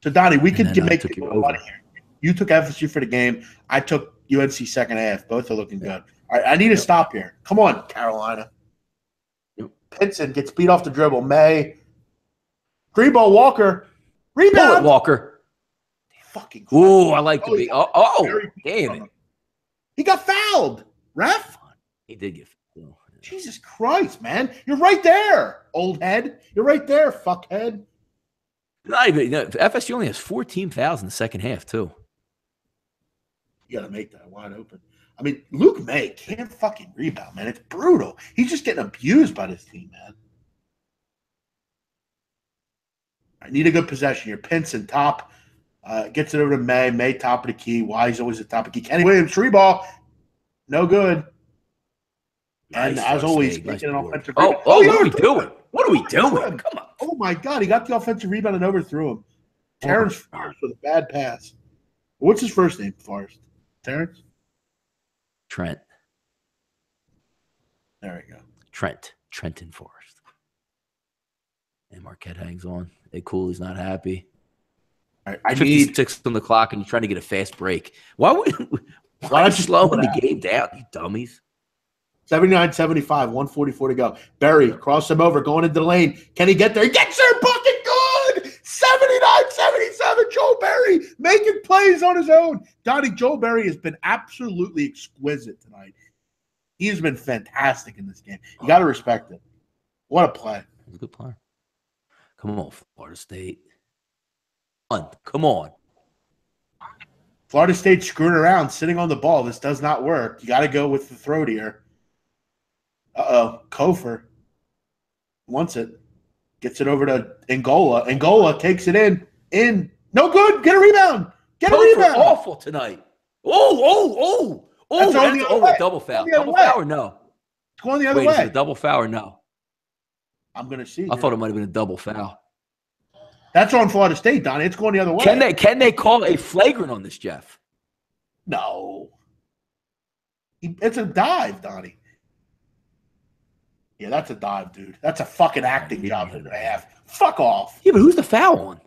So Donnie, we could make money here. You took FSU for the game. I took UNC second half. Both are looking good. All right, I need to stop here. Come on, Carolina. Pinson gets beat off the dribble. May. Greenball Walker. Rebound. Bullet Walker. Fucking. Ooh, I like to be. Damn it. He got fouled. Ref? He did get fouled. Jesus Christ, man. You're right there, old head. You're right there, fuckhead. Not even, FSU only has 14 fouls in the second half, too. You got to make that wide open. I mean, Luke May can't fucking rebound, man. It's brutal. He's just getting abused by this team, man. I need a good possession here. Pinson top. Gets it over to May. May top of the key. Wise always at top of the key. Kenny Williams, free ball. No good. And as always, making an offensive rebound. What are we doing? What are we doing? Come on. Oh, my God. He got the offensive rebound and overthrew him. Terrence Forrest with a bad pass. What's his first name, Forrest? Terrence? Trent. There we go. Trenton Forrest. And Marquette hangs on. Hey, Cooley's not happy. All right, I 56 on the clock, and you're trying to get a fast break. Why not you slowing the game down, you dummies? 79-75, 144 to go. Berry, cross him over, going into the lane. Can he get there? He gets there, bucket good! 79-77, Joel Berry making plays on his own. Donnie, Joel Berry has been absolutely exquisite tonight. He has been fantastic in this game. You got to respect it. What a play. He's a good player. Come on, Florida State. Come on. Florida State screwing around, sitting on the ball. This does not work. You got to go with the throat here. Kofor wants it. Gets it over to Angola. Angola takes it in. No good. Get a rebound. Get a rebound. Awful tonight. Oh. That's a double foul. Double foul or no? It's going the other way. Is it a double foul or no? I'm going to see. I thought it might have been a double foul. That's on Florida State, Donnie. It's going the other way. Can they call a flagrant on this, Jeff? No. It's a dive, Donnie. Yeah, that's a dive, dude. That's a fucking acting job and a half. Fuck off. Yeah, but who's the foul on?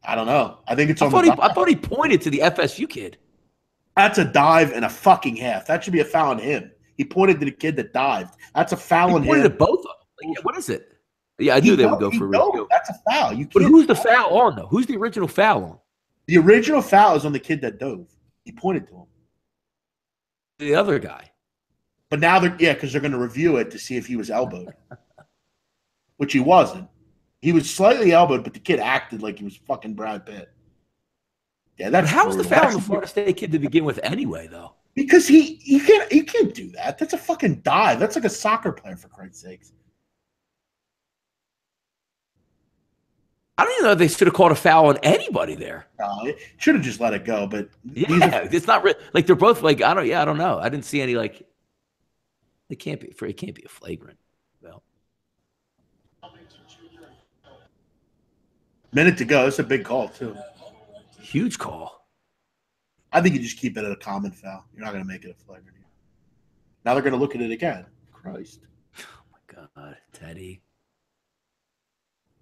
I don't know. I think it's on I thought he pointed to the FSU kid. That's a dive and a fucking half. That should be a foul on him. He pointed to the kid that dived. That's a foul on him. He pointed to both of them. Like, what is it? Yeah, I knew they would go for review. That's a foul. But who's the foul on, though? Who's the original foul on? The original foul is on the kid that dove. He pointed to him. The other guy. But now because they're going to review it to see if he was elbowed, which he wasn't. He was slightly elbowed, but the kid acted like he was fucking Brad Pitt. Yeah, that's how was the foul on the Florida State kid to begin with anyway, though? Because he can't do that. That's a fucking dive. That's like a soccer player, for Christ's sakes. I don't even know if they should have called a foul on anybody there. No, it should have just let it go. But it's not like they're both like I don't know. I didn't see any like. It can't be a flagrant. Well, minute to go. It's a big call too. Huge call. I think you just keep it at a common foul. You're not going to make it a flagrant. Now they're going to look at it again. Christ. Oh my God, Teddy.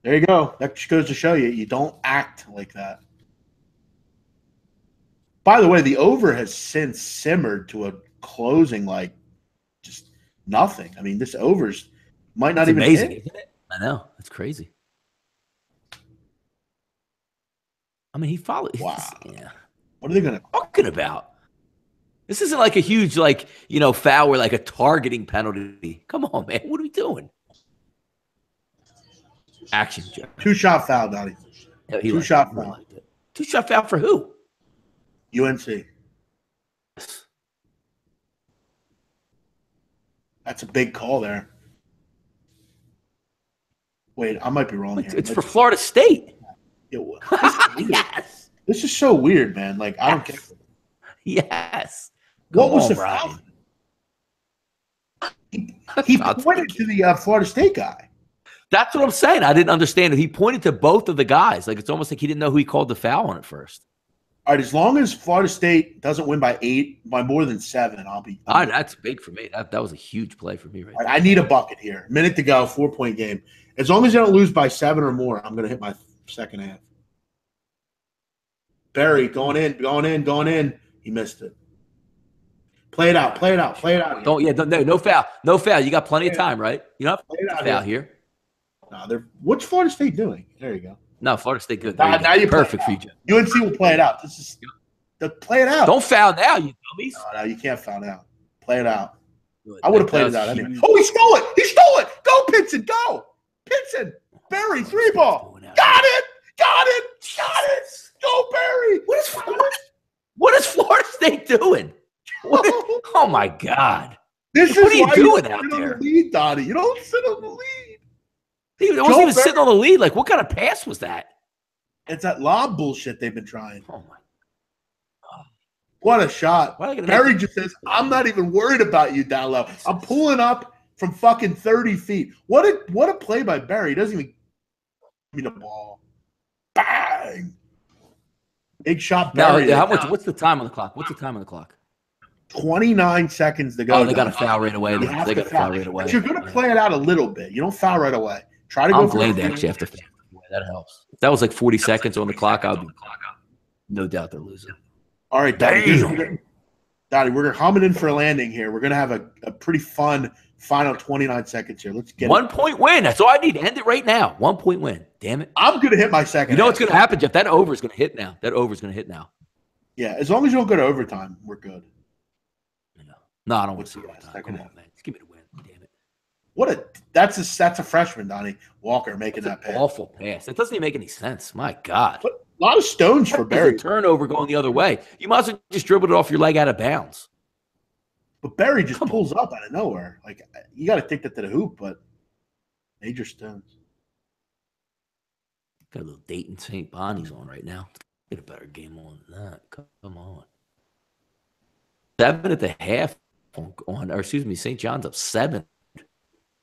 There you go. That just goes to show you don't act like that. By the way, the over has since simmered to a closing like just nothing. I mean, this overs might not even amazing, hit. Isn't it? I know. That's crazy. I mean, he followed. Wow. Yeah. What are they going to talking about? This isn't like a huge foul or like a targeting penalty. Come on, man. What are we doing? Action, Jeff. 2-shot foul, Donnie. Yeah, 2-shot foul. 2-shot foul for who? UNC. That's a big call there. Wait, I might be wrong here. It's for Florida State. Yes. This is so weird, man. Like, I don't get it. Yes. What was the foul? He pointed to the Florida State guy. That's what I'm saying. I didn't understand it. He pointed to both of the guys. Like, it's almost like he didn't know who he called the foul on at first. All right, as long as Florida State doesn't win by 8, by more than 7, I'll be. That's big for me. That was a huge play for me right there. I need a bucket here. Minute to go, 4-point game. As long as you don't lose by 7 or more, I'm going to hit my second half. Barry going in. He missed it. Play it out. No foul. No foul. You got plenty of time, right? You don't have to foul here. No, what's Florida State doing? There you go. No, Florida State good. Now you perfect for you. UNC will play it out. Play it out. Don't foul now, you dummies. No, you can't foul now. Play it out. Good. I would have played it out anyway. Oh, he stole it. Go, Pinson. Go. Pinson. Barry, 3-ball. Got it. Go, Barry. What is Florida State doing? Oh, my God. What are you doing out there? On the lead, Donnie. You don't sit on the lead. It wasn't even sitting on the lead. Like, what kind of pass was that? It's that lob bullshit they've been trying. Oh, my God. What a shot. Barry just says, I'm not even worried about you down low. I'm pulling up from fucking 30 feet. What a play by Barry. He doesn't even give me the ball. Bang. Big shot, Barry. Now, what's the time on the clock? 29 seconds to go. Oh, they got to foul right away. They got to foul right away. But you're going to play it out a little bit. You don't foul right away. Try to go. I'm glad they actually have to foul. That helps. If that was like 40 seconds on the clock, I'll be no doubt they're losing. All right, Donnie, we're humming in for a landing here. We're going to have a pretty fun final 29 seconds here. Let's get 1 point win. That's all I need. End it right now. 1 point win. Damn it. I'm going to hit my second. You know what's going to happen, Jeff? That over is going to hit now. Yeah, as long as you don't go to overtime, we're good. No, I don't want to see overtime. Come on, man. Just give me the win. Damn it. That's a freshman, Donnie Walker, making that pass. Awful pass. That doesn't even make any sense. My God. But a lot of stones for Barry. Turnover going the other way. You might as well just dribble it off your leg out of bounds. But Barry just pulls up out of nowhere. Like, you got to take that to the hoop, but major stones. Got a little Dayton St. Bonnie's on right now. Get a better game on than that. Come on. 7 at the half St. John's up 7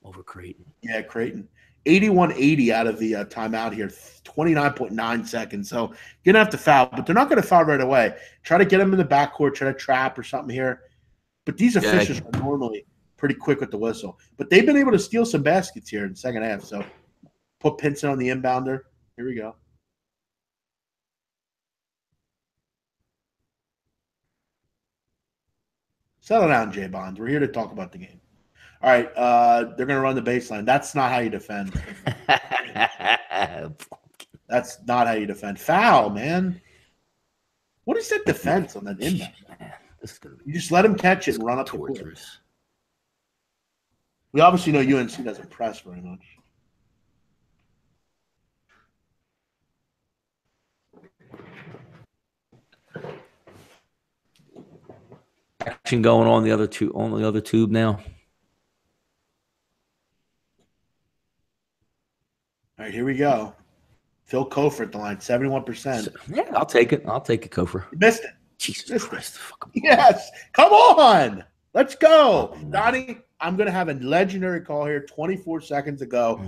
over Creighton. Yeah, Creighton. 81-80 out of the timeout here. 29.9 seconds. So you're going to have to foul, but they're not going to foul right away. Try to get them in the backcourt, try to trap or something here. But these officials are normally pretty quick with the whistle. But they've been able to steal some baskets here in the second half. So put Pinson on the inbounder. Here we go. Settle down, Jay Bonds. We're here to talk about the game. All right, they're going to run the baseline. That's not how you defend. That's not how you defend. Foul, man. What is that defense on that inbound? You just let him catch it and run up the court. We obviously know UNC doesn't press very much. Action going on the other tube now. All right, here we go. Phil Kofer at the line, 71%. Yeah, I'll take it. Kofer. You missed it. Jesus Christ. Yes. Come on. Let's go. Donnie, I'm going to have a legendary call here. 24 seconds ago.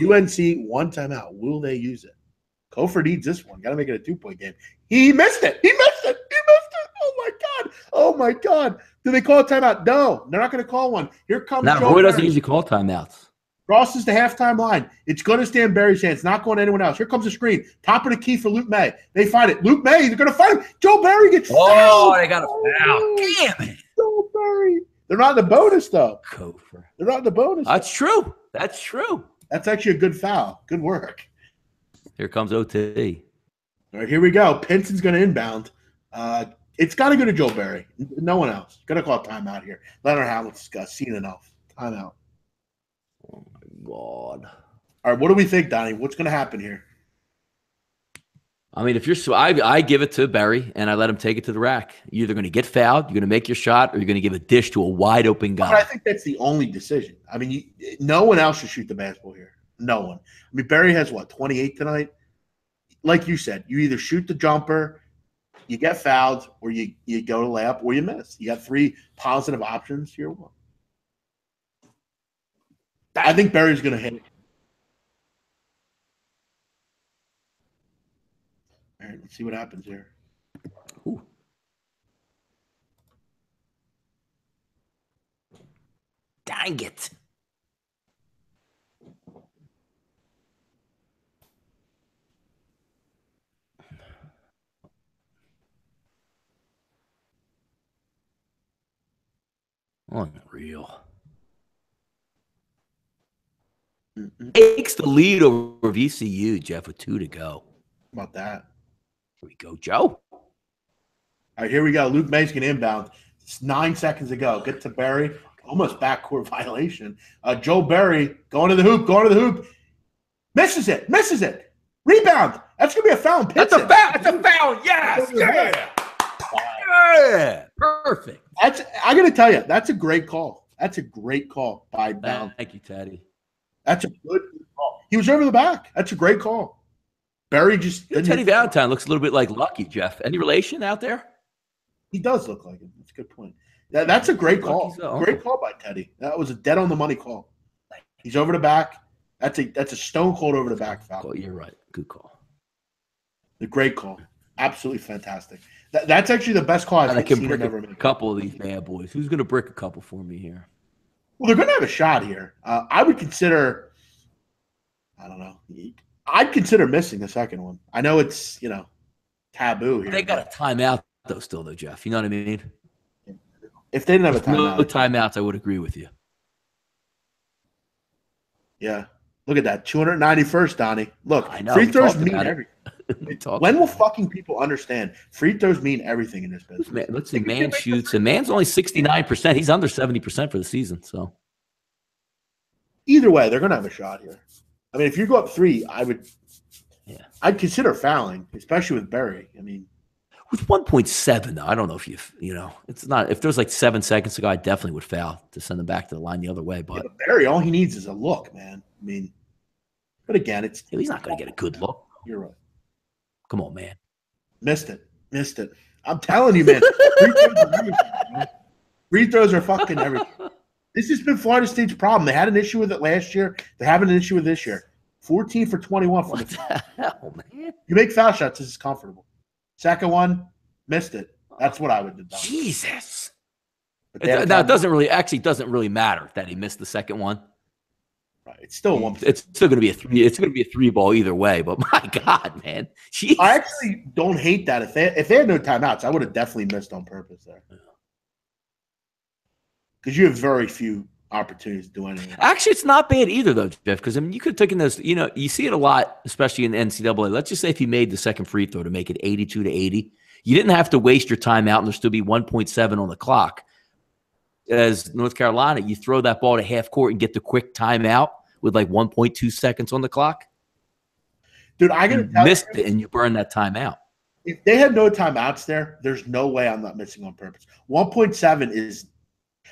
UNC, one timeout. Will they use it? Kofer needs this one. Got to make it a 2-point game. He missed it. Oh, my God. Do they call a timeout? No, they're not going to call one. Here comes Joe Roy doesn't usually call timeouts. Crosses the halftime line. It's going to stay in Barry's hands. Not going to anyone else. Here comes the screen. Top of the key for Luke May. They find it. Luke May, they're going to find him. Joe Barry gets fouled. Oh, they got a foul. Damn it. Joe Barry. They're not in the bonus, though. Kofer. They're not in the bonus. That's true. That's actually a good foul. Good work. Here comes OT. All right, here we go. Pinson's going to inbound. It's got to go to Joe Barry. No one else. Going to call timeout here. Leonard Hamilton's got seen enough. Timeout. Oh, my God. All right, what do we think, Donnie? What's going to happen here? I mean, if you're I give it to Barry, and I let him take it to the rack. You're either going to get fouled, you're going to make your shot, or you're going to give a dish to a wide-open guy. But I think that's the only decision. I mean, no one else should shoot the basketball here. No one. I mean, Barry has, 28 tonight? Like you said, you either shoot the jumper, you get fouled, or you go to layup, or you miss. You got 3 positive options. Here one. I think Barry's going to hit it. All right, let's see what happens here. Dang it. Unreal. Takes the lead over VCU, Jeff, with 2 to go. How about that? Here we go, Joe. All right, here we go. Luke May's going to inbound. It's 9 seconds ago. Get to Berry. Almost backcourt violation. Joe Berry going to the hoop, Misses it. Rebound. That's going to be a foul. That's a foul. That's a foul. Yes. Yeah. Perfect. I got to tell you, that's a great call. That's a great call by Bound. Thank you, Teddy. That's a good call. He was over the back. That's a great call. Barry just Teddy Valentine looks a little bit like Lucky, Jeff. Any relation out there? He does look like him. That's a good point. That's a great call. Great call by Teddy. That was a dead on the money call. He's over the back. That's a stone cold over the back foul. Oh, you're right. Good call. The great call. Absolutely fantastic. That's actually the best call I've seen ever made. A couple of these bad boys. Who's going to brick a couple for me here? Well, they're going to have a shot here. I would consider – I don't know. I'd consider missing the second one. I know it's, taboo here. They got a timeout, though, Jeff. You know what I mean? If they didn't have a timeout. No timeouts, I would agree with you. Yeah. Look at that. 291st, Donnie. Look, I know, free throws mean everything. When will fucking people understand free throws mean everything in this business? Let's see. Man shoots, and Man's only 69%. He's under 70% for the season. So either way, they're going to have a shot here. I mean, if you go up 3, I'd consider fouling, especially with Berry. I mean, with 1.7, though, I don't know if it's not. If there's like 7 seconds ago, I definitely would foul to send them back to the line the other way. But Berry, all he needs is a look, man. I mean, but again, he's not going to get a good look. You're right. Come on, man. Missed it. I'm telling you, man. Free throws are fucking everything. This has been Florida State's problem. They had an issue with it last year. They're having an issue with this year. 14 for 21 from the hell, man. You make foul shots, this is comfortable. Second one, missed it. That's what I would have done. Jesus. That doesn't really matter that he missed the second one. Right. It's still one. It's still going to be a 3. It's going to be a 3 ball either way. But my God, man, Jesus. I actually don't hate that. If they had no timeouts, I would have definitely missed on purpose there. Because you have very few opportunities to do anything. Actually, it's not bad either, though, Jeff. Because I mean, you could have taken those. You see it a lot, especially in the NCAA. Let's just say if you made the second free throw to make it 82 to 80, you didn't have to waste your timeout, and there'll still be 1.7 on the clock. As North Carolina, you throw that ball to half court and get the quick timeout with like 1.2 seconds on the clock. Dude, I got to tell you, missed it and you burn that timeout. If they had no timeouts there's no way I'm not missing on purpose. 1.7 is.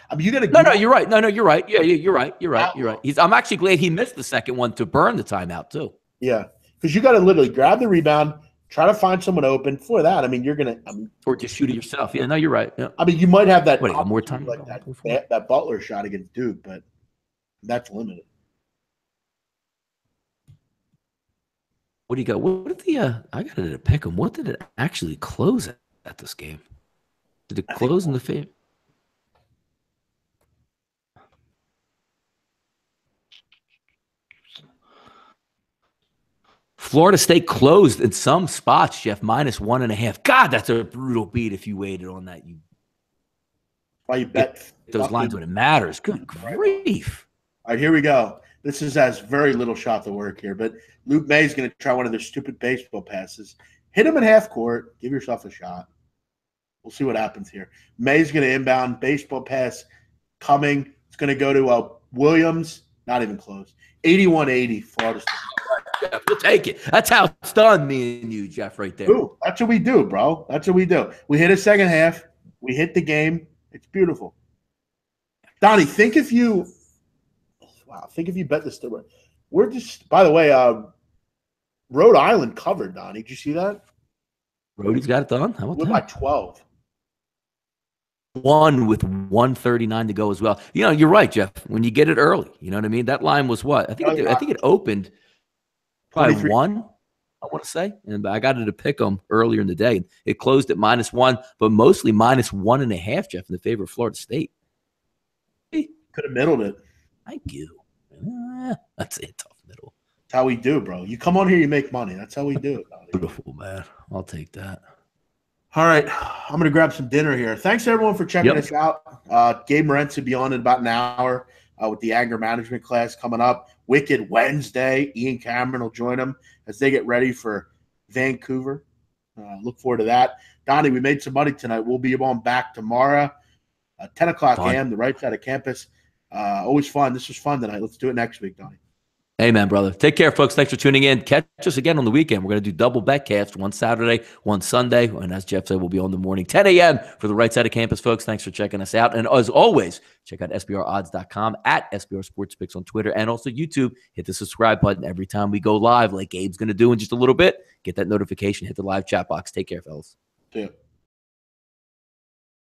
I mean, you got to. No, you're right. No, you're right. Yeah, you're right. You're right. I'm actually glad he missed the second one to burn the timeout too. Yeah, because you got to literally grab the rebound, try to find someone open. For that, I mean, you're gonna. Or just shoot it yourself. Yeah, no, you're right. Yeah. I mean, you might have that. More time like that Butler shot against Duke, but that's limited. What do you got? What did the I got it to pick him. What did it actually close at this game? Did it close in the favor? Florida State closed in some spots, Jeff, -1.5. God, that's a brutal beat if you waited on that. Why you bet those lines when it matters. Good grief. All right, here we go. This has very little shot to work here, but Luke May's going to try one of their stupid baseball passes. Hit him in half court. Give yourself a shot. We'll see what happens here. May's going to inbound. Baseball pass coming. It's going to go to Williams. Not even close. 81-80, Florida State. Jeff, we'll take it. That's how it's done, me and you, Jeff, right there. Ooh, that's what we do, bro. That's what we do. We hit a second half. We hit the game. It's beautiful. Donnie, think if you bet this. We're just, by the way, Rhode Island covered, Donnie. Did you see that? Rhodey's got it done. How about that? By 12. One with 1:39 to go as well. You're right, Jeff. When you get it early, you know what I mean? That line was what? I think it opened probably 1, I want to say. And I got it to pick them earlier in the day. It closed at -1, but mostly -1.5, Jeff, in the favor of Florida State. Could have middled it. Thank you. That's a tough middle. That's how we do, bro. You come on here, you make money. That's how we do it. Beautiful, man. I'll take that. All right. I'm going to grab some dinner here. Thanks, everyone, for checking us out. Gabe Morenz will be on in about an hour with the anger management class coming up. Wicked Wednesday. Ian Cameron will join them as they get ready for Vancouver. Look forward to that. Donnie, we made some money tonight. We'll be on back tomorrow, 10 o'clock a.m., the right side of campus. Always fun. This was fun tonight. Let's do it next week, Donnie. Amen, brother. Take care, folks. Thanks for tuning in. Catch us again on the weekend. We're going to do double betcast, one Saturday, one Sunday. And as Jeff said, we'll be on the morning, 10 a.m. for the right side of campus, folks. Thanks for checking us out. And as always, check out SBRodds.com, at SBR Sportspicks on Twitter, and also YouTube. Hit the subscribe button every time we go live, like Gabe's going to do in just a little bit. Get that notification. Hit the live chat box. Take care, fellas. See ya.